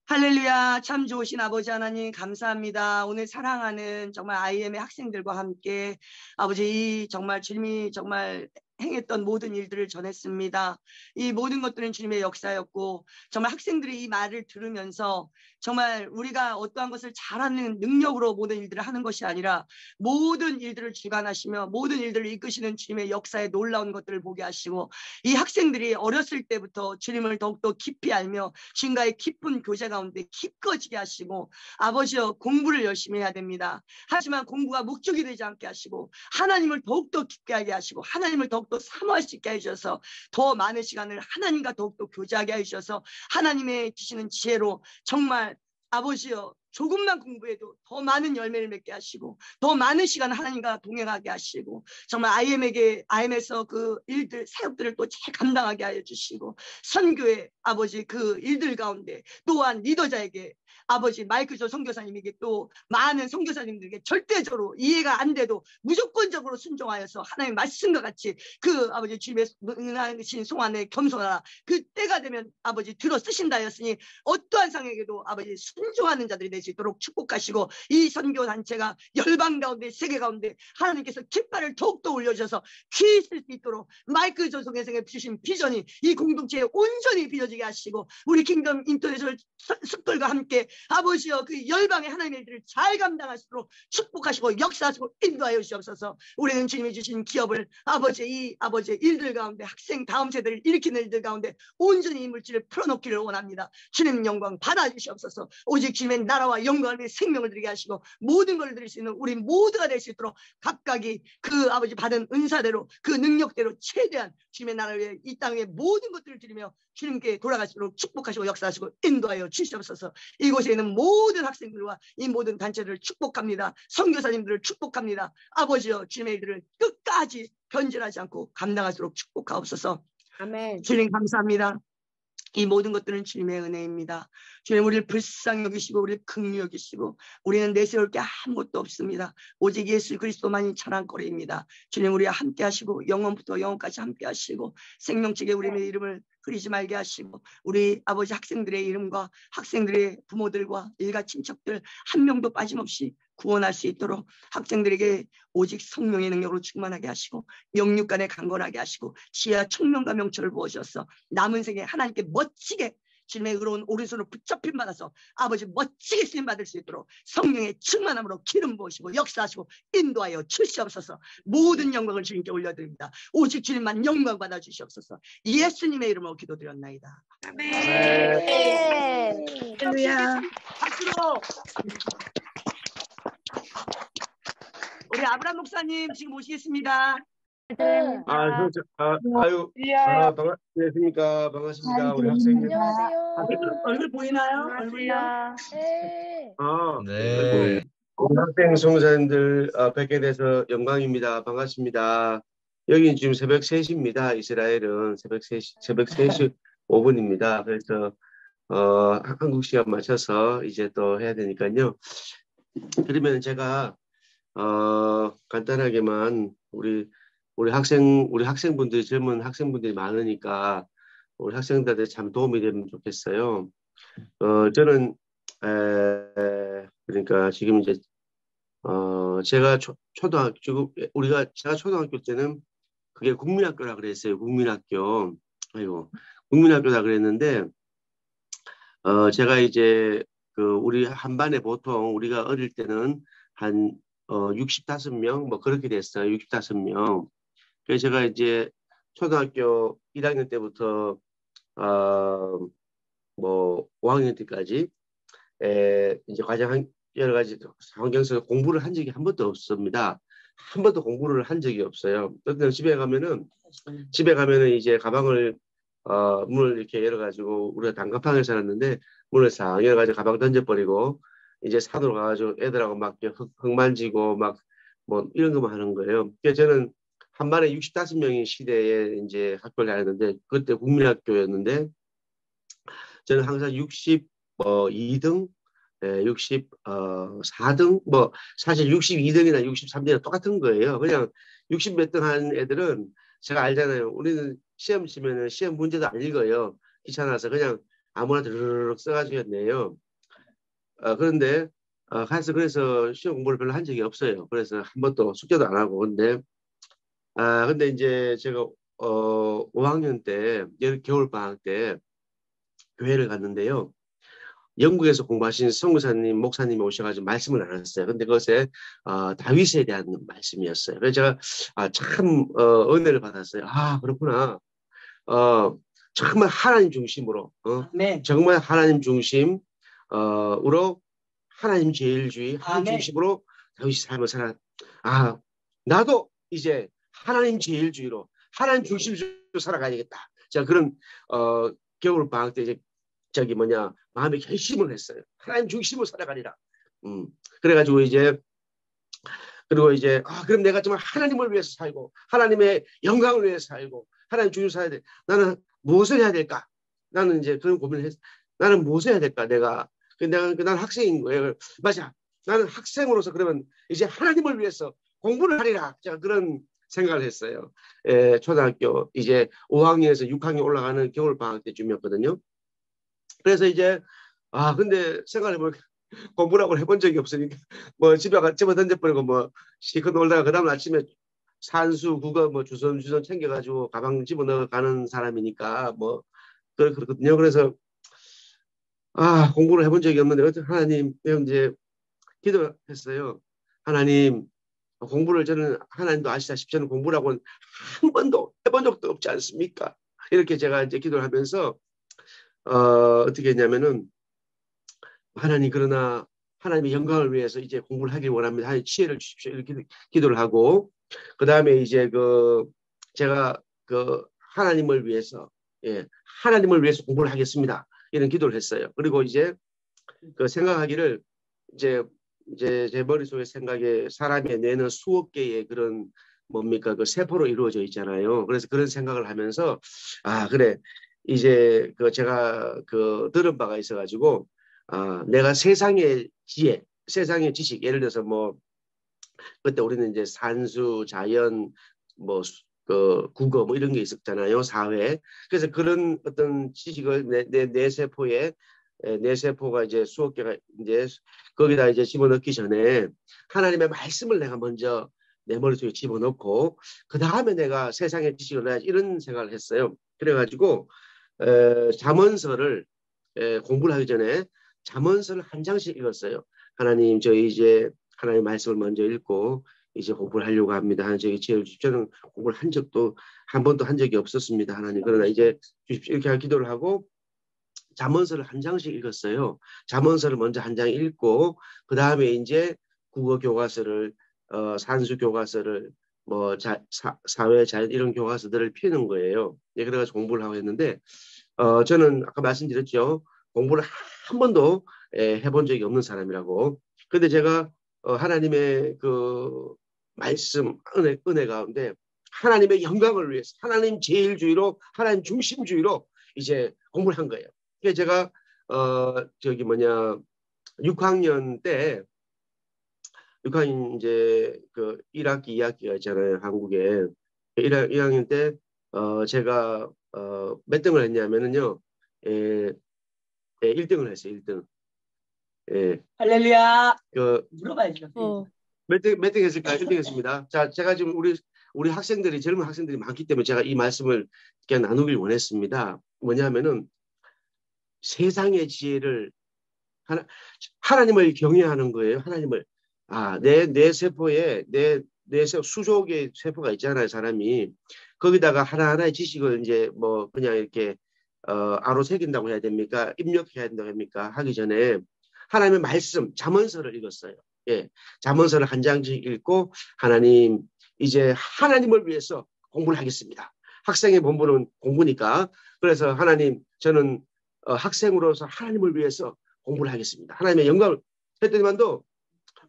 할렐루야. 참 좋으신 아버지 하나님 감사합니다. 오늘 사랑하는 정말 IM의 학생들과 함께 아버지 정말 주님이 정말 행했던 모든 일들을 전했습니다. 이 모든 것들은 주님의 역사였고 정말 학생들이 이 말을 들으면서 정말 우리가 어떠한 것을 잘하는 능력으로 모든 일들을 하는 것이 아니라 모든 일들을 주관하시며 모든 일들을 이끄시는 주님의 역사에 놀라운 것들을 보게 하시고 이 학생들이 어렸을 때부터 주님을 더욱더 깊이 알며 주님과의 깊은 교제 가운데 깊어지게 하시고 아버지여 공부를 열심히 해야 됩니다. 하지만 공부가 목적이 되지 않게 하시고 하나님을 더욱더 깊게 하게 하시고 하나님을 더욱더 사모할 수 있게 해주셔서 더 많은 시간을 하나님과 더욱더 교제하게 해주셔서 하나님의 주시는 지혜로 정말 아버지여 조금만 공부해도 더 많은 열매를 맺게 하시고 더 많은 시간 하나님과 동행하게 하시고 정말 IM에서 그 일들 사역들을 또 잘 감당하게 하여 주시고 선교의 아버지 그 일들 가운데 또한 리더자에게 아버지 마이클조 선교사님에게 또 많은 선교사님들에게 절대적으로 이해가 안 돼도 무조건적으로 순종하여서 하나님의 말씀과 같이 그 아버지 주님의 은하신 송안에 겸손하라 그 때가 되면 아버지 들어 쓰신다 하였으니 어떠한 상에게도 아버지 순종하는 자들이 될 수 있도록 축복하시고 이 선교단체가 열방 가운데 세계 가운데 하나님께서 깃발을 더욱더 올려주셔서 귀 있을 수 있도록 마이클 조성회생에 주신 비전이 이 공동체에 온전히 빚어지게 하시고 우리 킹덤 인터내셔널 숙들과 함께 아버지여 그 열방의 하나님의 일들을 잘 감당하시도록 축복하시고 역사하시고 인도하여 주시옵소서. 우리는 주님이 주신 기업을 아버지의 일들 가운데 학생 다음 세대를 일으키는 일들 가운데 온전히 이 물질을 풀어놓기를 원합니다. 주님 영광 받아주시옵소서. 오직 주님의 나라와 영광을 위해 생명을 드리게 하시고 모든 걸 드릴 수 있는 우리 모두가 될 수 있도록 각각이 그 아버지 받은 은사대로 그 능력대로 최대한 주님의 나라를 위해 이 땅의 모든 것들을 드리며 주님께 돌아가시도록 축복하시고 역사하시고 인도하여 주시옵소서. 이곳에 있는 모든 학생들과 이 모든 단체를 축복합니다. 선교사님들을 축복합니다. 아버지여 주님의 일들을 끝까지 변질하지 않고 감당하도록 축복하옵소서. 아멘. 주님 감사합니다. 이 모든 것들은 주님의 은혜입니다. 주님 우리를 불쌍히 여기시고 우리를 긍휼히 여기시고 우리는 내세울 게 아무것도 없습니다. 오직 예수 그리스도만이 자랑거리입니다. 주님 우리와 함께 하시고 영원부터 영원까지 함께 하시고 생명책에 우리의 이름을 흐리지 말게 하시고 우리 아버지 학생들의 이름과 학생들의 부모들과 일가 친척들 한 명도 빠짐없이 구원할 수 있도록 학생들에게 오직 성령의 능력으로 충만하게 하시고 영육간에 강건하게 하시고 지혜와 총명과 명철을 부어주셔서 남은 생에 하나님께 멋지게 주님의 의로운 오른손으로 붙잡힘 받아서 아버지 멋지게 쓰임 받을 수 있도록 성령의 충만함으로 기름 부으시고 역사하시고 인도하여 주시옵소서. 모든 영광을 주님께 올려드립니다. 오직 주님만 영광 받아 주시옵소서. 예수님의 이름으로 기도드렸나이다. 아멘. 할렐루야. 박수로. 우리 아브라함 목사님 지금 모시겠습니다. 안녕하십니까. 반갑습니다. 우리 학생들. 안녕하세요. 얼굴 보이나요? 얼굴요? 네. 네. 우리 학생 선교사님들 뵙게 돼서 영광입니다. 반갑습니다. 여기는 지금 새벽 3시입니다. 이스라엘은 새벽 3시 5분입니다. 그래서 한국 시간 맞춰서 이제 또 해야 되니까요. 그러면 제가 간단하게만 우리 학생분들이 젊은 학생분들이 많으니까 우리 학생들한테 참 도움이 되면 좋겠어요. 저는 그러니까 지금 이제 제가 제가 초등학교 때는 그게 국민학교라 그랬어요. 국민학교. 국민학교다 그랬는데 제가 이제 우리 한 반에 보통 우리가 어릴 때는 한 65명 뭐 그렇게 됐어요. 65명. 그래서 제가 이제 초등학교 1학년 때부터 뭐 5학년 때까지 이제 여러 가지 환경에서 공부를 한 적이 한 번도 없습니다. 한 번도 공부를 한 적이 없어요. 어떤 집에 가면은 이제 가방을 문을 이렇게 열어가지고 우리가 단칸방에 살았는데 문을 싹 열어가지고 가방 던져버리고 이제 산으로 가가지고 애들하고 막 흙 만지고 막 뭐 이런 것만 하는 거예요. 그래서 저는 한 반에 65명의 시대에 이제 학교를 다녔는데 그때 국민학교였는데 저는 항상 62등 64등, 뭐 사실 62등이나 63등이나 똑같은 거예요. 그냥 60 몇 등 하는 애들은 제가 알잖아요. 우리는 시험 치면은 시험 문제도 안 읽어요. 귀찮아서 그냥 아무나 드르륵 써가지고 내요. 그런데 가서 그래서 시험 공부를 별로 한 적이 없어요. 그래서 한 번도 숙제도 안 하고. 근데 이제 제가 5학년 때 겨울 방학 때 교회를 갔는데요. 영국에서 공부하신 선교사님, 목사님이 오셔가지고 말씀을 나눴어요. 근데 그것에 다윗에 대한 말씀이었어요. 그래서 제가 참 은혜를 받았어요. 그렇구나. 정말 하나님 중심으로, 정말 하나님 중심, 으로 하나님 제일주의, 하나님 중심으로 다윗이 삶을 살아. 나도 이제 하나님 제일주의로, 하나님 중심주의로 살아가야 되겠다. 제가 그런 겨울 방학 때 이제 마음에 결심을 했어요. 하나님 중심으로 살아가리라. 그래가지고 그리고 그럼 내가 정말 하나님을 위해서 살고 하나님의 영광을 위해서 살고 하나님 중심으로 살아야 돼. 나는 무엇을 해야 될까? 나는 이제 그런 고민을 했어요. 나는 무엇을 해야 될까? 난 학생인 거예요. 맞아. 나는 학생으로서 그러면 이제 하나님을 위해서 공부를 하리라. 제가 그런 생각을 했어요. 초등학교 이제 5학년에서 6학년 올라가는 겨울 방학 때쯤이었거든요. 그래서 근데 생각해보니까 공부라고 해본 적이 없으니까 뭐 집에 던져버리고 뭐 시컷 놀다가 그 다음 아침에 산수, 국어 뭐 주선 챙겨가지고 가방 집어넣어 가는 사람이니까 뭐 그렇거든요. 그래서 공부를 해본 적이 없는데 하나님 이제 기도했어요. 하나님 공부를 저는 하나님도 아시다시피 저는 공부라고는 한 번도 해본 적도 없지 않습니까? 이렇게 제가 이제 기도를 하면서 어떻게 했냐면은 하나님 그러나 하나님의 영광을 위해서 이제 공부를 하길 원합니다. 하나님 지혜를 주십시오. 이렇게 기도를 하고 그 다음에 제가 하나님을 위해서 하나님을 위해서 공부를 하겠습니다. 이런 기도를 했어요. 그리고 생각하기를 제 머릿속에 생각에 사람의 뇌는 수억 개의 그런 뭡니까 세포로 이루어져 있잖아요. 그래서 그런 생각을 하면서 그래 제가 들은 바가 있어가지고 내가 세상의 지혜, 세상의 지식, 예를 들어서 뭐 그때 우리는 이제 산수, 자연, 뭐 국어 뭐 이런 게 있었잖아요. 사회. 그래서 그런 어떤 지식을 내 세포가 이제 수억 개가 이제 거기다 이제 집어넣기 전에 하나님의 말씀을 내가 먼저 내 머릿속에 집어넣고 그 다음에 내가 세상의 지식을 내야지 이런 생각을 했어요. 그래가지고 잠언서를 공부를 하기 전에 잠언서를 한 장씩 읽었어요. 하나님 저희 이제 하나님의 말씀을 먼저 읽고 이제 공부를 하려고 합니다. 하나님 저희 지혜를 주십시오. 저는 공부를 한 번도 한 적이 없었습니다. 하나님 그러나 이제 주십시오. 이렇게 기도를 하고 잠언서를 한 장씩 읽었어요. 잠언서를 먼저 한 장 읽고 그 다음에 이제 국어 교과서를 산수 교과서를 뭐 사회 자연 이런 교과서들을 펴는 거예요. 그래가지고 공부를 하고 했는데 저는 아까 말씀드렸죠. 공부를 한 번도 해본 적이 없는 사람이라고. 근데 제가 하나님의 말씀 은혜 가운데 하나님의 영광을 위해서 하나님 제일주의로 하나님 중심주의로 이제 공부를 한 거예요. 그래서 제가 6학년 때 6학년 이제 1학기 2학기가 있잖아요. 한국에 1학년 때 제가 몇 등을 했냐면은요. 1등을 했어요. 1등. 할렐루야. 물어봐야죠. 몇 등 했을까요? 1등 했습니다. 자, 제가 지금 우리 학생들이 젊은 학생들이 많기 때문에 제가 이 말씀을 그냥 나누길 원했습니다. 뭐냐면은 세상의 지혜를 하나님을 경외하는 거예요. 하나님을 내 세포에 수족의 세포가 있잖아요. 사람이 거기다가 하나하나의 지식을 이제 뭐 그냥 이렇게 아로 새긴다고 해야 됩니까? 입력해야 된다고 합니까? 하기 전에 하나님의 말씀 잠언서를 읽었어요. 잠언서를 한 장씩 읽고 하나님 이제 하나님을 위해서 공부를 하겠습니다. 학생의 본분은 공부니까. 그래서 하나님 저는 학생으로서 하나님을 위해서 공부를 하겠습니다. 하나님의 영광을 했더니만도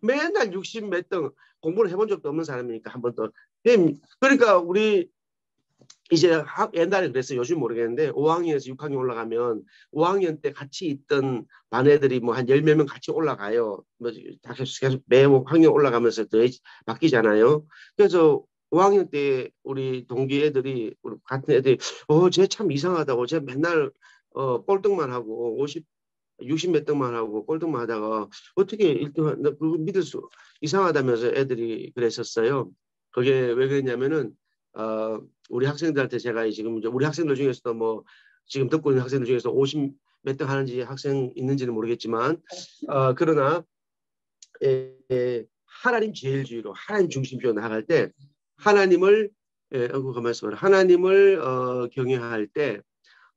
맨날 60 몇 등 공부를 해본 적도 없는 사람이니까 한 번 더. 그러니까 우리 이제 옛날에 그랬어요. 요즘 모르겠는데 5학년에서 6학년 올라가면 5학년 때 같이 있던 반 애들이 뭐 한 10몇 명 같이 올라가요. 뭐 계속 매 학년 올라가면서 더 바뀌잖아요. 그래서 5학년 때 우리 동기 애들이 우리 같은 애들이 쟤 참 이상하다고 쟤 맨날 꼴등만 하고 60 몇 등만 하고 꼴등만 하다가 어떻게 1등 그거 믿을 수 이상하다면서 애들이 그랬었어요. 그게 왜 그랬냐면은 우리 학생들한테 제가 지금 우리 학생들 중에서도 뭐 지금 듣고 있는 학생들 중에서 50 몇 등 하는지 학생 있는지는 모르겠지만 그러나 하나님 제일주의로 하나님 중심주의로 나아갈 때 하나님을 하나님을 경외할 때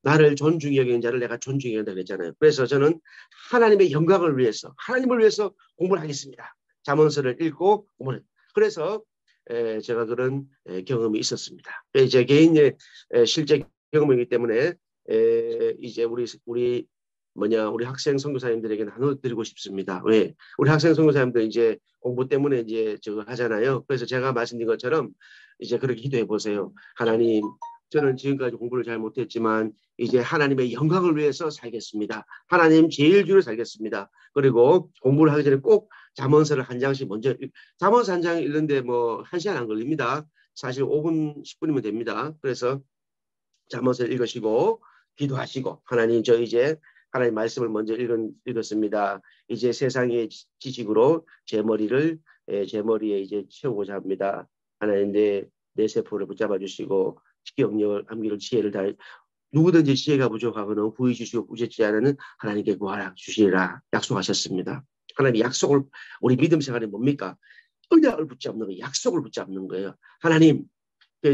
나를 존중히 여기는 자를 내가 존중히 여긴다 그랬잖아요. 그래서 저는 하나님의 영광을 위해서 하나님을 위해서 공부를 하겠습니다. 잠언서를 읽고 공부를 그래서 제가 그런 경험이 있었습니다. 제 개인의 실제 경험이기 때문에 이제 우리 학생 선교사님들에게 나눠드리고 싶습니다. 왜? 우리 학생 선교사님들 이제 공부 때문에 이제 저거 하잖아요. 그래서 제가 말씀드린 것처럼 이제 그렇게 기도해 보세요. 하나님, 저는 지금까지 공부를 잘 못했지만 이제 하나님의 영광을 위해서 살겠습니다. 하나님 제일주의로 살겠습니다. 그리고 공부를 하기 전에 꼭 잠언서를 한 장씩 먼저 잠언서 한 장 읽는데 뭐 1시간 안 걸립니다. 사실 5분 10분이면 됩니다. 그래서 잠언서를 읽으시고 기도하시고 하나님 저 이제 하나님 말씀을 먼저 읽었습니다. 이제 세상의 지식으로 제 머리에 이제 채우고자 합니다. 하나님 내 세포를 붙잡아 주시고 기억력을 암기를 지혜를 다 누구든지 지혜가 부족하거나 후히 주시고 부족지 않으면 하나님께 구하라 주시리라 약속하셨습니다. 하나님 약속을 우리 믿음 생활이 뭡니까? 언약을 붙잡는 거예요. 약속을 붙잡는 거예요. 하나님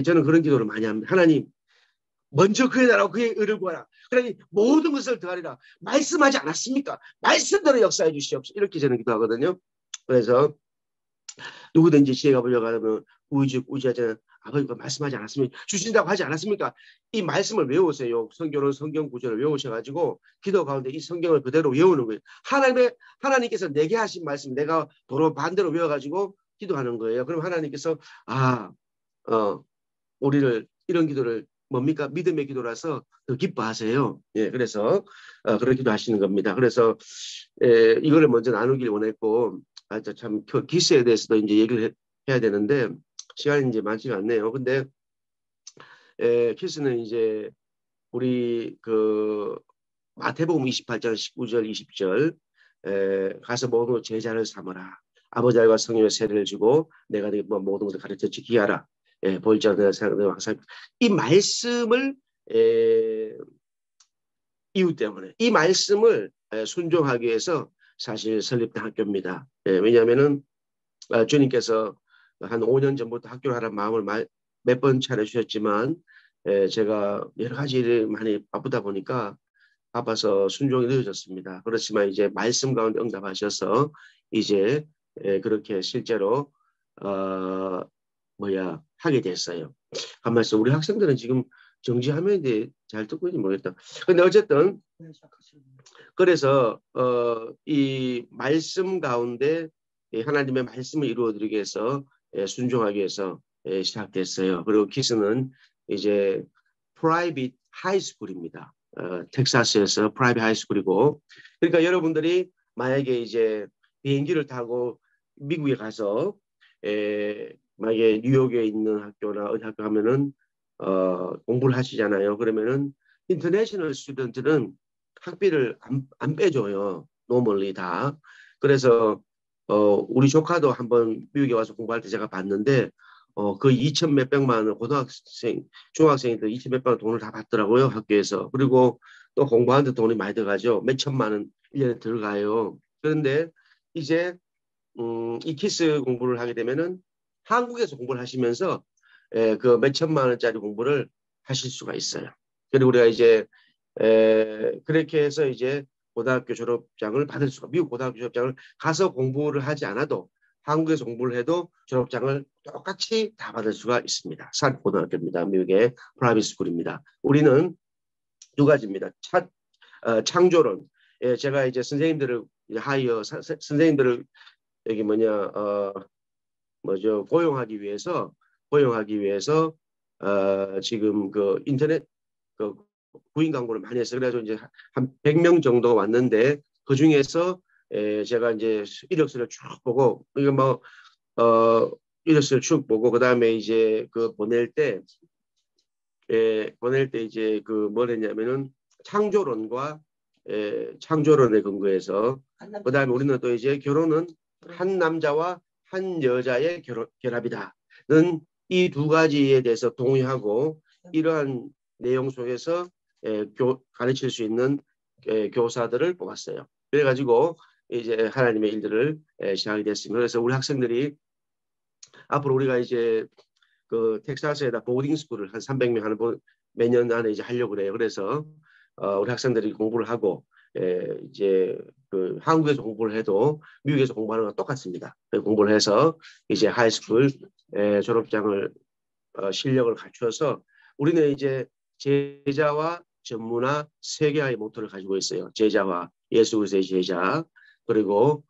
저는 그런 기도를 많이 합니다. 하나님 먼저 그의 나라와 그의 의를 구하라. 그러니 모든 것을 더하리라. 말씀하지 않았습니까? 말씀대로 역사해 주시옵소서. 이렇게 저는 기도하거든요. 그래서 누구든지 지혜가 부족하다면 우지하지 않은 아버지가 말씀하지 않았습니까? 주신다고 하지 않았습니까? 이 말씀을 외우세요. 성경은 성경 구절을 외우셔가지고 기도 가운데 이 성경을 그대로 외우는 거예요. 하나님께서 내게 하신 말씀 내가 도로 반대로 외워가지고 기도하는 거예요. 그럼 하나님께서 우리를 이런 기도를 뭡니까? 믿음의 기도라서 더 기뻐하세요. 예, 그래서 그런 기도 하시는 겁니다. 그래서 이거를 먼저 나누길 원했고 참 기스에 대해서도 이제 얘기를 해야 되는데 시간이 이제 많지가 않네요. 근데 키스는 이제 우리 그 마태복음 28장 19절 20절 가서 모든 제자를 삼으라. 아버지 아들과 성령의 세례를 주고 내가 모든 것을 가르쳐 지키게 하라. 볼자들 항상 이 말씀을 이유 때문에 이 말씀을 순종하기 위해서 사실 설립된 학교입니다. 왜냐하면은 주님께서 한 5년 전부터 학교를 하라는 마음을 몇 번 차려주셨지만 제가 여러 가지 일을 많이 바쁘다 보니까 바빠서 순종이 늦어졌습니다. 그렇지만 이제 말씀 가운데 응답하셔서 이제 그렇게 실제로 하게 됐어요. 가만있어. 우리 학생들은 지금 정지하면 이제 잘 듣고 있는지 모르겠다. 근데 어쨌든 그래서 이 말씀 가운데 하나님의 말씀을 이루어드리기 위해서 순종하기 위해서 시작됐어요. 그리고 키스는 이제 프라이빗 하이스쿨입니다. 텍사스에서 프라이빗 하이스쿨이고 그러니까 여러분들이 만약에 이제 비행기를 타고 미국에 가서 만약에 뉴욕에 있는 학교나 어디 학교 가면은 공부를 하시잖아요. 그러면은 인터내셔널 스튜던트는 학비를 안 빼줘요. 노멀리 다. 그래서 우리 조카도 한번 미국에 와서 공부할 때 제가 봤는데 그 2천 몇백만 원을 중학생인데 2천 몇백만 원 돈을 다 받더라고요. 학교에서. 그리고 또 공부하는데 돈이 많이 들어가죠. 몇 천만 원 1년에 들어가요. 그런데 이제 이 키스 공부를 하게 되면은 한국에서 공부를 하시면서 그 몇 천만 원짜리 공부를 하실 수가 있어요. 그리고 우리가 이제 그렇게 해서 이제 고등학교 졸업장을 받을 수가 미국 고등학교 졸업장을 가서 공부를 하지 않아도 한국에서 공부를 해도 졸업장을 똑같이 다 받을 수가 있습니다. 사립고등학교입니다. 미국의 프라이빗 스쿨입니다. 우리는 두 가지입니다. 창조론. 제가 이제 선생님들을 선생님들을 여기 고용하기 위해서 지금 그 인터넷 그 구인 광고를 많이 했어요. 그래가지고 이제 한 100명 정도 왔는데 그 중에서 제가 이제 이력서를 쭉 보고 이거 뭐 이력서를 쭉 보고 그 다음에 이제 그 보낼 때 이제 그 뭘 했냐면은 창조론과 창조론에 근거해서 그 다음에 우리는 또 이제 결혼은 한 남자와 한 여자의 결합이다는 이 두 가지에 대해서 동의하고 이러한 내용 속에서 가르칠 수 있는 교사들을 뽑았어요. 그래가지고 이제 하나님의 일들을 시작하게 됐습니다. 그래서 우리 학생들이 앞으로 우리가 이제 그 텍사스에다 보딩 스쿨을 한 300명 하는 매년 안에 이제 하려고 그래요. 그래서 우리 학생들이 공부를 하고 이제 그 한국에서 공부를 해도 미국에서 공부하는 건 똑같습니다. 공부를 해서 이제 하이스쿨 졸업장을 실력을 갖춰서 우리는 이제 제자와 전문화 세계화의 모토를 가지고 있어요. 제자와 예수 그리스도의 제자 그리고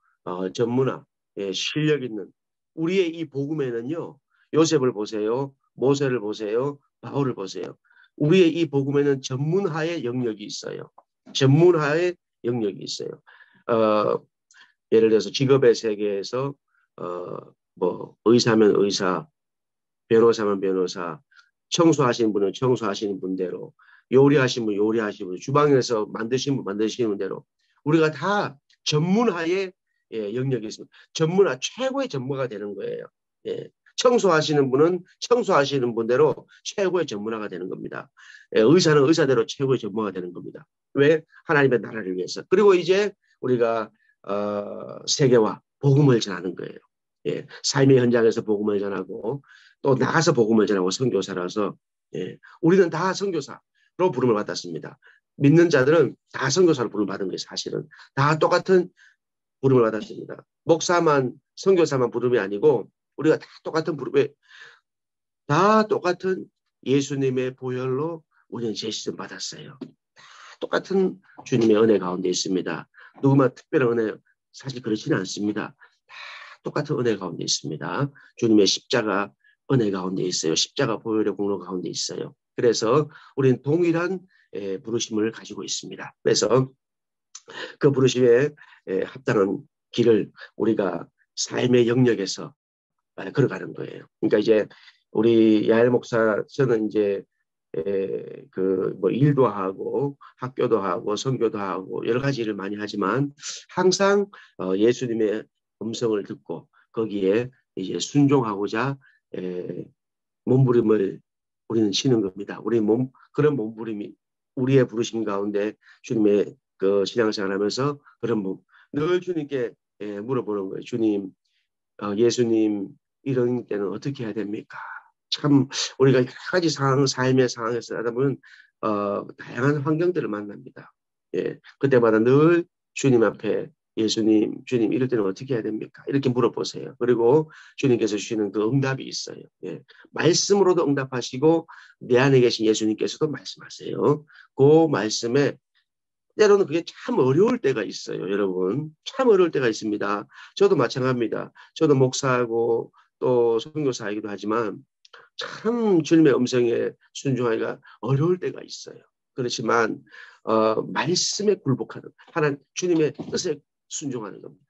전문화 실력 있는 우리의 이 복음에는요. 요셉을 보세요. 모세를 보세요. 바울을 보세요. 우리의 이 복음에는 전문화의 영역이 있어요. 전문화의 영역이 있어요. 예를 들어서 직업의 세계에서 뭐 의사면 의사, 변호사면 변호사, 청소하시는 분은 청소하시는 분대로, 요리하시는 분 요리하시는 분, 주방에서 만드시는 분 만드시는 분대로 우리가 다 전문화의 영역이 있습니다. 전문화 최고의 전문가가 되는 거예요. 청소하시는 분은 청소하시는 분대로 최고의 전문가가 되는 겁니다. 의사는 의사대로 최고의 전문가가 되는 겁니다. 왜? 하나님의 나라를 위해서. 그리고 이제 우리가 세계와 복음을 전하는 거예요. 삶의 현장에서 복음을 전하고 또 나가서 복음을 전하고 선교사라서 우리는 다 선교사로 부름을 받았습니다. 믿는 자들은 다 선교사로 부름을 받은 거예요. 사실은 다 똑같은 부름을 받았습니다. 목사만 선교사만 부름이 아니고 우리가 다 똑같은 부름에 다 똑같은 예수님의 보혈로 우리는 제시를 받았어요. 다 똑같은 주님의 은혜 가운데 있습니다. 누구만 특별한 은혜 사실 그렇지는 않습니다. 다 똑같은 은혜 가운데 있습니다. 주님의 십자가 은혜 가운데 있어요. 십자가 보혈의 공로 가운데 있어요. 그래서 우리는 동일한 부르심을 가지고 있습니다. 그래서 그 부르심에 합당한 길을 우리가 삶의 영역에서 걸어가는 거예요. 그러니까 이제 우리 야엘 목사 저는 이제 그 뭐 일도 하고 학교도 하고 선교도 하고 여러 가지 일을 많이 하지만 항상 예수님의 음성을 듣고 거기에 이제 순종하고자 몸부림을 우리는 치는 겁니다. 우리 그런 몸부림이 우리의 부르심 가운데 주님의 그 신앙생활하면서 그런 늘 주님께 물어보는 거예요. 주님, 예수님 이런 때는 어떻게 해야 됩니까? 참 우리가 여러 가지 삶의 상황에서 하다 보면 다양한 환경들을 만납니다. 그때마다 늘 주님 앞에 예수님, 주님 이럴 때는 어떻게 해야 됩니까? 이렇게 물어보세요. 그리고 주님께서 주시는 그 응답이 있어요. 말씀으로도 응답하시고 내 안에 계신 예수님께서도 말씀하세요. 그 말씀에 때로는 그게 참 어려울 때가 있어요. 여러분 참 어려울 때가 있습니다. 저도 마찬가지입니다. 저도 목사하고 또 선교사이기도 하지만 참 주님의 음성에 순종하기가 어려울 때가 있어요. 그렇지만 말씀에 굴복하는 하나님 주님의 뜻에 순종하는 겁니다.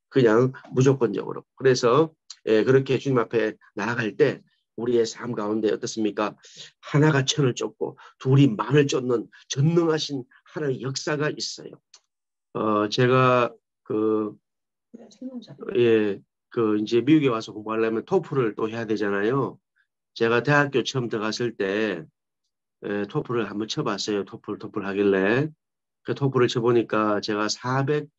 그냥 무조건적으로. 그래서 그렇게 주님 앞에 나아갈 때 우리의 삶 가운데 어떻습니까? 하나가 천을 쫓고 둘이 만을 쫓는 전능하신 하나님의 역사가 있어요. 제가 이제 미국에 와서 공부하려면 토플을 또 해야 되잖아요. 제가 대학교 처음 들어갔을 때 토플을 한번 쳐봤어요. 토플 하길래 그 토플을 쳐보니까 제가 400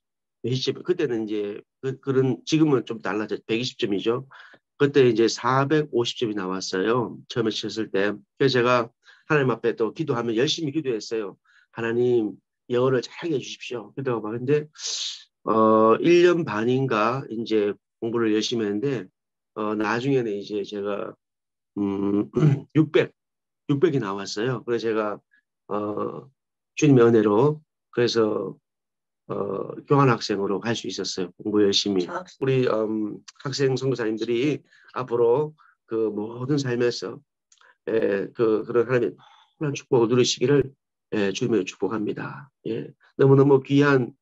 몇십 점, 그때는 이제 그런 지금은 좀 달라져 120점이죠. 그때 이제 450점이 나왔어요. 처음에 쳤을 때. 그래서 제가 하나님 앞에 또 기도하면 열심히 기도했어요. 하나님 영어를 잘하게 해주십시오. 그러다가 막 근데 1년 반인가 이제 공부를 열심히 했는데 나중에는 이제 제가 600이 나왔어요. 그래서 제가 주님의 은혜로 그래서 교환학생으로 갈 수 있었어요. 공부 열심히. 우리 학생 선교사님들이 앞으로 그 모든 삶에서 그런 하나님의 놀라운 축복을 누리시기를 주님의 축복합니다. 예. 너무너무 귀한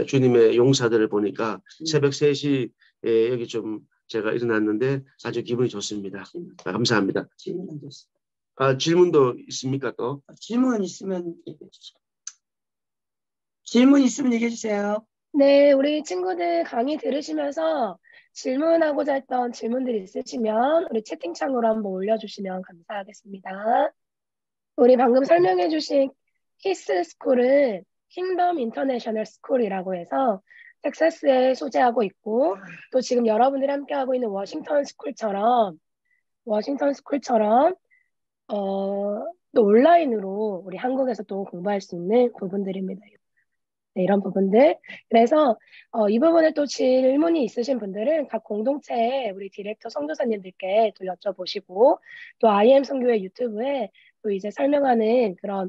주님의 용사들을 보니까 새벽 3시 여기 좀 제가 일어났는데 아주 기분이 좋습니다. 감사합니다. 질문도 있습니까 또? 질문 있으면 얘기해 주세요. 질문 있으면 얘기해 주세요. 네, 우리 친구들 강의 들으시면서 질문하고자 했던 질문들이 있으시면 우리 채팅창으로 한번 올려주시면 감사하겠습니다. 우리 방금 설명해주신 히스 스쿨은 킹덤 인터내셔널 스쿨이라고 해서 텍사스에 소재하고 있고 또 지금 여러분들이 함께하고 있는 워싱턴 스쿨처럼 또 온라인으로 우리 한국에서 또 공부할 수 있는 부분들입니다. 네, 이런 부분들. 그래서 이 부분에 또 질문이 있으신 분들은 각 공동체에 우리 디렉터 선교사님들께 또 여쭤보시고 또 IM 선교회 유튜브에 또 이제 설명하는 그런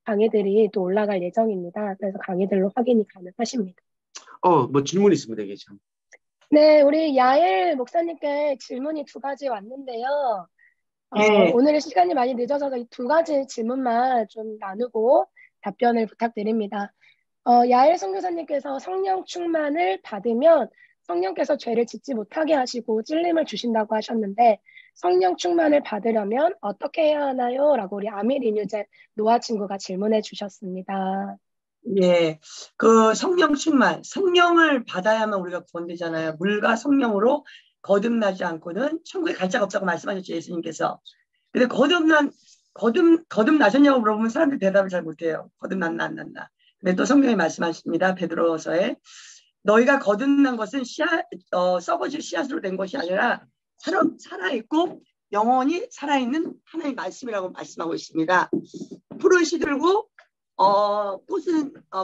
강의들이 또 올라갈 예정입니다. 그래서 강의들로 확인이 가능하십니다. 뭐 질문 있습니다. 이게 참. 네, 우리 야엘 목사님께 질문이 2가지 왔는데요. 네. 오늘 시간이 많이 늦어서 이 2가지 질문만 좀 나누고 답변을 부탁드립니다. 야엘 선교사님께서 성령 충만을 받으면 성령께서 죄를 짓지 못하게 하시고 찔림을 주신다고 하셨는데 성령 충만을 받으려면 어떻게 해야 하나요? 라고 우리 아미 리뉴제 노아 친구가 질문해 주셨습니다. 예, 그 성령 충만, 성령을 받아야만 우리가 구원되잖아요. 물과 성령으로 거듭나지 않고는 천국에 갈 자가 없다고 말씀하셨죠, 예수님께서. 근데 거듭나셨냐고 물어보면 사람들이 대답을 잘 못해요. 거듭났나 안 났나. 근데 또 성경이 말씀하십니다. 베드로서에 너희가 거듭난 것은 썩어질 씨앗으로 된 것이 아니라 살아있고 영원히 살아있는 하나님의 말씀이라고 말씀하고 있습니다. 풀은 시들고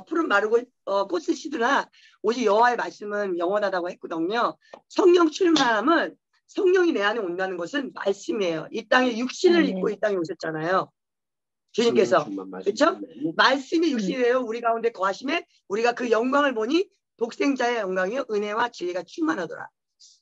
풀은 마르고 꽃은 시드나 오직 여호와의 말씀은 영원하다고 했거든요. 성령 충만함은 성령이 내 안에 온다는 것은 말씀이에요. 이 땅에 육신을 입고 이 땅에 오셨잖아요. 주님께서. 그렇죠? 말씀이 육신이에요. 우리 가운데 거하심에 우리가 그 영광을 보니 독생자의 영광이요 은혜와 진리가 충만하더라.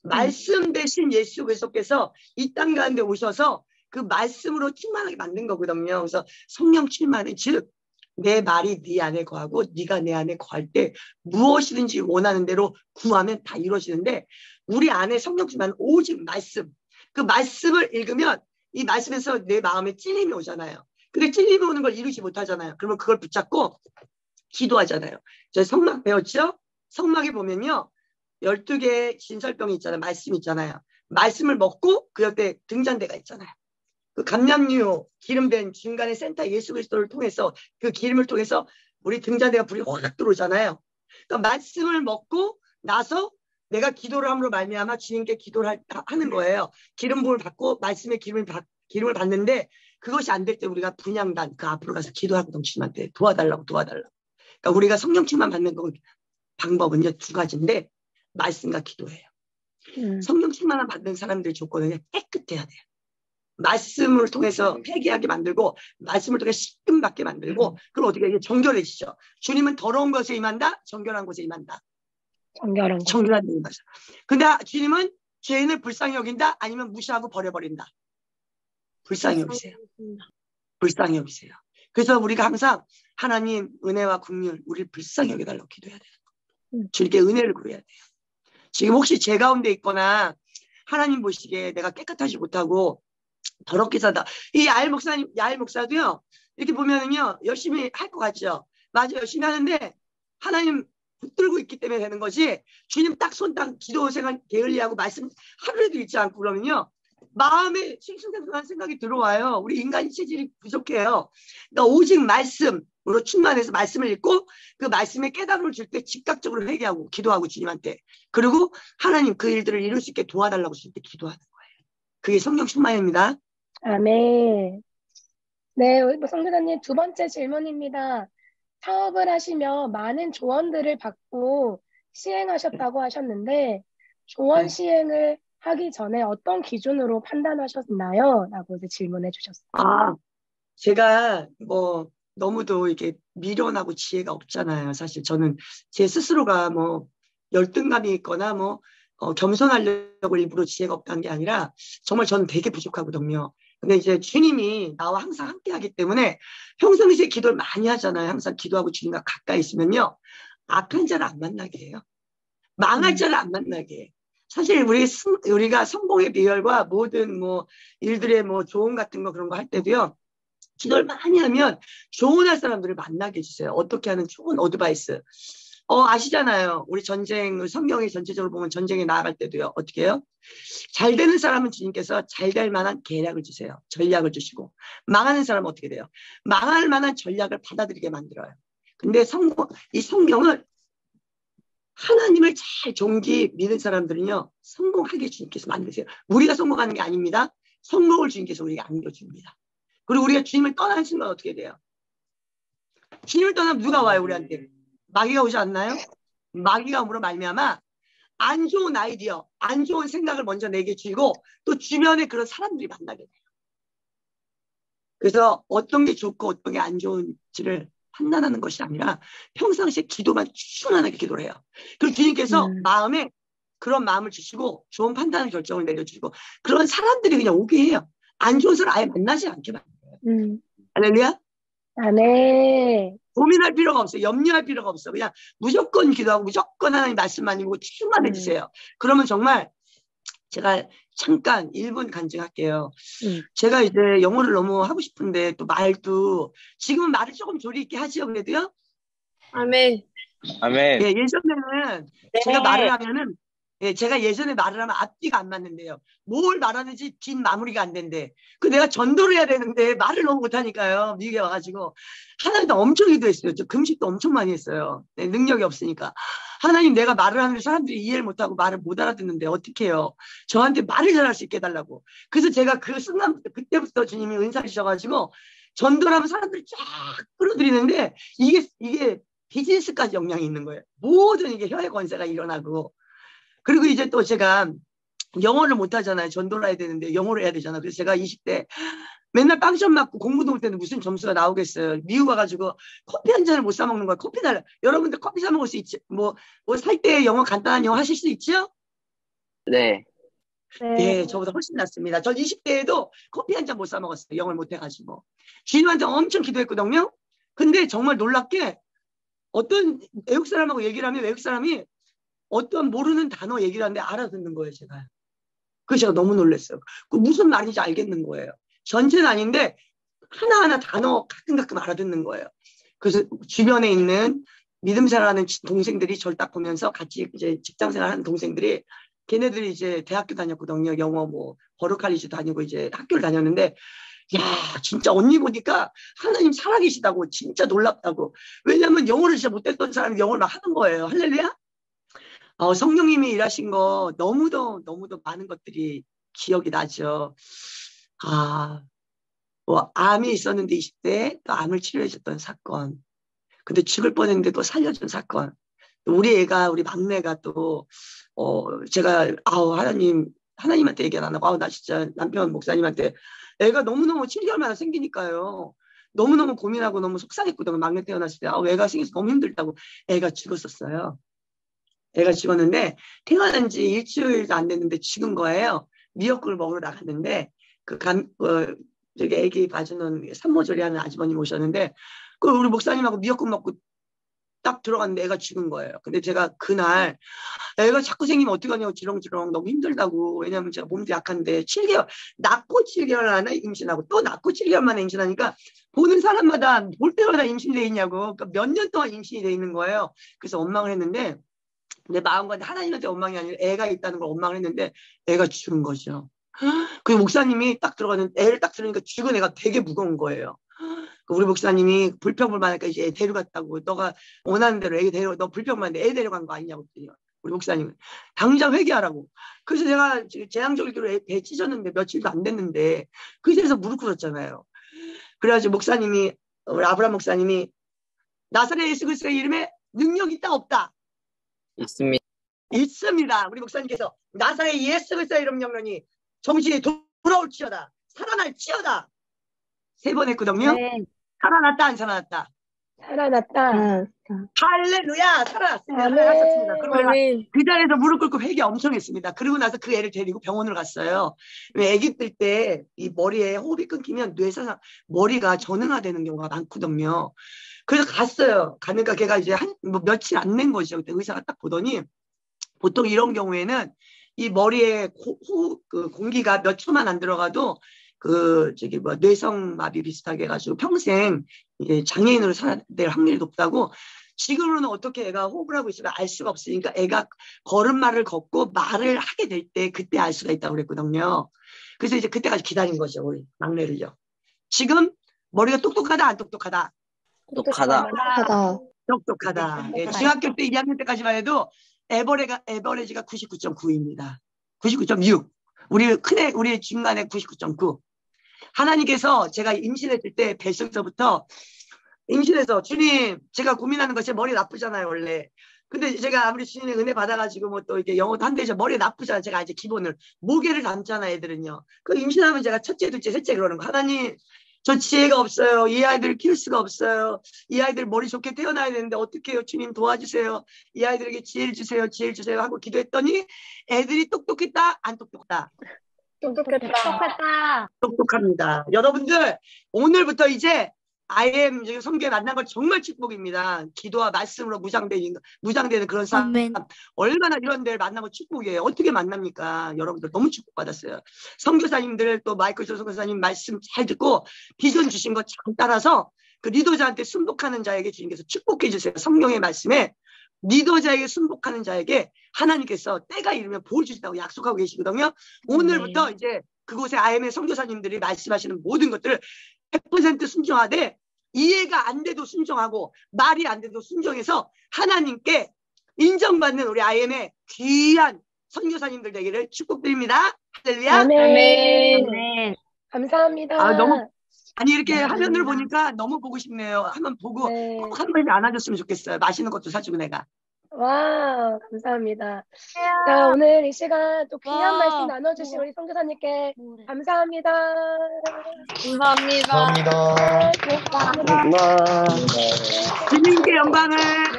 말씀 대신 예수 그리스도께서 이 땅 가운데 오셔서 그 말씀으로 충만하게 만든 거거든요. 그래서 성령 충만은 즉 내 말이 네 안에 거하고 네가 내 안에 거할 때 무엇이든지 원하는 대로 구하면 다 이루어지는데 우리 안에 성령 충만은 오직 말씀. 그 말씀을 읽으면 이 말씀에서 내 마음에 찔림이 오잖아요. 근데 찔림이 오는 걸 이루지 못하잖아요. 그러면 그걸 붙잡고 기도하잖아요. 저희 성막 배웠죠? 성막에 보면요. 12개의 진설병이 있잖아요. 말씀 있잖아요. 말씀을 먹고 그 옆에 등잔대가 있잖아요. 그 감람류 기름된 중간에 센터 예수 그리스도를 통해서 그 기름을 통해서 우리 등잔대가 불이 확 들어오잖아요. 그러니까 말씀을 먹고 나서 내가 기도를 함으로 말미암아 주님께 기도를 하는 거예요. 기름 부음을 받고 말씀의 기름을 받는데 그것이 안 될 때 우리가 분향단 그 앞으로 가서 기도하거든요. 주님한테 도와달라고. 그러니까 우리가 성령 충만 받는 방법은요 2가지인데 말씀과 기도예요. 성령 충만을 받는 사람들의 조건은 깨끗해야 돼요. 말씀을 통해서 회개하게 만들고 말씀을 통해 씻김 받게 만들고 그럼 어떻게 이게 정결해지죠. 주님은 더러운 것에 임한다. 정결한 곳에 임한다. 정결한 데 임한다. 근데 주님은 죄인을 불쌍히 여긴다. 아니면 무시하고 버려버린다. 불쌍히 여기세요. 불쌍히 여기세요. 그래서 우리가 항상 하나님 은혜와 긍휼 우리를 불쌍히 여겨달라고 기도해야 돼요. 주님께 은혜를 구해야 돼요. 지금 혹시 죄 가운데 있거나 하나님 보시기에 내가 깨끗하지 못하고 더럽게 산다. 이 야엘 목사도요. 이렇게 보면은요. 열심히 할 것 같죠. 맞아 열심히 하는데 하나님 붙들고 있기 때문에 되는 거지. 주님 딱 손 딱 기도 생활 게을리하고 말씀 하루에도 읽지 않고 그러면요. 마음에 싱숭생숭한 생각이 들어와요. 우리 인간이 체질이 부족해요. 그러니까 오직 말씀으로 충만해서 말씀을 읽고 그 말씀에 깨달음을 줄 때 즉각적으로 회개하고 기도하고 주님한테 그리고 하나님 그 일들을 이룰 수 있게 도와달라고 줄 때 기도하는 거예요. 그게 성령 충만입니다. 아멘. 네, 성교사님 2번째 질문입니다. 사업을 하시며 많은 조언들을 받고 시행하셨다고 하셨는데 조언 시행을 하기 전에 어떤 기준으로 판단하셨나요? 라고 이제 질문해 주셨어요. 제가 너무도 이렇게 미련하고 지혜가 없잖아요. 사실 저는 제 스스로가 열등감이 있거나 겸손하려고 일부러 지혜가 없다는 게 아니라 정말 저는 되게 부족하거든요. 근데 이제 주님이 나와 항상 함께 하기 때문에 평상시에 기도를 많이 하잖아요. 항상 기도하고 주님과 가까이 있으면요. 악한 자를 안 만나게 해요. 망할 자를 안 만나게 해요. 사실 우리가 성공의 비결과 모든 뭐 일들의 뭐 조언 같은 거 그런 거 할 때도요. 기도를 많이 하면 조언할 사람들을 만나게 해주세요. 어떻게 하는 좋은 어드바이스. 아시잖아요. 우리 전쟁, 성경에 전체적으로 보면 전쟁에 나아갈 때도요. 어떻게 해요? 잘 되는 사람은 주님께서 잘 될 만한 계략을 주세요. 전략을 주시고. 망하는 사람은 어떻게 돼요? 망할 만한 전략을 받아들이게 만들어요. 근데 이 성경을 하나님을 잘 존귀 믿는 사람들은요. 성공하게 주님께서 만드세요. 우리가 성공하는 게 아닙니다. 성공을 주님께서 우리에게 안겨줍니다. 그리고 우리가 주님을 떠나는 순간 어떻게 돼요? 주님을 떠나면 누가 와요 우리한테? 마귀가 오지 않나요? 마귀가 오므로 말미암아 안 좋은 아이디어, 안 좋은 생각을 먼저 내게 주고 또 주변에 그런 사람들이 만나게 돼요. 그래서 어떤 게 좋고 어떤 게 안 좋은지를 판단하는 것이 아니라 평상시에 기도만 충만하게 기도를 해요. 그리고 주님께서 마음에 그런 마음을 주시고 좋은 판단의 결정을 내려주시고 그런 사람들이 그냥 오게 해요. 안 좋은 사람 아예 만나지 않게 만들어요. 할렐루야. 아멘. 고민할 필요가 없어요. 염려할 필요가 없어. 그냥 무조건 기도하고 무조건 하나님 말씀만 읽고 충만해 주세요. 그러면 정말 제가 잠깐 1분 간증할게요. 제가 이제 영어를 너무 하고 싶은데 또 말도 지금은 말을 조금 조리 있게 하지요. 그래도요. 아멘. 아멘. 예, 예전에는 제가 말을 하면은 제가 예전에 말을 하면 앞뒤가 안 맞는데요. 뭘 말하는지 뒷마무리가 안 된대. 내가 전도를 해야 되는데 말을 너무 못하니까요. 미국에 와가지고 하나님도 엄청 기도했어요. 저 금식도 엄청 많이 했어요. 네, 능력이 없으니까. 하나님 내가 말을 하는데 사람들이 이해를 못하고 말을 못 알아듣는데 어떻게 해요? 저한테 말을 잘할 수 있게 해달라고. 그래서 제가 그 순간부터 그때부터 주님이 은사 주셔가지고 전도를 하면 사람들이 쫙 끌어들이는데 이게 비즈니스까지 영향이 있는 거예요. 모든 이게 혀의 권세가 일어나고 그리고 이제 또 제가 영어를 못하잖아요. 전도를 해야 되는데 영어를 해야 되잖아요. 그래서 제가 20대 맨날 빵점 맞고 공부도 못했는데 무슨 점수가 나오겠어요. 미국 와가지고 커피 한 잔을 못 사 먹는 거예요. 커피 달라. 여러분들 커피 사 먹을 수 있지? 뭐 살 때 영어 간단한 영어 하실 수 있죠? 네. 네, 저보다 훨씬 낫습니다. 전 20대에도 커피 한 잔 못 사 먹었어요. 영어를 못해가지고. 주님한테 엄청 기도했거든요. 근데 정말 놀랍게 어떤 외국 사람하고 얘기를 하면 외국 사람이 어떤 모르는 단어 얘기를 하는데 알아듣는 거예요, 제가. 그래서 제가 너무 놀랐어요. 그 무슨 말인지 알겠는 거예요. 전체는 아닌데 하나하나 단어 가끔 알아듣는 거예요. 그래서 주변에 있는 믿음 생활하는 동생들이 저를 딱 보면서 같이 이제 직장 생활하는 동생들이 걔네들이 이제 대학교 다녔거든요. 영어 뭐 버럭칼리지 다니고 이제 학교를 다녔는데 야 진짜 언니 보니까 하나님 살아계시다고 진짜 놀랍다고. 왜냐하면 영어를 진짜 못했던 사람이 영어를 막 하는 거예요. 할렐루야. 성령님이 일하신 거 너무도 많은 것들이 기억이 나죠. 뭐 암이 있었는데 20대에 또 암을 치료해줬던 사건. 근데 죽을 뻔했는데 또 살려준 사건. 우리 막내가 또 제가 하나님한테 얘기 안 하고 나 진짜 남편 목사님한테 애가 너무너무 7개월 만에 생기니까요. 너무너무 고민하고 너무 속상했거든요. 막내 태어났을 때 애가 생겨서 너무 힘들다고. 애가 죽었었어요. 애가 죽었는데 태어난 지 일주일도 안 됐는데 죽은 거예요. 미역국을 먹으러 나갔는데 저기 애기 봐주는 산모조리 하는 아주머니 오셨는데 우리 목사님하고 미역국 먹고 딱 들어갔는데 애가 죽은 거예요. 근데 제가 그날 애가 자꾸 생기면 어떡하냐고 지렁지렁 너무 힘들다고. 왜냐면 제가 몸도 약한데 7개월 낳고 7개월 만에 임신하고 또 낳고 7개월 만에 임신하니까 보는 사람마다 볼 때마다 임신돼 있냐고. 그러니까 몇 년 동안 임신이 돼 있는 거예요. 그래서 원망을 했는데 내 마음과 하나님한테 원망이 아니라 애가 있다는 걸 원망을 했는데 애가 죽은 거죠. 그 목사님이 딱 들어갔는데 애를 딱 들으니까 죽은 애가 되게 무거운 거예요. 우리 목사님이 불평불만하니까 이제 애 데려갔다고. 너가 원하는 대로 애 너 불평불만한데 애 데려간 거 아니냐고 그랬더니 우리 목사님은 당장 회개하라고. 그래서 제가 재앙절기로 배 찢었는데 며칠도 안 됐는데 그 자리에서 무릎 꿇었잖아요. 그래가지고 목사님이 우리 아브라함 목사님이 나사렛 예수 그리스도의 이름에 능력 있다 없다? 있습니다. 우리 목사님께서 나사렛 예수 그리스도의 이름 명령이 정신이 돌아올지어다. 살아날지어다. 3번 했거든요. 살아났다 안 살아났다? 살아났다. 할렐루야 살아났습니다. 아멘. 살아났습니다. 그리고 내가 아멘. 그 자리에서 무릎 꿇고 회개 엄청 했습니다. 그리고 나서 그 애를 데리고 병원을 갔어요. 왜 아기 뜰 때 이 머리에 호흡이 끊기면 뇌에서 머리가 전응화되는 경우가 많거든요. 그래서 갔어요. 가니까 걔가 이제 뭐 며칠 안 낸 거죠. 그때 의사가 딱 보더니 보통 이런 경우에는 이 머리에 그 공기가 몇 초만 안 들어가도 그 뇌성마비 비슷하게 해가지고 평생 이게 장애인으로 살아야 될 확률이 높다고. 지금으로는 어떻게 애가 호흡을 하고 있으면 알 수가 없으니까 애가 걸음마를 걷고 말을 하게 될 때 그때 알 수가 있다고 그랬거든요. 그래서 이제 그때까지 기다린 거죠, 우리 막내를요. 지금 머리가 똑똑하다 안 똑똑하다? 똑똑하다. 똑똑하다. 예, 중학교 때 2학년 때까지만 해도 에버리지가 99.9입니다. 99.6. 우리 중간에 99.9. 하나님께서 제가 임신했을 때 뱃속에서부터 임신해서 주님 제가 고민하는 것이 머리 나쁘잖아요 원래. 근데 제가 아무리 주님의 은혜 받아가지고 뭐 또 이렇게 영어도 한대죠. 머리 나쁘잖아요. 제가 이제 기본을 모계를 담잖아요 애들은요. 그 임신하면 제가 첫째 둘째 셋째 그러는 거. 하나님 저 지혜가 없어요. 이 아이들을 키울 수가 없어요. 이 아이들 머리 좋게 태어나야 되는데 어떻게 해요. 주님 도와주세요. 이 아이들에게 지혜를 주세요. 지혜를 주세요 하고 기도했더니 애들이 똑똑했다 안 똑똑하다? 똑똑했다. 똑똑합니다. 여러분들 오늘부터 이제 IM 성교에 만난 걸 정말 축복입니다. 기도와 말씀으로 무장되는 그런 사람 아멘. 얼마나 이런 데를 만나면 축복이에요. 어떻게 만납니까? 여러분들 너무 축복받았어요. 선교사님들 또 마이클 조 선교사님 말씀 잘 듣고 비전 주신 거 잘 따라서 그 리더자한테 순복하는 자에게 주님께서 축복해 주세요. 성경의 말씀에 리더자에게 순복하는 자에게 하나님께서 때가 이르면 복을 주신다고 약속하고 계시거든요. 오늘부터 이제 그곳에 IM의 선교사님들이 말씀하시는 모든 것들을 100% 순종하되 이해가 안 돼도 순종하고 말이 안 돼도 순종해서 하나님께 인정받는 우리 IM의 귀한 선교사님들 되기를 축복드립니다. 할렐루야. 아멘. 감사합니다. 아니 이렇게 화면을 보니까 너무 보고 싶네요. 한번 보고 네. 꼭 한 번씩 안아줬으면 좋겠어요. 맛있는 것도 사주고 내가. 와, 감사합니다. 자, 오늘 이 시간 또 귀한 와. 말씀 나눠주신 우리 선교사님께 감사합니다. 감사합니다. 감사합니다. 주님께 영광을.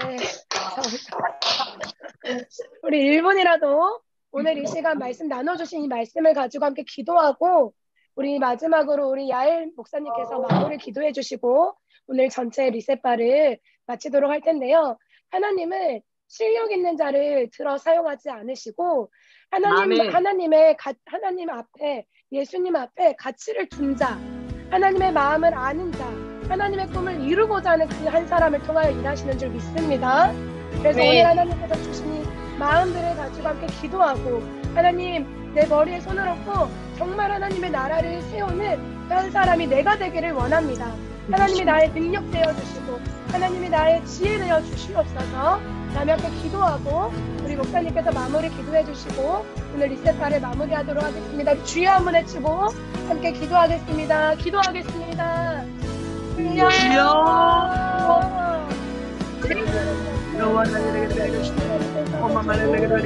네. 우리 1분이라도 오늘 이 시간 말씀 나눠주신 이 말씀을 가지고 함께 기도하고 우리 마지막으로 우리 야엘 목사님께서 마무리 기도해 주시고 오늘 전체 리셋바를 마치도록 할 텐데요. 하나님은 실력 있는 자를 들어 사용하지 않으시고 하나님 앞에 예수님 앞에 가치를 둔 자, 하나님의 마음을 아는 자, 하나님의 꿈을 이루고자 하는 그 한 사람을 통하여 일하시는 줄 믿습니다. 그래서 네. 오늘 하나님께서 주신 이 마음들을 가지고 함께 기도하고 하나님 내 머리에 손을 얹고 정말 하나님의 나라를 세우는 그 한 사람이 내가 되기를 원합니다. 하나님이 나의 능력 되어주시고 하나님이 나의 지혜 되어주시옵소서. 다음에 함께 기도하고 우리 목사님께서 마무리 기도해 주시고 오늘 리셋바를 마무리하도록 하겠습니다. 주여 한번 외치고 함께 기도하겠습니다. 기도하겠습니다. 주여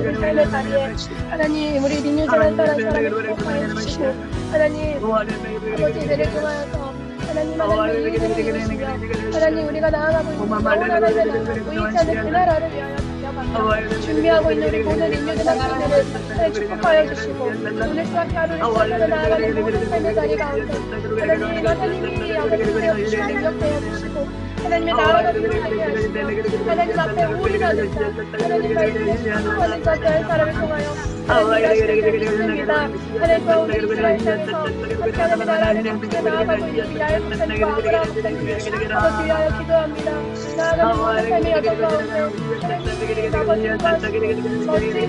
삶의 자리에 하나님 우리 민유재란 사람을 축복하여 주시고 하나님 아버지들을 통하여서 하나님을 이루시며 하나님 우리가 나아가고 있는 좋은 하나님의 나라 보이지 않는 그 나라를 위하여 달려가며 준비하고 있는 우리 모든 인류들 학생들을 축복하여 주시고 오늘 수학기 하루를 시작하며 나아가는 모든 삶의 자리 가운데 하나님이 아버지 되어주시고 능력 되어주시고 하나님의 나라가 들어가게 하시고 하나님 앞에 올인하는 자 하나님 말씀에 순종하는 자 그 한 사람을 통하여 하나님 일하시는 줄 믿습니다. 하나님과 우리 이스라엘 땅에서 함께 하나님의 나라를 함께 나아가고 있는 우리 야엘 목사님과 아브라함 목사님 아버지 위하여 기도합니다. 나아가는 모든 삶의 여정 가운데 하나님 아버지와 멋진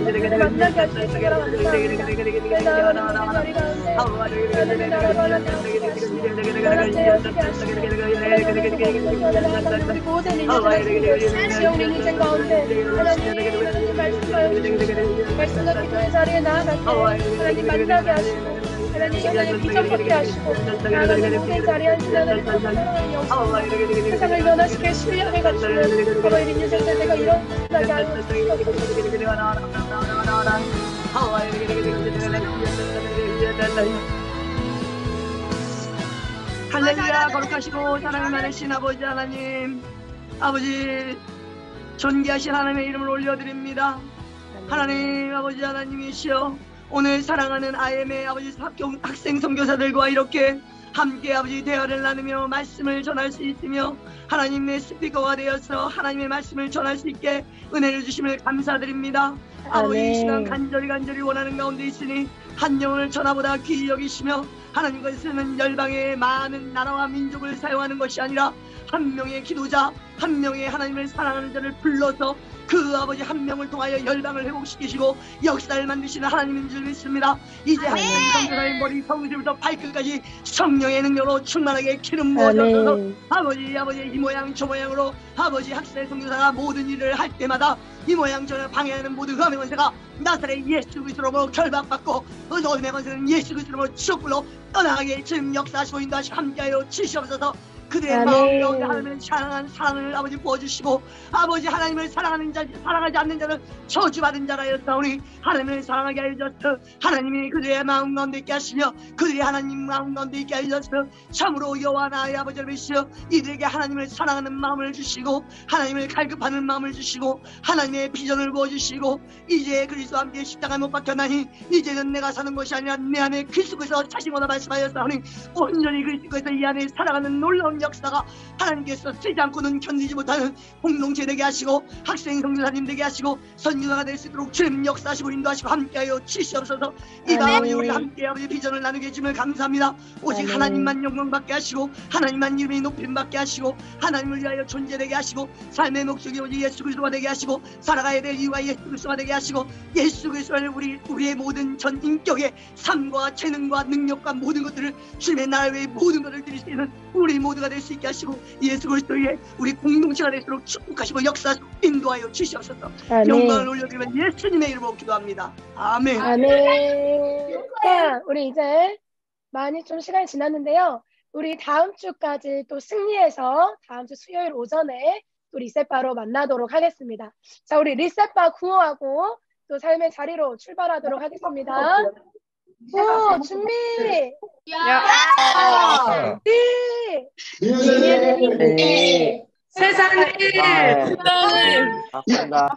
분들을 만나게 하시기를 감사합니다. 내 나아가는 모든 자리 가운데 하나님의 나라가 하나님 함께 하시고 나라 되어지게 하시고 하나님 우리 모든 인생 지역 인생 가운데 하나님 말씀하여 주시고 말씀과 기도의 자리에 나아갈 때 하나님 만나게 하시고 하나님 비전 받게 하시고 나아가는 모든 자리에 한 신하들을 사랑하는 영성 세상을 변화시킬 실력을 갖추는 아버지 인생 세대가 일어나게 하여 할렐루야 거룩하시고 사랑을 많으신 아버지 하나님 아버지 존귀하신 하나님의 이름을 올려드립니다. 하나님 아버지 하나님이시여, 오늘 사랑하는 IM의 아버지 학생 선교사들과 이렇게 함께 아버지 대화를 나누며 말씀을 전할 수 있으며 하나님의 스피커가 되어서 하나님의 말씀을 전할 수 있게 은혜를 주심을 감사드립니다. 아버지, 이 시간 간절히 원하는 가운데 있으니 한 영혼을 전하보다 귀히 여기시며 하나님 것은 열방의 많은 나라와 민족을 사용하는 것이 아니라 한 명의 기도자, 한 명의 하나님을 사랑하는 자를 불러서 그 아버지 한 명을 통하여 열방을 회복시키시고 역사를 만드시는 하나님인 줄 믿습니다. 이제 학생 선교사의 머리 성부부터 발끝까지 성령의 능력으로 충만하게 기름 부어져서 아버지 이 모양 저 모양으로 아버지 학생 선교사가 모든 일을 할 때마다 이 모양 저를 방해하는 모든 흑암의 권세가 나사렛 예수 그리스도로 결박받고 어둠의 권세는 예수 그리스도로 지옥불로 떠나가게 지금 역사하시고 인도하시고 함께하여 주시옵소서. 그들의 마음 가운데 하나님을 사랑하는 사랑을 아버지 부어주시고 아버지 하나님을 사랑하는 자, 사랑하지 않는 자는 저주받은 자라였사오니 하나님을 사랑하게 하여주셔서 하나님이 그들의 마음 가운데 있게 하시며 그들이 하나님 마음 가운데 있게 하여주셔서 참으로 여호와 나의 아버지를 믿으시어 이들에게 하나님을 사랑하는 마음을 주시고 하나님을 갈급하는 마음을 주시고 하나님의 비전을 부어주시고 이제 그리스도와 함께 십자가에 못 박혔나니 이제는 내가 사는 것이 아니라 내 안에 그리스도께서 사시고나 말씀하였사오니 온전히 그리스도께서 이 안에 살아가는 놀라운 역사가 하나님께서 쓰지 않고는 견디지 못하는 공동체 되게 하시고 학생 선교사님 되게 하시고 선교사가 될 수 있도록 주님 역사하시고 인도하시고 함께하여 주시옵소서. 이 밤에 우리 함께 아버지 비전을 나누게 해주면 감사합니다. 오직 하나님만 영광받게 하시고 하나님만 이름이 높임받게 하시고 하나님을 위하여 존재되게 하시고 삶의 목적이 오직 예수 그리스도가 되게 하시고 살아가야 될 이유가 예수 그리스도가 되게 하시고 예수 그리스도를 우리의 모든 전 인격의 삶과 재능과 능력과 모든 것들을 주님의 나라 외의 모든 것을 드릴 수 있는 우리 모두가 될 수 있게 하시고 예수 그리스도의 우리 공동체가 될수록 축복하시고 역사하시고 인도하여 주시옵소서. 영광을 올려드리면 예수님의 이름으로 기도합니다. 아멘. 자, 우리 이제 많이 좀 시간이 지났는데요. 우리 다음 주까지 또 승리해서 다음 주 수요일 오전에 또 리셋바로 만나도록 하겠습니다. 자, 우리 리셋바 구호하고 또 삶의 자리로 출발하도록 하겠습니다. 구호 준비! 세상을 감사합니다.